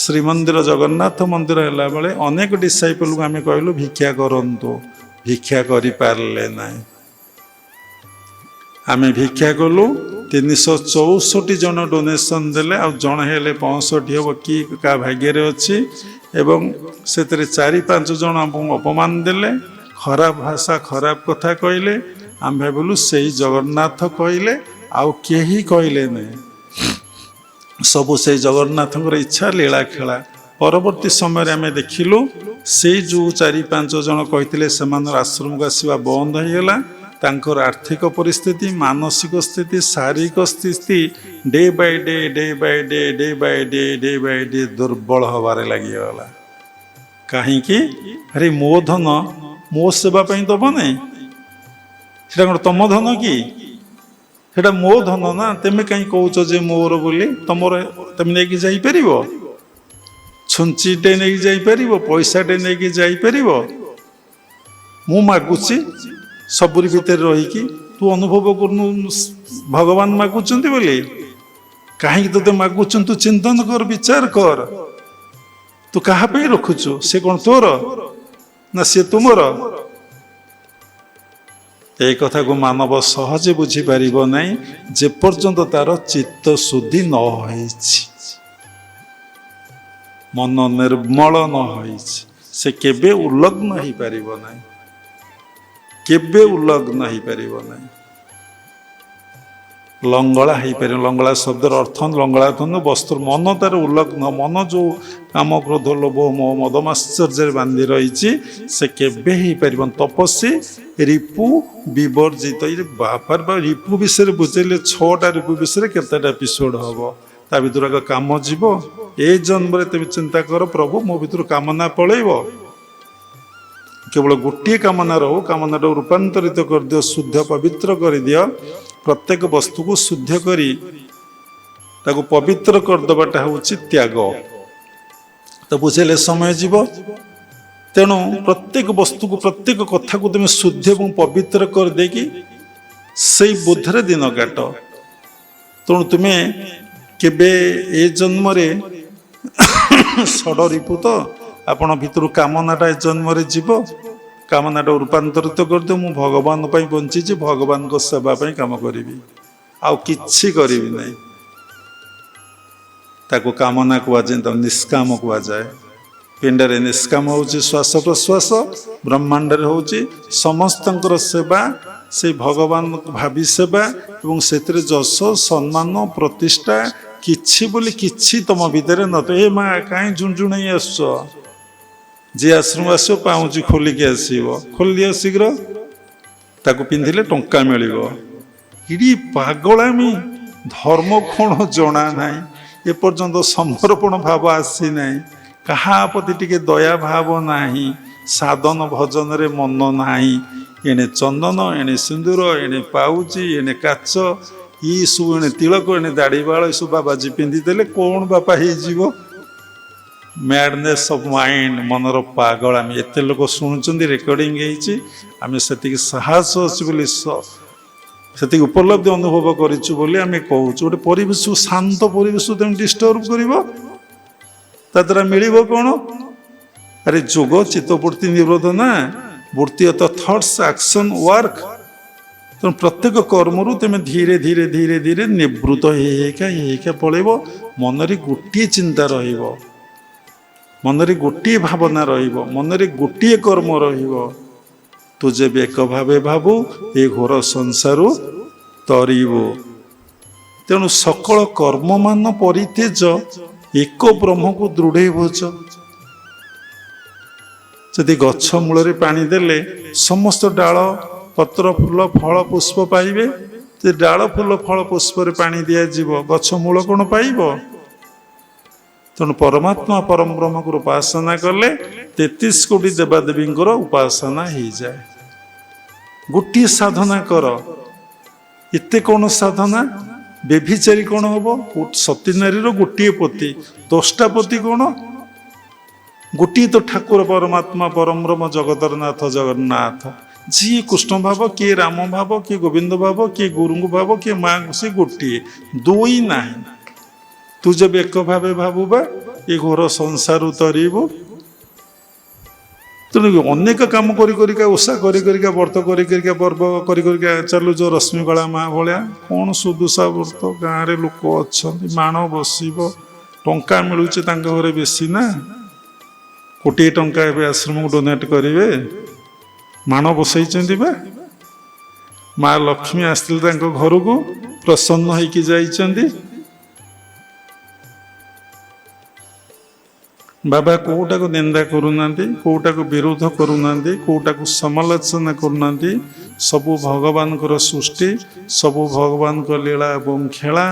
ଶ୍ରୀମନ୍ଦିର ଜଗନ୍ନାଥ ମନ୍ଦିର ହେଲା ବେଳେ ଅନେକ ଡିସାଇପଲକୁ ଆମେ କହିଲୁ ଭିକ୍ଷା କରନ୍ତୁ, ଭିକ୍ଷା କରିପାରିଲେ ନାହିଁ। ଆମେ ଭିକ୍ଷା କଲୁ, 364 ଜଣ ଡୋନେସନ୍ ଦେଲେ, ଆଉ ଜଣେ ହେଲେ 65 ହେବ କି କାହା ଭାଗ୍ୟରେ ଅଛି। ଏବଂ ସେଥିରେ 4-5 ଜଣ ଆମକୁ ଅପମାନ ଦେଲେ, ଖରାପ ଭାଷା ଖରାପ କଥା କହିଲେ। ଆମେ ଭାବିଲୁ ସେଇ ଜଗନ୍ନାଥ କହିଲେ, ଆଉ କେହି କହିଲେ ନାହିଁ। ସବୁ ସେଇ ଜଗନ୍ନାଥଙ୍କର ଇଚ୍ଛା, ଲୀଳା ଖେଳା। ପରବର୍ତ୍ତୀ ସମୟରେ ଆମେ ଦେଖିଲୁ ସେଇ ଯେଉଁ 4-5 ଜଣ କହିଥିଲେ ସେମାନଙ୍କର ଆଶ୍ରମକୁ ଆସିବା ବନ୍ଦ ହେଇଗଲା। ତାଙ୍କର ଆର୍ଥିକ ପରିସ୍ଥିତି, ମାନସିକ ସ୍ଥିତି, ଶାରୀରିକ ସ୍ଥିତି ଡେ ବାଇ ଡେ ଦୁର୍ବଳ ହେବାରେ ଲାଗିଗଲା। କାହିଁକି? ଆରେ ମୋ ଧନ ମୋ ସେବା ପାଇଁ ଦେବ ନାହିଁ, ସେଟା କ'ଣ ତମ ଧନ କି? ସେଟା ମୋ ଧନ ନା। ତେମେ କାହିଁ କହୁଛ ଯେ ମୋର ବୋଲି? ତମେ ନେଇକି ଯାଇପାରିବ? ଛୁଞ୍ଚିଟେ ନେଇକି ଯାଇପାରିବ? ପଇସାଟେ ନେଇକି ଯାଇପାରିବ? ମୁଁ ମାଗୁଛି ସବୁରି ଭିତରେ ରହିକି, ତୁ ଅନୁଭବ କରୁନୁ ଭଗବାନ ମାଗୁଛନ୍ତି ବୋଲି? କାହିଁକି ତୋତେ ମାଗୁଛନ୍ତି ତୁ ଚିନ୍ତନ କର, ବିଚାର କର। ତୁ କାହା ପାଇଁ ରଖୁଛୁ? ସେ କ'ଣ ତୋର ନା ସେ ତୁମର? এই କଥାକୁ ମାନବ ସହଜେ ବୁଝିପାରିବ ନାହିଁ ଯେପର୍ଯ୍ୟନ୍ତ ତାର ଚିତ୍ତ ଶୁଦ୍ଧି ନ ହୋଇଛି, ମନ ନିର୍ମଳ ନ ହୋଇଛି। ସେ କେବେ ଉଲ୍ଲଗ୍ନ ହେଇପାରିବ ନାହିଁ, କେବେ ଉଲ୍ଲଗ୍ନ ହେଇପାରିବ ନାହିଁ, ଲଙ୍ଗଳା ହେଇପାରିବ। ଲଙ୍ଗଳା ଶବ୍ଦର ଅର୍ଥ ଲଙ୍ଗଳା ବସ୍ତ୍ର। ମନ ତାର ଉଲ୍ଲଗ୍ନ, ମନ ଯେଉଁ କାମ କ୍ରୋଧ ଲୋଭ ମୋହ ମଦମାଶ୍ଚର୍ଯ୍ୟରେ ବାନ୍ଧି ରହିଛି, ସେ କେବେ ହେଇପାରିବ। ତପସ୍ୱୀ ରିପୁ ବିବର୍ଜିତ। ଏ ବାପାର ରିପୁ ବିଷୟରେ ବୁଝେଇଲେ 6ଟା ରିପୁ ବିଷୟରେ କେତେଟା ଏପିସୋଡ ହବ, ତା ଭିତରୁ ଆଗ କାମ ଯିବ। ଏ ଜନ୍ମରେ ତେବେ ଚିନ୍ତା କର, ପ୍ରଭୁ ମୋ ଭିତରୁ କାମନା ପଳେଇବ। କେବଳ ଗୋଟିଏ କାମନା ରହୁ, କାମନାଟାକୁ ରୂପାନ୍ତରିତ କରିଦିଅ, ଶୁଦ୍ଧ ପବିତ୍ର କରିଦିଅ। ପ୍ରତ୍ୟେକ ବସ୍ତୁକୁ ଶୁଦ୍ଧ କରି ତାକୁ ପବିତ୍ର କରିଦେବାଟା ହେଉଛି ତ୍ୟାଗ। ତ ବୁଝେଇଲେ ସମୟ ଯିବ। ତେଣୁ ପ୍ରତ୍ୟେକ ବସ୍ତୁକୁ, ପ୍ରତ୍ୟେକ କଥାକୁ ତୁମେ ଶୁଦ୍ଧ ଏବଂ ପବିତ୍ର କରିଦେଇକି ସେଇ ବୁଦ୍ଧିରେ ଦିନ କାଟ। ତେଣୁ ତୁମେ କେବେ ଏ ଜନ୍ମରେ ଷଡ଼ ରିପୁ ତ ଆପଣ ଭିତରୁ କାମନାଟା ଏ ଜନ୍ମରେ ଯିବ, କାମନାଟା ରୂପାନ୍ତରିତ କରିଦିଅ। ମୁଁ ଭଗବାନ ପାଇଁ ବଞ୍ଚିଛି, ଭଗବାନଙ୍କ ସେବା ପାଇଁ କାମ କରିବି, ଆଉ କିଛି କରିବି ନାହିଁ। ତାକୁ କାମନା କୁହାଯାଏ, ତାକୁ ନିଷ୍କାମ କୁହାଯାଏ। ପିଣ୍ଡରେ ନିଷ୍କାମ ହେଉଛି ଶ୍ୱାସ ପ୍ରଶ୍ୱାସ, ବ୍ରହ୍ମାଣ୍ଡରେ ହେଉଛି ସମସ୍ତଙ୍କର ସେବା, ସେଇ ଭଗବାନ ଭାବି ସେବା, ଏବଂ ସେଥିରେ ଯଶ ସମ୍ମାନ ପ୍ରତିଷ୍ଠା କିଛି ବୋଲି କିଛି ତମ ଭିତରେ ନଥିବ। ଏ ମା କାହିଁ ଝୁଣଝୁଣେଇ ଆସୁଛ, ଯିଏ ଆଶ୍ରମ ଆସିବ ପାଉଁଜି ଖୋଲିକି ଆସିବ, ଖୋଲିଦିଅ ଶୀଘ୍ର, ତାକୁ ପିନ୍ଧିଲେ ଟଙ୍କା ମିଳିବ। ଇଡି ପାଗଳାମି, ଧର୍ମ କ'ଣ ଜଣା ନାହିଁ, ଏପର୍ଯ୍ୟନ୍ତ ସମର୍ପଣ ଭାବ ଆସିନାହିଁ, କାହା ପ୍ରତି ଟିକେ ଦୟା ଭାବ ନାହିଁ, ସାଧନ ଭଜନରେ ମନ ନାହିଁ। ଏଣେ ଚନ୍ଦନ, ଏଣେ ସିନ୍ଦୁର, ଏଣେ ପାଉଜି, ଏଣେ କାଚ, ଇସବୁ ଏଣେ ତିଳକ, ଏଣେ ଦାଢ଼ି ବାଳ, ଏସବୁ ବାବାଜୀ ପିନ୍ଧିଦେଲେ କ'ଣ ବାପା ହେଇଯିବ? ମ୍ୟାଡନେସ୍ ଅଫ୍ ମାଇଣ୍ଡ, ମନର ପାଗଳାମି। ଏତେ ଲୋକ ଶୁଣୁଛନ୍ତି, ରେକର୍ଡିଂ ହେଇଛି। ଆମେ ସେତିକି ସାହସ ଅଛି ବୋଲି, ସେତିକି ଉପଲବ୍ଧି ଅନୁଭବ କରିଛୁ ବୋଲି ଆମେ କହୁଛୁ। ଗୋଟେ ପରିବେଶକୁ, ଶାନ୍ତ ପରିବେଶକୁ ତମେ ଡିଷ୍ଟର୍ବ କରିବ, ତା ଦ୍ୱାରା ମିଳିବ କ'ଣ? ଆରେ ଯୋଗ ଚିତ୍ତବୃତ୍ତି ନିରୋଧ ନା, ବୃତ୍ତି ଅର୍ଥ ଥଟ୍ସ, ଆକ୍ସନ, ୱାର୍କ। ତେଣୁ ପ୍ରତ୍ୟେକ କର୍ମରୁ ତୁମେ ଧୀରେ ଧୀରେ ଧୀରେ ଧୀରେ ନିବୃତ୍ତ ହେଇକା ପଳେଇବ। ମନରେ ଗୋଟିଏ ଚିନ୍ତା ରହିବ, ମନରେ ଗୋଟିଏ ଭାବନା ରହିବ, ମନରେ ଗୋଟିଏ କର୍ମ ରହିବ। ତୁ ଯେବେ ଏକ ଭାବେ ଭାବୁ, ଏ ଘୋର ସଂସାରୁ ତରିବୁ। ତେଣୁ ସକଳ କର୍ମମାନ ପରିତ୍ୟଜ, ଏକ ବ୍ରହ୍ମକୁ ଦୃଢ଼େଇ ଭୋଜ। ଯଦି ଗଛ ମୂଳରେ ପାଣି ଦେଲେ ସମସ୍ତ ଡାଳ ପତ୍ର ଫୁଲ ଫଳ ପୁଷ୍ପ ପାଇବେ, ଯଦି ଡାଳ ଫୁଲ ଫଳ ପୁଷ୍ପରେ ପାଣି ଦିଆଯିବ, ଗଛ ମୂଳ କ'ଣ ପାଇବ? ତେଣୁ ପରମାତ୍ମା ପରମ ବ୍ରହ୍ମକୁ ଉପାସନା କଲେ 33 କୋଟି ଦେବାଦେବୀଙ୍କର ଉପାସନା ହେଇଯାଏ। ଗୋଟିଏ ସାଧନା କର। ଏତେ କ'ଣ ସାଧନା? ବେଭିଚାରୀ କ'ଣ ହବ? ସତୀ ନାରୀର ଗୋଟିଏ ପତି, 10ଟା ପତି କ'ଣ? ଗୋଟିଏ ତ ଠାକୁର ପରମାତ୍ମା ପରମ ବ୍ରହ୍ମ ଜଗତର ନାଥ ଜଗନ୍ନାଥ। ଯିଏ କୃଷ୍ଣ ଭାବ, କିଏ ରାମ ଭାବ, କିଏ ଗୋବିନ୍ଦ ଭାବ, କିଏ ଗୁରୁଙ୍କୁ ଭାବ, କିଏ ମାଙ୍କୁ, ସେ ଗୋଟିଏ, ଦୁଇ ନାହିଁ। ତୁ ଯେବେ ଏକ ଭାବେ ଭାବୁବା, ଏ ଘୋର ସଂସାରୁ ତରିବୁ। ତେଣୁ ଅନେକ କାମ କରି କରିକା, ଓଷା କରି କରିକା, ବ୍ରତ କରି କରିକା, ପର୍ବ କରି କରିକା ଚାଲୁଛ ରଶ୍ମିକଳା ମା ଭଳିଆ। କ'ଣ ସୁଦୁଷା ବ୍ରତ? ଗାଁରେ ଲୋକ ଅଛନ୍ତି, ମାଣ ବସିବ, ଟଙ୍କା ମିଳୁଛି ତାଙ୍କ ଘରେ ବେଶୀ ନା, କୋଟିଏ ଟଙ୍କା ଏବେ ଆଶ୍ରମକୁ ଡୋନେଟ୍ କରିବେ। ମାଣ ବସେଇଛନ୍ତି ବା, ମା ଲକ୍ଷ୍ମୀ ଆସିଥିଲେ ତାଙ୍କ ଘରକୁ, ପ୍ରସନ୍ନ ହେଇକି ଯାଇଛନ୍ତି। ବାବା କୋଉଟାକୁ ନିନ୍ଦା କରୁନାହାନ୍ତି, କୋଉଟାକୁ ବିରୋଧ କରୁନାହାନ୍ତି, କୋଉଟାକୁ ସମାଲୋଚନା କରୁନାହାନ୍ତି। ସବୁ ଭଗବାନଙ୍କର ସୃଷ୍ଟି, ସବୁ ଭଗବାନଙ୍କ ଲୀଳା ଏବଂ ଖେଳା,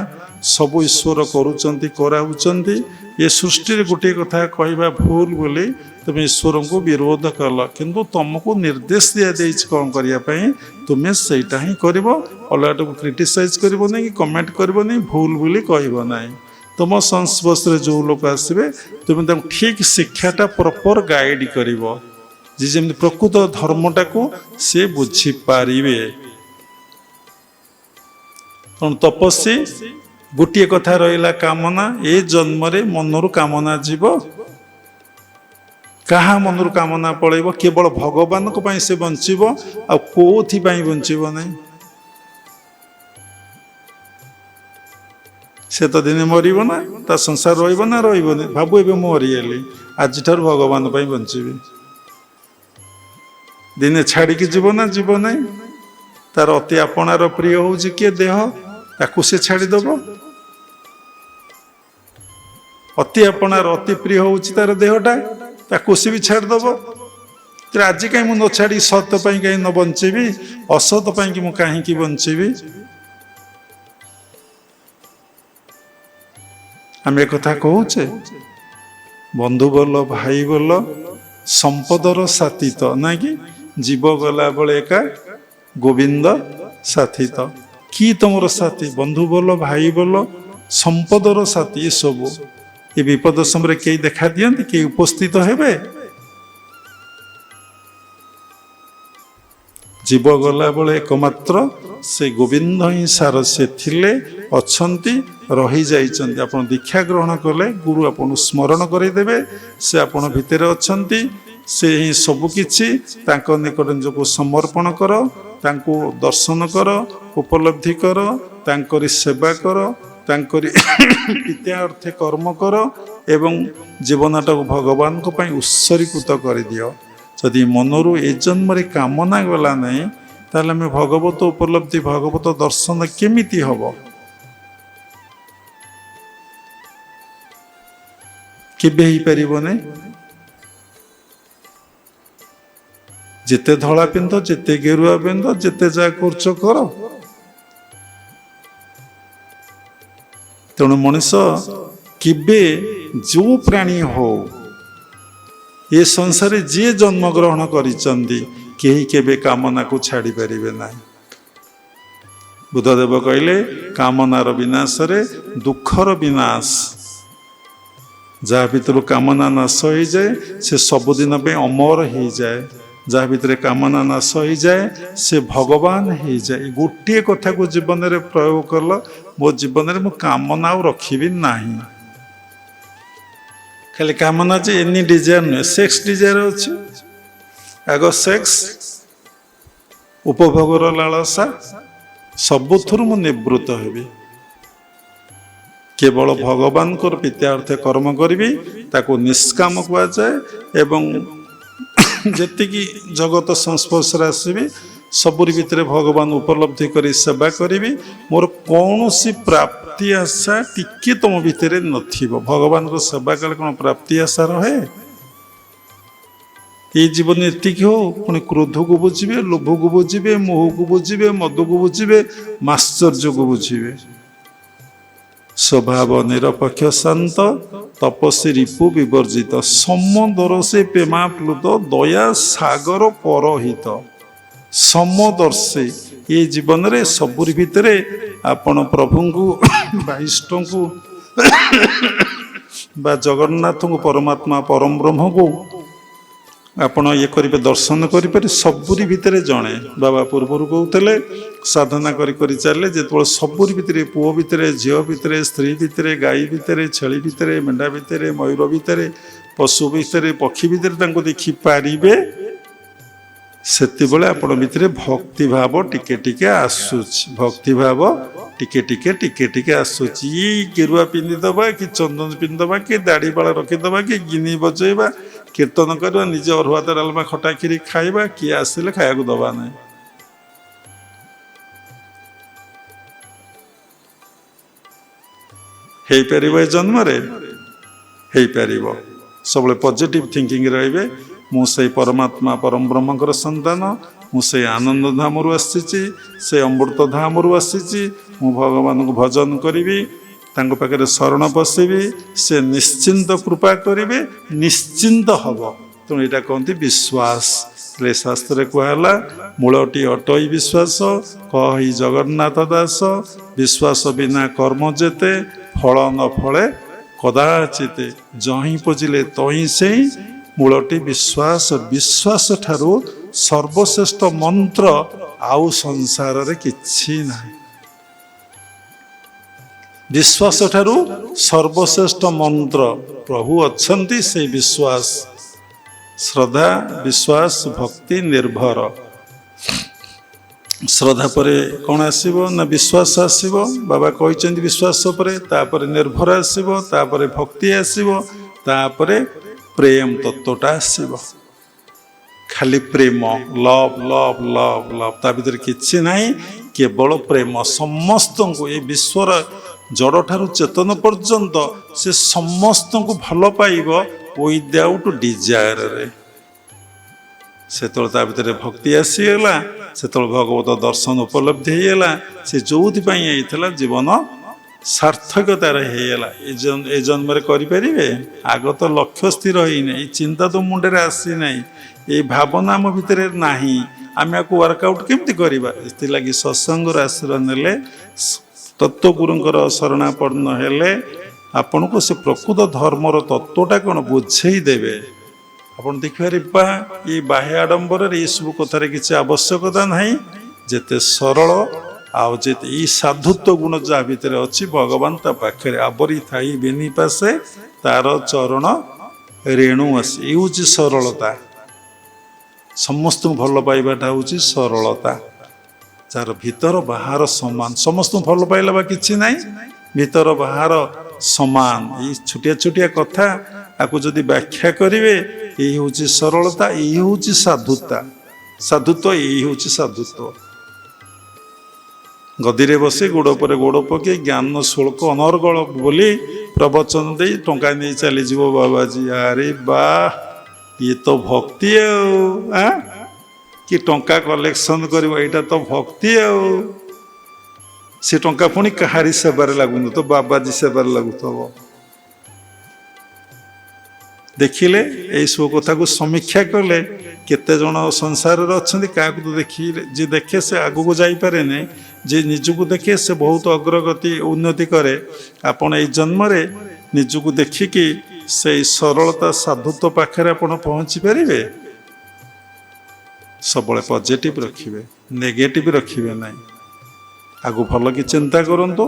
ସବୁ ଈଶ୍ୱର କରୁଛନ୍ତି, କରାଉଛନ୍ତି। ଏ ସୃଷ୍ଟିରେ ଗୋଟିଏ କଥା କହିବା ଭୁଲ ବୋଲି ତୁମେ ଈଶ୍ୱରଙ୍କୁ ବିରୋଧ କଲ, କିନ୍ତୁ ତୁମକୁ ନିର୍ଦ୍ଦେଶ ଦିଆଯାଇଛି କ'ଣ କରିବା ପାଇଁ, ତୁମେ ସେଇଟା ହିଁ କରିବ। ଅଲଗାଟାକୁ କ୍ରିଟିସାଇଜ୍ କରିବ ନାହିଁ, କି କମେଣ୍ଟ କରିବ ନାହିଁ, ଭୁଲ ବୋଲି କହିବ ନାହିଁ। ତୁମ ସଂସ୍ପର୍ଶରେ ଯେଉଁ ଲୋକ ଆସିବେ, ତୁମେ ତାଙ୍କୁ ଠିକ୍ ଶିକ୍ଷାଟା ପ୍ରପର ଗାଇଡ଼ କରିବ, ଯେ ଯେମିତି ପ୍ରକୃତ ଧର୍ମଟାକୁ ସେ ବୁଝିପାରିବେ। ତେଣୁ ତପସ୍ୟା ଗୋଟିଏ କଥା ରହିଲା, କାମନା। ଏ ଜନ୍ମରେ ମନରୁ କାମନା ଯିବ, କାହା ମନରୁ କାମନା ପଳେଇବ? କେବଳ ଭଗବାନଙ୍କ ପାଇଁ ସେ ବଞ୍ଚିବ, ଆଉ କୋଉଥିପାଇଁ ବଞ୍ଚିବ ନାହିଁ। ସେ ତ ଦିନେ ମରିବ ନା, ତା ସଂସାର ରହିବ ନା ରହିବନି? ଭାବୁ ଏବେ ମୁଁ ମରିଗଲି, ଆଜିଠାରୁ ଭଗବାନ ପାଇଁ ବଞ୍ଚିବି। ଦିନେ ଛାଡ଼ିକି ଯିବ ନା ଯିବ ନାହିଁ? ତାର ଅତି ଆପଣାର ପ୍ରିୟ ହେଉଛି କିଏ? ଦେହ। ତାକୁ ସେ ଛାଡ଼ିଦବ? ଅତି ଆପଣାର ଅତି ପ୍ରିୟ ହେଉଛି ତାର ଦେହଟା, ତାକୁ ସେ ବି ଛାଡ଼ିଦବ? ଆଜି କାହିଁ ମୁଁ ନ ଛାଡ଼ି ସତ ପାଇଁ କାହିଁ ନ ବଞ୍ଚିବି? ଅସତ ପାଇଁକି ମୁଁ କାହିଁକି ବଞ୍ଚିବି? ଆମେ କଥା କହୁଛେ, ବନ୍ଧୁ ବୋଲ, ଭାଇ ବୋଲ, ସମ୍ପଦର ସାଥୀ ତ ନାଇଁ କି? ଜୀବ ଗଲାବେଳେ ଏକା, ଗୋବିନ୍ଦ ସାଥୀ ତ। କି ତମର ସାଥୀ? ବନ୍ଧୁ ବୋଲ, ଭାଇ ବୋଲ, ସମ୍ପଦର ସାଥୀ। ଏସବୁ ଏ ବିପଦ ସମୟରେ କେହି ଦେଖା ଦିଅନ୍ତି? କେହି ଉପସ୍ଥିତ ହେବେ? ଜୀବ ଗଲାବେଳେ ଏକମାତ୍ର ସେ ଗୋବିନ୍ଦ ହିଁ ସାର, ସେ ଥିଲେ, ଅଛନ୍ତି, ରହିଯାଇଛନ୍ତି। ଆପଣ ଦୀକ୍ଷା ଗ୍ରହଣ କଲେ ଗୁରୁ ଆପଣଙ୍କୁ ସ୍ମରଣ କରିଦେବେ, ସେ ଆପଣ ଭିତରେ ଅଛନ୍ତି, ସେ ହିଁ ସବୁକିଛି। ତାଙ୍କ ନିକଟ ନିଜକୁ ସମର୍ପଣ କର, ତାଙ୍କୁ ଦର୍ଶନ କର, ଉପଲବ୍ଧି କର, ତାଙ୍କରି ସେବା କର, ତାଙ୍କରି ପିତା ଅର୍ଥେ କର୍ମ କର ଏବଂ ଜୀବନଟାକୁ ଭଗବାନଙ୍କ ପାଇଁ ଉତ୍ସର୍ଗୀକୃତ କରିଦିଅ। ଯଦି ମନରୁ ଏ ଜନ୍ମରେ କାମନା ଗଲା ନାହିଁ, ତାହେଲେ ଆମେ ଭଗବତ ଉପଲବ୍ଧି, ଭଗବତ ଦର୍ଶନ କେମିତି ହବ? କେବେ ହେଇପାରିବନି। ଯେତେ ଧଳା ପିନ୍ଧ, ଯେତେ ଗେରୁଆ ପିନ୍ଧ, ଯେତେ ଯାହା କରୁଛ କର। ତେଣୁ ମଣିଷ କେବେ, ଯେଉଁ ପ୍ରାଣୀ ହଉ, ଏ ସଂସାରରେ ଯିଏ ଜନ୍ମଗ୍ରହଣ କରିଛନ୍ତି, କେହି କେବେ କାମନାକୁ ଛାଡ଼ି ପାରିବେ ନାହିଁ। ବୁଦ୍ଧଦେବ କହିଲେ, କାମନାର ବିନାଶରେ ଦୁଃଖର ବିନାଶ। ଯାହା ଭିତରୁ କାମନା ନାଶ ହେଇଯାଏ, ସେ ସବୁଦିନ ପାଇଁ ଅମର ହେଇଯାଏ। ଯାହା ଭିତରେ କାମନା ନାଶ ହେଇଯାଏ, ସେ ଭଗବାନ ହେଇଯାଏ। ଗୋଟିଏ କଥାକୁ ଜୀବନରେ ପ୍ରୟୋଗ କଲ, ମୋ ଜୀବନରେ ମୁଁ କାମନା ଆଉ ରଖିବି ନାହିଁ। ଖାଲି କାମନା ଯେ ଏନି ଡିଜାୟାର ନୁହେଁ, ସେକ୍ସ ଡିଜାୟାର ଅଛି। ଆଗ ସେକ୍ସ, ଉପଭୋଗର ଲାଳସା, ସବୁଥିରୁ ମୁଁ ନିବୃତ୍ତ ହେବି। କେବଳ ଭଗବାନଙ୍କର ପିତା ଅର୍ଥେ କର୍ମ କରିବି, ତାକୁ ନିଷ୍କାମ କୁହାଯାଏ। ଏବଂ ଯେତିକି ଜଗତ ସଂସ୍ପର୍ଶରେ ଆସିବି, ସବୁରି ଭିତରେ ଭଗବାନ ଉପଲବ୍ଧି କରି ସେବା କରିବି। ମୋର କୌଣସି ପ୍ରାପ୍ତି ଆଶା ଟିକେ ତମ ଭିତରେ ନଥିବ। ଭଗବାନଙ୍କର ସେବା କଲେ କ'ଣ ପ୍ରାପ୍ତି ଆଶା ରହେ? ଏଇ ଜୀବନ ଏତିକି ହଉ, ପୁଣି କ୍ରୋଧକୁ ବୁଝିବେ, ଲୋଭକୁ ବୁଝିବେ, ମୋହକୁ ବୁଝିବେ, ମଦକୁ ବୁଝିବେ, ମାଶ୍ଚର୍ଯ୍ୟକୁ ବୁଝିବେ। ସ୍ୱଭାବ ନିରପେକ୍ଷ ଶାନ୍ତ, ତପସ୍ୱୀ ରିପୁ ବିବର୍ଜିତ, ସମଦର୍ଶୀ ପ୍ରେମାପ୍ଲୁତ, ଦୟା ସାଗର ପରହିତ। ସମଦର୍ଶୀ, ଏ ଜୀବନରେ ସବୁରି ଭିତରେ ଆପଣ ପ୍ରଭୁଙ୍କୁ ବା ଇଷ୍ଟଙ୍କୁ ବା ଜଗନ୍ନାଥଙ୍କୁ, ପରମାତ୍ମା ପରମ ବ୍ରହ୍ମକୁ ଆପଣ ଇଏ କରିବେ, ଦର୍ଶନ କରିପାରେ। ସବୁରି ଭିତରେ ଜଣେ। ବାବା ପୂର୍ବରୁ କହୁଥିଲେ, ସାଧନା କରି କରି ଚାଲିଲେ ଯେତେବେଳେ ସବୁରି ଭିତରେ, ପୁଅ ଭିତରେ, ଝିଅ ଭିତରେ, ସ୍ତ୍ରୀ ଭିତରେ, ଗାଈ ଭିତରେ, ଛେଳି ଭିତରେ, ମେଣ୍ଢା ଭିତରେ, ମୟୂର ଭିତରେ, ପଶୁ ଭିତରେ, ପକ୍ଷୀ ଭିତରେ ତାଙ୍କୁ ଦେଖିପାରିବେ, ସେତେବେଳେ ଆପଣ ଭିତରେ ଭକ୍ତିଭାବ ଟିକେ ଟିକେ ଆସୁଛି। ଭକ୍ତିଭାବ ଟିକେ ଟିକେ ଟିକେ ଟିକେ ଆସୁଛି। ଏଇ ଗେରୁଆ ପିନ୍ଧିଦେବା, କି ଚନ୍ଦନ ପିନ୍ଧିଦେବା, କି ଦାଢ଼ି ବାଳ ରଖିଦେବା, କି ଗିନି ବଜେଇବା, କୀର୍ତ୍ତନ କରିବା, ନିଜେ ଅରୁଆ ଭାତ ଡାଲମା ଖଟା କ୍ଷୀରି ଖାଇବା, କିଏ ଆସିଲେ ଖାଇବାକୁ ଦେବା ନାହିଁ। ହେଇପାରିବ ଏ ଜନ୍ମରେ? ହେଇପାରିବ। ସବୁବେଳେ ପଜିଟିଭ ଥିଙ୍କିଂ ରହିବେ। ମୁଁ ସେଇ ପରମାତ୍ମା ପରମ ବ୍ରହ୍ମଙ୍କର ସନ୍ତାନ, ମୁଁ ସେଇ ଆନନ୍ଦ ଧାମରୁ ଆସିଛି, ସେ ଅମୃତ ଧାମରୁ ଆସିଛି। ମୁଁ ଭଗବାନଙ୍କୁ ଭଜନ କରିବି, ତାଙ୍କ ପାଖରେ ଶରଣ ପଶିବି, ସେ ନିଶ୍ଚିନ୍ତ କୃପା କରିବେ, ନିଶ୍ଚିନ୍ତ ହବ। ତେଣୁ ଏଇଟା କହନ୍ତି ବିଶ୍ୱାସ। ହେଲେ ଶାସ୍ତ୍ରରେ କୁହାହେଲା, ମୂଳଟି ଅଟଇ ବିଶ୍ୱାସ, କହି ଜଗନ୍ନାଥ ଦାସ, ବିଶ୍ୱାସ ବିନା କର୍ମ ଯେତେ, ଫଳ ନ ଫଳେ କଦାଚିତ, ଯହିଁ ପୁଜିଲେ ତହିଁ ସେଇ, ମୂଳଟି ବିଶ୍ୱାସ। ବିଶ୍ୱାସ ଠାରୁ ସର୍ବଶ୍ରେଷ୍ଠ ମନ୍ତ୍ର ଆଉ ସଂସାରରେ କିଛି ନାହିଁ। ବିଶ୍ୱାସ ଠାରୁ ସର୍ବଶ୍ରେଷ୍ଠ ମନ୍ତ୍ର ପ୍ରଭୁ ଅଛନ୍ତି, ସେଇ ବିଶ୍ୱାସ। ଶ୍ରଦ୍ଧା, ବିଶ୍ୱାସ, ଭକ୍ତି, ନିର୍ଭର। ଶ୍ରଦ୍ଧା ପରେ କ'ଣ ଆସିବ ନା ବିଶ୍ୱାସ ଆସିବ। ବାବା କହିଛନ୍ତି ବିଶ୍ୱାସ ପରେ, ତାପରେ ନିର୍ଭର ଆସିବ, ତାପରେ ଭକ୍ତି ଆସିବ, ତାପରେ ପ୍ରେମ ତତ୍ଵଟା ଆସିବ। ଖାଲି ପ୍ରେମ, ଲଭ ଲଭ ଲଭ ଲଭ, ତା ଭିତରେ କିଛି ନାହିଁ, କେବଳ ପ୍ରେମ। ସମସ୍ତଙ୍କୁ, ଏ ବିଶ୍ୱର ଜଡ଼ଠାରୁ ଚେତନ ପର୍ଯ୍ୟନ୍ତ ସେ ସମସ୍ତଙ୍କୁ ଭଲ ପାଇବ, ୱିଦାଉଟ୍ ଡିଜାୟାରରେ। ସେତେବେଳେ ତା ଭିତରେ ଭକ୍ତି ଆସିଗଲା, ସେତେବେଳେ ଭଗବତ ଦର୍ଶନ ଉପଲବ୍ଧି ହେଇଗଲା। ସେ ଯୋଉଥିପାଇଁ ହେଇଥିଲା, ଜୀବନ ସାର୍ଥକତାରେ ହେଇଗଲା। ଏ ଜନ୍ମରେ କରିପାରିବେ? ଆଗ ତ ଲକ୍ଷ୍ୟ ସ୍ଥିର ହେଇନାହିଁ, ଏଇ ଚିନ୍ତା ତ ମୁଣ୍ଡରେ ଆସିନାହିଁ, ଏଇ ଭାବନା ଆମ ଭିତରେ ନାହିଁ। ଆମେ ଆକୁ ୱାର୍କଆଉଟ୍ କେମିତି କରିବା? ଏଥିଲାଗି ସତ୍ସଙ୍ଗର ଆଶ୍ରୟ ନେଲେ, ତତ୍ତ୍ୱଗୁରୁଙ୍କର ଶରଣାପନ୍ନ ହେଲେ, ଆପଣଙ୍କୁ ସେ ପ୍ରକୃତ ଧର୍ମର ତତ୍ତ୍ୱଟା କ'ଣ ବୁଝେଇ ଦେବେ। ଆପଣ ଦେଖିପାରିବେ, ବା ଏଇ ବାହ୍ୟ ଆଡ଼ମ୍ବରରେ ଏସବୁ କଥାରେ କିଛି ଆବଶ୍ୟକତା ନାହିଁ। ଯେତେ ସରଳ ଆଉ ଯେ ଏଇ ସାଧୁତ୍ୱ ଗୁଣ ଯାହା ଭିତରେ ଅଛି ଭଗବାନ ତା ପାଖରେ ଆବରି ଥାଇ ବେନି ପାଶେ ତାର ଚରଣ ରେଣୁ ଆସେ। ଏ ହେଉଛି ସରଳତା। ସମସ୍ତଙ୍କୁ ଭଲ ପାଇବାଟା ହେଉଛି ସରଳତା। ଯାହାର ଭିତର ବାହାର ସମାନ, ସମସ୍ତଙ୍କୁ ଭଲ ପାଇଲା ବା କିଛି ନାହିଁ, ଭିତର ବାହାର ସମାନ। ଏଇ ଛୋଟିଆ ଛୋଟିଆ କଥା ଆକୁ ଯଦି ବ୍ୟାଖ୍ୟା କରିବେ, ଏଇ ହେଉଛି ସରଳତା, ଏଇ ହେଉଛି ସାଧୁତା। ସାଧୁତ୍ୱ ଏଇ ହେଉଛି ସାଧୁତ୍ୱ। ଗଦିରେ ବସି ଗୋଡ଼ ଉପରେ ଗୋଡ଼ ପକେଇ ଜ୍ଞାନ ଶୁଳ୍କ ଅନର୍ଗଳ ବୋଲି ପ୍ରବଚନ ଦେଇ ଟଙ୍କା ନେଇ ଚାଲିଯିବ ବାବାଜୀ। ଆରେ ବା, ଇଏ ତ ଭକ୍ତି ଆଉ। କି ଟଙ୍କା କଲେକ୍ସନ କରିବ, ଏଇଟା ତ ଭକ୍ତି ଆଉ। ସେ ଟଙ୍କା ପୁଣି କାହାରି ସେବାରେ ଲାଗୁନି ତ ବାବାଜୀ ସେବାରେ ଲାଗୁଥିବ। ଦେଖିଲେ ଏଇସବୁ କଥାକୁ ସମୀକ୍ଷା କଲେ କେତେ ଜଣ ସଂସାରରେ ଅଛନ୍ତି, କାହାକୁ ତ ଦେଖିଲେ ଯିଏ ଦେଖେ ସେ ଆଗକୁ ଯାଇପାରେନି, ଯିଏ ନିଜକୁ ଦେଖେ ସେ ବହୁତ ଅଗ୍ରଗତି ଉନ୍ନତି କରେ। ଆପଣ ଏଇ ଜନ୍ମରେ ନିଜକୁ ଦେଖିକି ସେଇ ସରଳତା ସାଧୁତ୍ୱ ପାଖରେ ଆପଣ ପହଞ୍ଚି ପାରିବେ। ସବୁବେଳେ ପଜିଟିଭ ରଖିବେ, ନେଗେଟିଭ ରଖିବେ ନାହିଁ। ଆଗକୁ ଭଲ କି ଚିନ୍ତା କରନ୍ତୁ।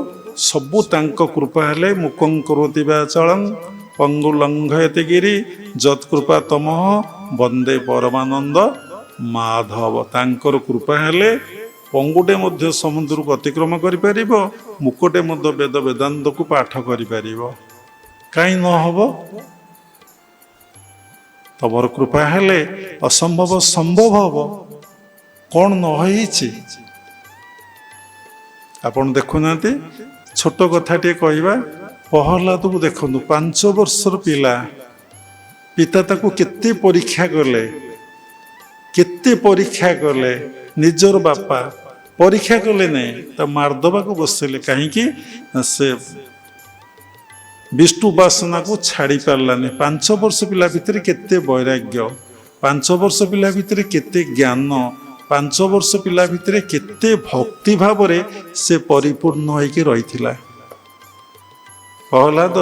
ସବୁ ତାଙ୍କ କୃପା ହେଲେ ମୁକଂ କରୋତି ବାଚାଳଂ ପଙ୍ଗୁ ଲଙ୍ଘୟତି ଗିରି ଯତ୍କୃପା ତମଃ ବନ୍ଦେ ପରମାନନ୍ଦ ମାଧବ। ତାଙ୍କର କୃପା ହେଲେ ପଙ୍ଗୁଟେ ମଧ୍ୟ ସମୁଦ୍ରକୁ ଅତିକ୍ରମ କରିପାରିବ, ମୁକଟେ ମଧ୍ୟ ବେଦ ବେଦାନ୍ତକୁ ପାଠ କରିପାରିବ। କାହିଁ ନ ହବ? ତମର କୃପା ହେଲେ ଅସମ୍ଭବ ସମ୍ଭବ ହବ। କ'ଣ ନ ହେଇଛି? ଆପଣ ଦେଖୁନାହାନ୍ତି, ଛୋଟ କଥାଟିଏ କହିବା, ପ୍ରହ୍ଲାଦକୁ ଦେଖନ୍ତୁ, 5 ବର୍ଷର ପିଲା, ପିତା ତାକୁ କେତେ ପରୀକ୍ଷା କଲେ, କେତେ ପରୀକ୍ଷା କଲେ। ନିଜର ବାପା ପରୀକ୍ଷା କଲେ ନାହିଁ, ତା ମାରିଦେବାକୁ ବସିଲେ। କାହିଁକି? ସେ ବିଷ୍ଣୁ ଉପାସନାକୁ ଛାଡ଼ି ପାରିଲାନି। 5 ବର୍ଷ ପିଲା ଭିତରେ କେତେ ବୈରାଗ୍ୟ, 5 ବର୍ଷ ପିଲା ଭିତରେ କେତେ ଜ୍ଞାନ, 5 ବର୍ଷ ପିଲା ଭିତରେ କେତେ ଭକ୍ତି ଭାବରେ ସେ ପରିପୂର୍ଣ୍ଣ ହୋଇକି ରହିଥିଲା। ପ୍ରହ୍ଲାଦ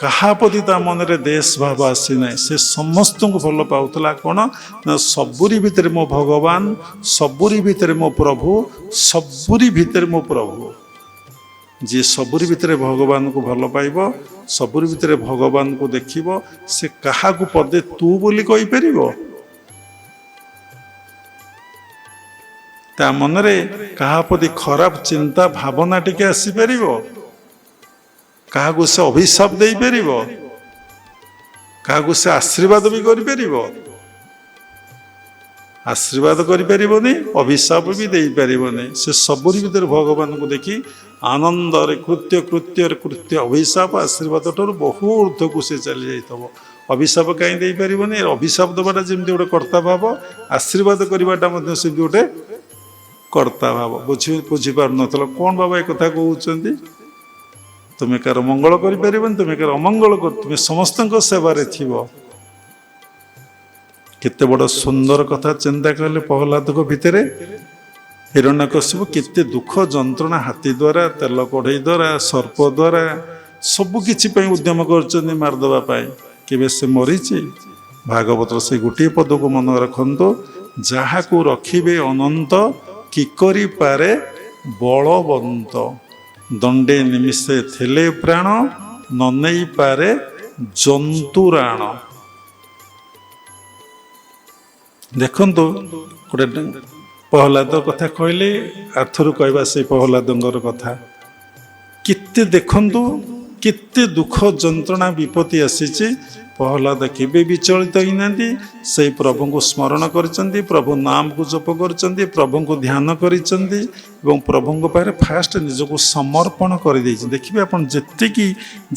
କାହା ପ୍ରତି ତା ମନରେ ଦେଶ ଭାବ ଆସିନାହିଁ। ସେ ସମସ୍ତଙ୍କୁ ଭଲ ପାଉଥିଲା। କ'ଣ ନା, ସବୁରି ଭିତରେ ମୋ ଭଗବାନ, ସବୁରି ଭିତରେ ମୋ ପ୍ରଭୁ, ସବୁରି ଭିତରେ ମୋ ପ୍ରଭୁ। ଯିଏ ସବୁରି ଭିତରେ ଭଗବାନଙ୍କୁ ଭଲ ପାଇବ, ସବୁରି ଭିତରେ ଭଗବାନଙ୍କୁ ଦେଖିବ, ସେ କାହାକୁ ପଦେ ତୁ ବୋଲି କହିପାରିବ? ତା ମନରେ କାହା ପ୍ରତି ଖରାପ ଚିନ୍ତା ଭାବନା ଟିକେ ଆସିପାରିବ? କାହାକୁ ସେ ଅଭିଶାପ ଦେଇପାରିବ? କାହାକୁ ସେ ଆଶୀର୍ବାଦ ବି କରିପାରିବ? ଆଶୀର୍ବାଦ କରିପାରିବନି, ଅଭିଶାପ ବି ଦେଇପାରିବନି। ସେ ସବୁରି ଭିତରେ ଭଗବାନଙ୍କୁ ଦେଖି ଆନନ୍ଦରେ କୃତ୍ୟ କୃତ୍ୟରେ କୃତ୍ୟ, ଅଭିଶାପ ଆଶୀର୍ବାଦ ଠାରୁ ବହୁ ঊର୍ଦ୍ଧ୍ୱକୁ ସେ ଚାଲି ଯାଇଥିବ। ଅଭିଶାପ କାହିଁ ଦେଇପାରିବନି? ଅଭିଶାପ ଦେବାଟା ଯେମିତି ଗୋଟେ କର୍ତ୍ତା ଭାବ, ଆଶୀର୍ବାଦ କରିବାଟା ମଧ୍ୟ ସେମିତି ଗୋଟେ କର୍ତ୍ତା ଭାବ। ବୁଝିପାରୁନଥିଲ କ'ଣ ବାବା ଏ କଥା କହୁଛନ୍ତି? ତୁମେ କାହାର ମଙ୍ଗଳ କରିପାରିବନି, ତୁମେ କାହାର ଅମଙ୍ଗଳ ତୁମେ ସମସ୍ତଙ୍କ ସେବାରେ ଥିବ। କେତେ ବଡ଼ ସୁନ୍ଦର କଥା ଚିନ୍ତା କଲେ। ପ୍ରହ୍ଲାଦଙ୍କ ଭିତରେ ହିରଣ୍ୟକଶ୍ୟପ କେତେ ଦୁଃଖ ଯନ୍ତ୍ରଣା, ହାତୀ ଦ୍ୱାରା, ତେଲ କଢ଼େଇ ଦ୍ୱାରା, ସର୍ପ ଦ୍ୱାରା, ସବୁ କିଛି ପାଇଁ ଉଦ୍ୟମ କରିଛନ୍ତି ମାରିଦେବା ପାଇଁ। କେବେ ସେ ମରିଛି? ଭାଗବତର ସେ ଗୋଟିଏ ପଦକୁ ମନେ ରଖନ୍ତୁ, ଯାହାକୁ ରଖିବେ ଅନନ୍ତ କି କରିପାରେ ବଳବନ୍ତ, ଦଣ୍ଡେ ନିମିଷେ ଥିଲେ ପ୍ରାଣ ନ ନେଇପାରେ ଜନ୍ତୁରାଣ। ଦେଖନ୍ତୁ, ଗୋଟେ ପ୍ରହ୍ଲାଦ କଥା କହିଲେ, ଆର୍ଥରୁ କହିବା ସେଇ ପ୍ରହ୍ଲାଦଙ୍କର କଥା। କେତେ ଦେଖନ୍ତୁ, କେତେ ଦୁଃଖ ଯନ୍ତ୍ରଣା ବିପତ୍ତି ଆସିଛି, ପ୍ରହ୍ଲାଦ କେବେ ବିଚଳିତ ହେଇନାହାନ୍ତି। ସେଇ ପ୍ରଭୁଙ୍କୁ ସ୍ମରଣ କରିଛନ୍ତି, ପ୍ରଭୁ ନାମକୁ ଜପ କରିଛନ୍ତି, ପ୍ରଭୁଙ୍କୁ ଧ୍ୟାନ କରିଛନ୍ତି ଏବଂ ପ୍ରଭୁଙ୍କ ପାଖରେ ଫାଷ୍ଟ ନିଜକୁ ସମର୍ପଣ କରିଦେଇଛି। ଦେଖିବେ, ଆପଣ ଯେତିକି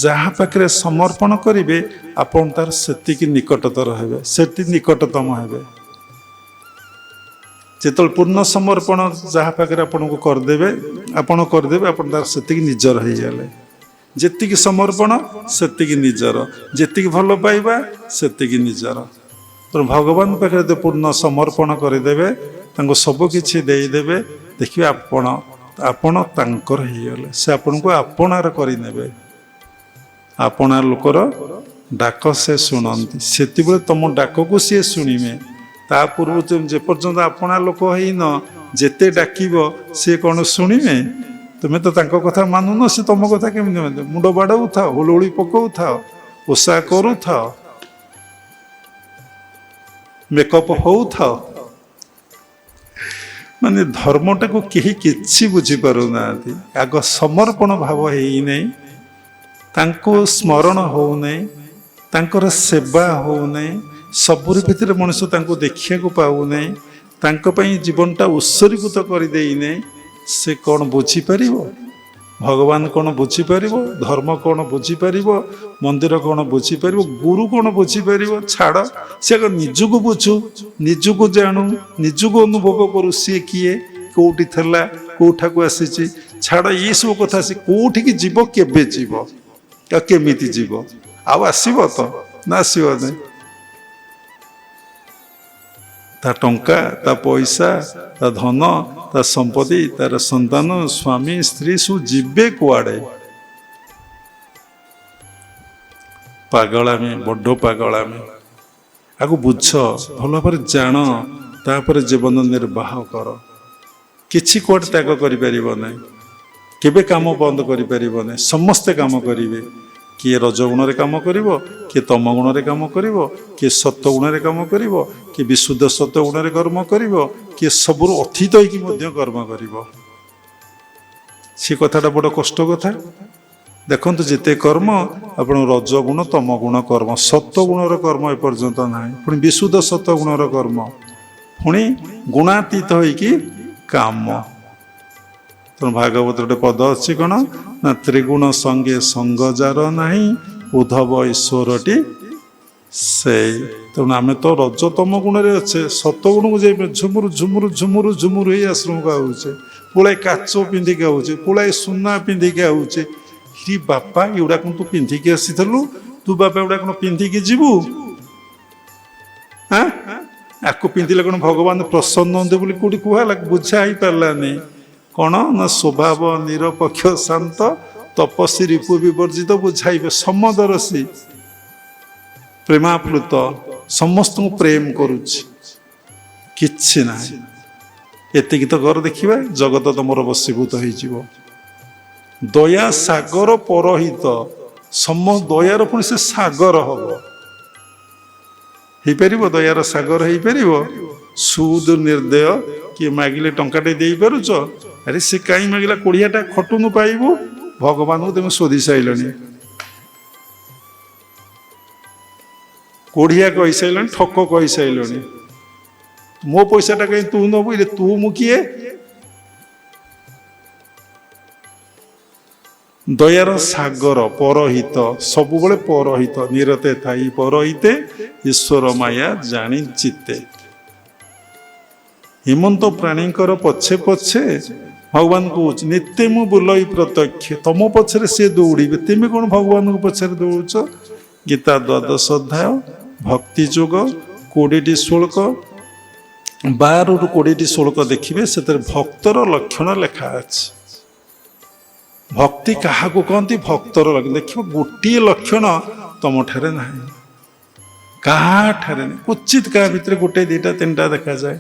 ଯାହା ପାଖରେ ସମର୍ପଣ କରିବେ, ଆପଣ ତାର ସେତିକି ନିକଟତର ହେବେ, ସେତିକି ନିକଟତମ ହେବେ। ଯେତେବେଳେ ପୂର୍ଣ୍ଣ ସମର୍ପଣ ଯାହା ପାଖରେ ଆପଣଙ୍କୁ କରିଦେବେ, ଆପଣ ତାର ସେତିକି ନିଜର ହେଇଗଲେ। ଯେତିକି ସମର୍ପଣ ସେତିକି ନିଜର, ଯେତିକି ଭଲ ପାଇବା ସେତିକି ନିଜର। ତେଣୁ ଭଗବାନ ପାଖରେ ଯଦି ପୂର୍ଣ୍ଣ ସମର୍ପଣ କରିଦେବେ, ତାଙ୍କୁ ସବୁ କିଛି ଦେଇଦେବେ, ଦେଖିବେ ଆପଣ ତାଙ୍କର ହେଇଗଲେ। ସେ ଆପଣଙ୍କୁ ଆପଣାର କରିନେବେ। ଆପଣା ଲୋକର ଡାକ ସେ ଶୁଣନ୍ତି, ସେତେବେଳେ ତମ ଡାକକୁ ସିଏ ଶୁଣିବେ। ତା ପୂର୍ବରୁ ଯେପର୍ଯ୍ୟନ୍ତ ଆପଣା ଲୋକ ହେଇନ, ଯେତେ ଡାକିବ ସେ କ'ଣ ଶୁଣିବେ? ତୁମେ ତ ତାଙ୍କ କଥା ମାନୁନ, ସେ ତମ କଥା କେମିତି ମାନୁଛ? ମୁଣ୍ଡ ବାଡ଼ଉଥାଅ, ହୁଳୁହୁଳି ପକଉଥାଅ, ଓଷା କରୁଥାଅ, ମେକଅପ୍ ହଉଥାଅ, ମାନେ ଧର୍ମଟାକୁ କେହି କିଛି ବୁଝିପାରୁନାହାନ୍ତି। ଆଗ ସମର୍ପଣ ଭାବ ହେଇନାହିଁ, ତାଙ୍କୁ ସ୍ମରଣ ହଉନାହିଁ, ତାଙ୍କର ସେବା ହଉନାହିଁ, ସବୁରି ଭିତରେ ମଣିଷ ତାଙ୍କୁ ଦେଖିବାକୁ ପାଉନାହିଁ, ତାଙ୍କ ପାଇଁ ଜୀବନଟା ଉତ୍ସର୍ଗୀକୃତ କରିଦେଇନାହିଁ। ସେ କ'ଣ ବୁଝିପାରିବ? ଭଗବାନ କ'ଣ ବୁଝିପାରିବ? ଧର୍ମ କ'ଣ ବୁଝିପାରିବ? ମନ୍ଦିର କ'ଣ ବୁଝିପାରିବ? ଗୁରୁ କ'ଣ ବୁଝିପାରିବ? ଛାଡ଼, ସେ ଆଗ ନିଜକୁ ବୁଝୁ, ନିଜକୁ ଜାଣୁ, ନିଜକୁ ଅନୁଭବ କରୁ। ସିଏ କିଏ, କେଉଁଠି ଥିଲା, କେଉଁଠାକୁ ଆସିଛି। ଛାଡ଼ ଏଇସବୁ କଥା। ସେ କେଉଁଠିକି ଯିବ, କେବେ ଯିବ, ଆଉ କେମିତି ଯିବ? ଆଉ ଆସିବ ତ ନା ଆସିବ ନାହିଁ? ତା ଟଙ୍କା, ତା ପଇସା, ତା ଧନ, ତା ସମ୍ପତ୍ତି, ତାର ସନ୍ତାନ, ସ୍ୱାମୀ, ସ୍ତ୍ରୀ ସବୁ ଯିବେ କୁଆଡ଼େ? ପାଗଳାମି, ବଡ଼ ପାଗଳାମି। ଆକୁ ବୁଝ, ଭଲ ଭାବରେ ଜାଣ, ତାପରେ ଜୀବନ ନିର୍ବାହ କର। କିଛି କୁଆଡ଼େ ତ୍ୟାଗ କରିପାରିବ ନାହିଁ, କେବେ କାମ ବନ୍ଦ କରିପାରିବ ନାହିଁ। ସମସ୍ତେ କାମ କରିବେ। କିଏ ରଜଗୁଣରେ କାମ କରିବ, କିଏ ତମ ଗୁଣରେ କାମ କରିବ, କିଏ ସତ୍ୟ ଗୁଣରେ କାମ କରିବ, କିଏ ବିଶୁଦ୍ଧ ସତ୍ୟ ଗୁଣରେ କର୍ମ କରିବ, କିଏ ସବୁରୁ ଅତୀତ ହେଇକି ମଧ୍ୟ କର୍ମ କରିବ। ସେ କଥାଟା ବଡ଼ କଷ୍ଟ କଥା। ଦେଖନ୍ତୁ, ଯେତେ କର୍ମ ଆପଣ ରଜଗୁଣ, ତମ ଗୁଣ କର୍ମ, ସତ୍ୟ ଗୁଣର କର୍ମ ଏପର୍ଯ୍ୟନ୍ତ ନାହିଁ, ପୁଣି ବିଶୁଦ୍ଧ ସତ୍ୟ ଗୁଣର କର୍ମ, ପୁଣି ଗୁଣାତୀତ ହେଇକି କାମ। ତେଣୁ ଭାଗବତ ଗୋଟେ ପଦ ଅଛି କ'ଣ ନା, ତ୍ରିଗୁଣ ସଙ୍ଗେ ସଙ୍ଗ ଯାର ନାହିଁ, ଉଦ୍ଧବ ଈଶ୍ୱରଟି ସେଇ। ତେଣୁ ଆମେ ତ ରଜ ତମ ଗୁଣରେ ଅଛେ, ସତ ଗୁଣକୁ ଯାଇ ଝୁମୁରୁ ଝୁମୁରୁ ଝୁମୁରୁ ଝୁମୁରୁ ହେଇ ଆଶ୍ରମକୁ ଆଉଛେ, ପୁଳାଏ କାଚ ପିନ୍ଧିକି ଆଉଛେ, ପୁଳାଏ ସୁନା ପିନ୍ଧିକି ଆଉଛେ। ହି ବାପା, ଏଗୁଡ଼ା କ'ଣ ତୁ ପିନ୍ଧିକି ଆସିଥିଲୁ? ତୁ ବାପା ଏଗୁଡ଼ା କ'ଣ ପିନ୍ଧିକି ଯିବୁ? ଆକୁ ପିନ୍ଧିଲେ କ'ଣ ଭଗବାନ ପ୍ରସନ୍ନ ହୁଅନ୍ତି ବୋଲି କୋଉଠି କୁହାହେଲା? ବୁଝା ହେଇପାରିଲାନି। କ'ଣ ନା, ସ୍ୱଭାବ ନିରପେକ୍ଷ ଶାନ୍ତ, ତପସ୍ୱୀ ରିପୁ ବିବର୍ଜିତ, ବୁଝାଇବେ ସମଦର୍ଶୀ, ପ୍ରେମାପ୍ଲୁତ, ସମସ୍ତଙ୍କୁ ପ୍ରେମ କରୁଛି। କିଛି ନାହିଁ। ଏତିକି ତ କର, ଦେଖିବା ଜଗତ ତମର ବଶୀଭୂତ ହେଇଯିବ। ଦୟା ସାଗର ପରହିତ, ଦୟାର ପୁଣି ସେ ସାଗର ହବ। ହେଇପାରିବ? ଦୟାର ସାଗର ହେଇପାରିବ? ସୁଦ ନିର୍ଦୟ, କିଏ ମାଗିଲେ ଟଙ୍କାଟେ ଦେଇପାରୁଛ? ଆରେ ସେ କାହିଁ ମାଗିଲା? କୋଡ଼ିଆଟା ଖଟୁନୁ ପାଇବୁ। ଭଗବାନଙ୍କୁ ତମେ ଶୋଧି ସାରିଲଣି, କୋଢ଼ିଆ କହିସାରିଲଣି, ଠକ କହିସାରିଲଣି। ମୋ ପଇସାଟା କାହିଁ ତୁ ନବୁ? ରେ ତୁ ମୁଁ କିଏ? ଦୟାର ସାଗର ପରହିତ, ସବୁବେଳେ ପରହିତ, ନିରତେ ଥାଇ ପରହିତେ, ଈଶ୍ୱର ମାୟା ଜାଣି ଚିତେ। ହିମନ୍ତ ପ୍ରାଣୀଙ୍କର ପଛେ ପଛେ ଭଗବାନ କହୁଛି, ନିତ୍ୟ ମୁଁ ବୁଲଇ ପ୍ରତ୍ୟକ୍ଷ। ତମ ପଛରେ ସେ ଦୌଡ଼ିବେ, ତେମେ କ'ଣ ଭଗବାନଙ୍କ ପଛରେ ଦୌଡ଼ୁଛ? ଗୀତା 12 ଅଧ୍ୟାୟ ଭକ୍ତି ଯୋଗ 20ଟି ଶ୍ଲୋକ, 12ରୁ 20ଟି ଶ୍ଲୋକ ଦେଖିବେ, ସେଥିରେ ଭକ୍ତର ଲକ୍ଷଣ ଲେଖା ଅଛି। ଭକ୍ତି କାହାକୁ କହନ୍ତି? ଭକ୍ତର ଲକ୍ଷଣ। ଦେଖିବ, ଗୋଟିଏ ଲକ୍ଷଣ ତମଠାରେ ନାହିଁ, କାହାଠାରେ ନାହିଁ। ଉଚିତ କାହା ଭିତରେ ଗୋଟେ, ଦିଟା, ତିନିଟା ଦେଖାଯାଏ।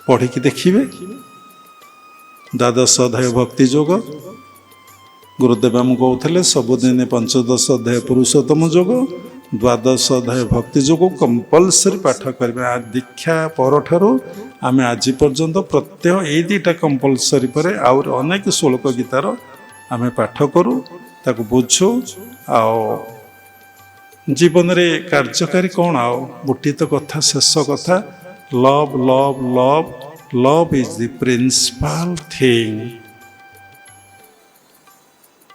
ପଢ଼ିକି ଦେଖିବେ। 12 ଅଧ୍ୟାୟ ଭକ୍ତି ଯୋଗ, ଗୁରୁଦେବ ଆମକୁ କହୁଥିଲେ ସବୁଦିନ 15 ଅଧ୍ୟାୟ ପୁରୁଷୋତ୍ତମ ଯୋଗ, 12 ଅଧ୍ୟାୟ ଭକ୍ତି ଯୋଗ କମ୍ପଲସରି ପାଠ କରିବେ। ଦୀକ୍ଷା ପରଠାରୁ ଆମେ ଆଜି ପର୍ଯ୍ୟନ୍ତ ପ୍ରତ୍ୟହ ଏଇ ଦୁଇଟା କମ୍ପଲସରି ପରେ ଆହୁରି ଅନେକ ଶ୍ଲୋକ ଗୀତାର ଆମେ ପାଠ କରୁ, ତାକୁ ବୁଝୁ, ଆଉ ଜୀବନରେ କାର୍ଯ୍ୟକାରୀ କ'ଣ? ଆଉ ଗୋଟିଏ ତ କଥା, ଶେଷ କଥା, love love love love is the principal thing.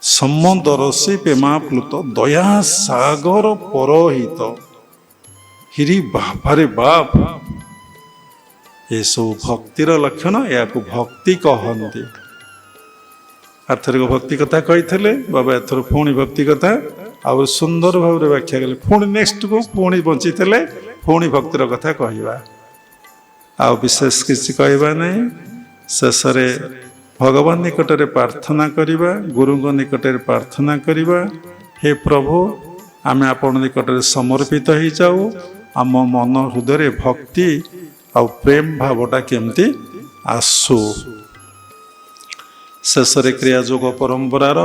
ସମଦର୍ଶୀ ପ୍ରେମାପ୍ଲୁତ, ଦୟା ସାଗର ପରହିତ। ହିରି ବାପାରେ ବାପ, ଏସବୁ ଭକ୍ତିର ଲକ୍ଷଣ, ଏହାକୁ ଭକ୍ତି କହନ୍ତି। ଆର୍ଥରିକ ଭକ୍ତି କଥା କହିଥିଲେ ବାବା, ଏଥର ପୁଣି ଭକ୍ତି କଥା ଆଉ ସୁନ୍ଦର ଭାବରେ ବ୍ୟାଖ୍ୟା କଲେ। ପୁଣି ନେକ୍ସଟକୁ ପୁଣି ବଞ୍ଚିଥିଲେ, ପୁଣି ଭକ୍ତିର କଥା କହିବା, ଆଉ ବିଶେଷ କିଛି କହିବା ନାହିଁ। ଶେଷରେ ଭଗବାନ ନିକଟରେ ପ୍ରାର୍ଥନା କରିବା, ଗୁରୁଙ୍କ ନିକଟରେ ପ୍ରାର୍ଥନା କରିବା, ହେ ପ୍ରଭୁ, ଆମେ ଆପଣ ନିକଟରେ ସମର୍ପିତ ହେଇଯାଉ। ଆମ ମନ ହୃଦୟରେ ଭକ୍ତି ଆଉ ପ୍ରେମ ଭାବଟା କେମିତି ଆସୁ। ଶେଷରେ କ୍ରିୟାଯୋଗ ପରମ୍ପରାର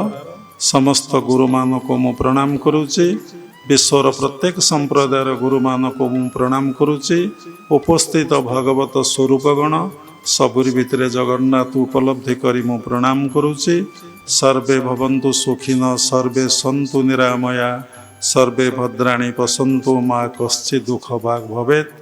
ସମସ୍ତ ଗୁରୁମାନଙ୍କୁ ମୁଁ ପ୍ରଣାମ କରୁଛି। ବିଶ୍ୱର ପ୍ରତ୍ୟେକ ସମ୍ପ୍ରଦାୟର ଗୁରୁମାନଙ୍କୁ ମୁଁ ପ୍ରଣାମ କରୁଛି। ଉପସ୍ଥିତ ଭଗବତ ସ୍ୱରୂପଗଣ ସବୁରି ଭିତରେ ଜଗନ୍ନାଥ ଉପଲବ୍ଧି କରି ମୁଁ ପ୍ରଣାମ କରୁଛି। ସର୍ବେ ଭବନ୍ତୁ ସୁଖିନ ସର୍ବେ ସନ୍ତୁ ନିରାମୟା ସର୍ବେ ଭଦ୍ରାଣୀ ପଶନ୍ତୁ ମା କଶ୍ଚିତ୍ ଦୁଃଖ ଭାଗ ଭବେତ୍।